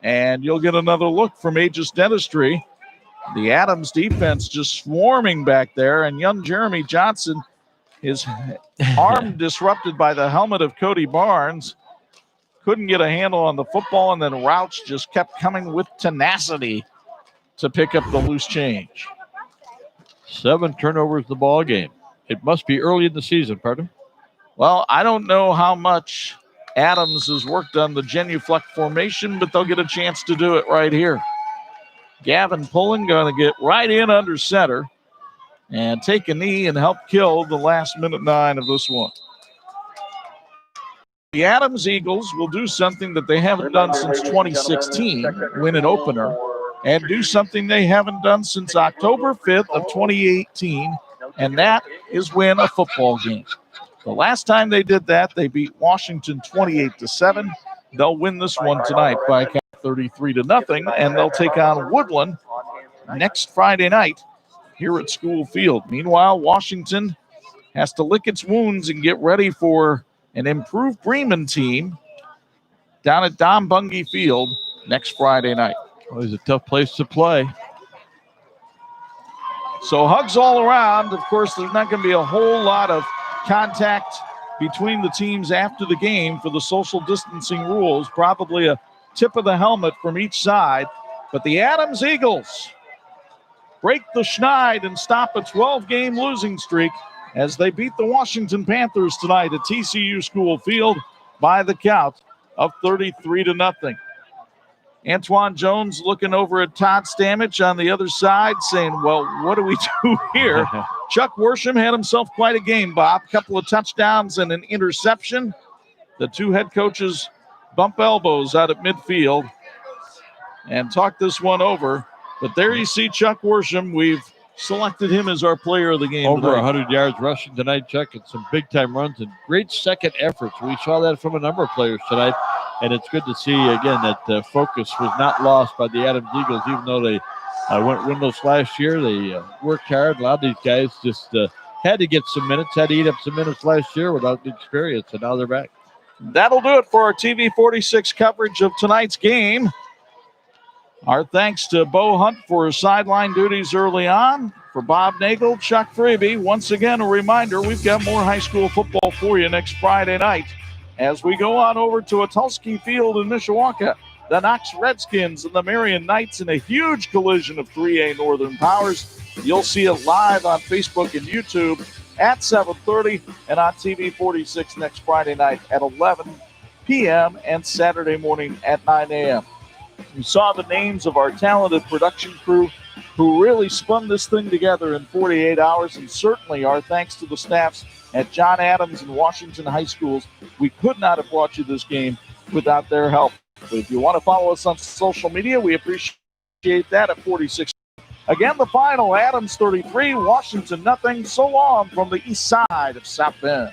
And you'll get another look from Aegis Dentistry. The Adams defense just swarming back there. And young Jeremy Johnson, his arm disrupted by the helmet of Cody Barnes. Couldn't get a handle on the football. And then Rauch just kept coming with tenacity to pick up the loose change. 7 turnovers the ball game. It must be early in the season, pardon? Well, I don't know how much Adams has worked on the genuflect formation, but they'll get a chance to do it right here. Gavin Pullen going to get right in under center and take a knee and help kill the last minute 9 of this one. The Adams Eagles will do something that they haven't done since 2016, win an opener, and do something they haven't done since October 5th of 2018, and that is win a football game. The last time they did that, they beat Washington 28-7. They'll win this one tonight by 33-0, and they'll take on Woodland next Friday night here at School Field. Meanwhile, Washington has to lick its wounds and get ready for an improved Bremen team down at Don Bungie Field next Friday night. Always a tough place to play. So hugs all around. Of course, there's not going to be a whole lot of contact between the teams after the game for the social distancing rules. Probably a tip of the helmet from each side. But the Adams Eagles break the schneid and stop a 12-game losing streak as they beat the Washington Panthers tonight at TCU School Field by the count of 33-0. Antoine Jones looking over at Todd Stamich on the other side saying, well, what do we do here? Chuck Worsham had himself quite a game, Bob. A couple of touchdowns and an interception. The two head coaches bump elbows out at midfield and talk this one over. But there you see Chuck Worsham. We've selected him as our player of the game. Over tonight. 100 yards rushing tonight, Chuck, and some big-time runs and great second efforts. We saw that from a number of players tonight. And it's good to see, again, that focus was not lost by the Adams Eagles, even though they went winless last year. They worked hard. A lot of these guys just had to get some minutes, had to eat up some minutes last year without the experience, and now they're back. That'll do it for our TV-46 coverage of tonight's game. Our thanks to Bo Hunt for his sideline duties early on. For Bob Nagel, Chuck Freeby, once again, a reminder, we've got more high school football for you next Friday night. As we go on over to Atulski Field in Mishawaka, the Knox Redskins and the Marion Knights in a huge collision of 3A Northern Powers. You'll see it live on Facebook and YouTube at 7:30 and on TV-46 next Friday night at 11 p.m. and Saturday morning at 9 a.m. You saw the names of our talented production crew who really spun this thing together in 48 hours, and certainly our thanks to the staffs at John Adams and Washington High Schools. We could not have brought you this game without their help. But if you want to follow us on social media, we appreciate that at 46. Again, the final, Adams 33, Washington nothing. So long from the east side of South Bend.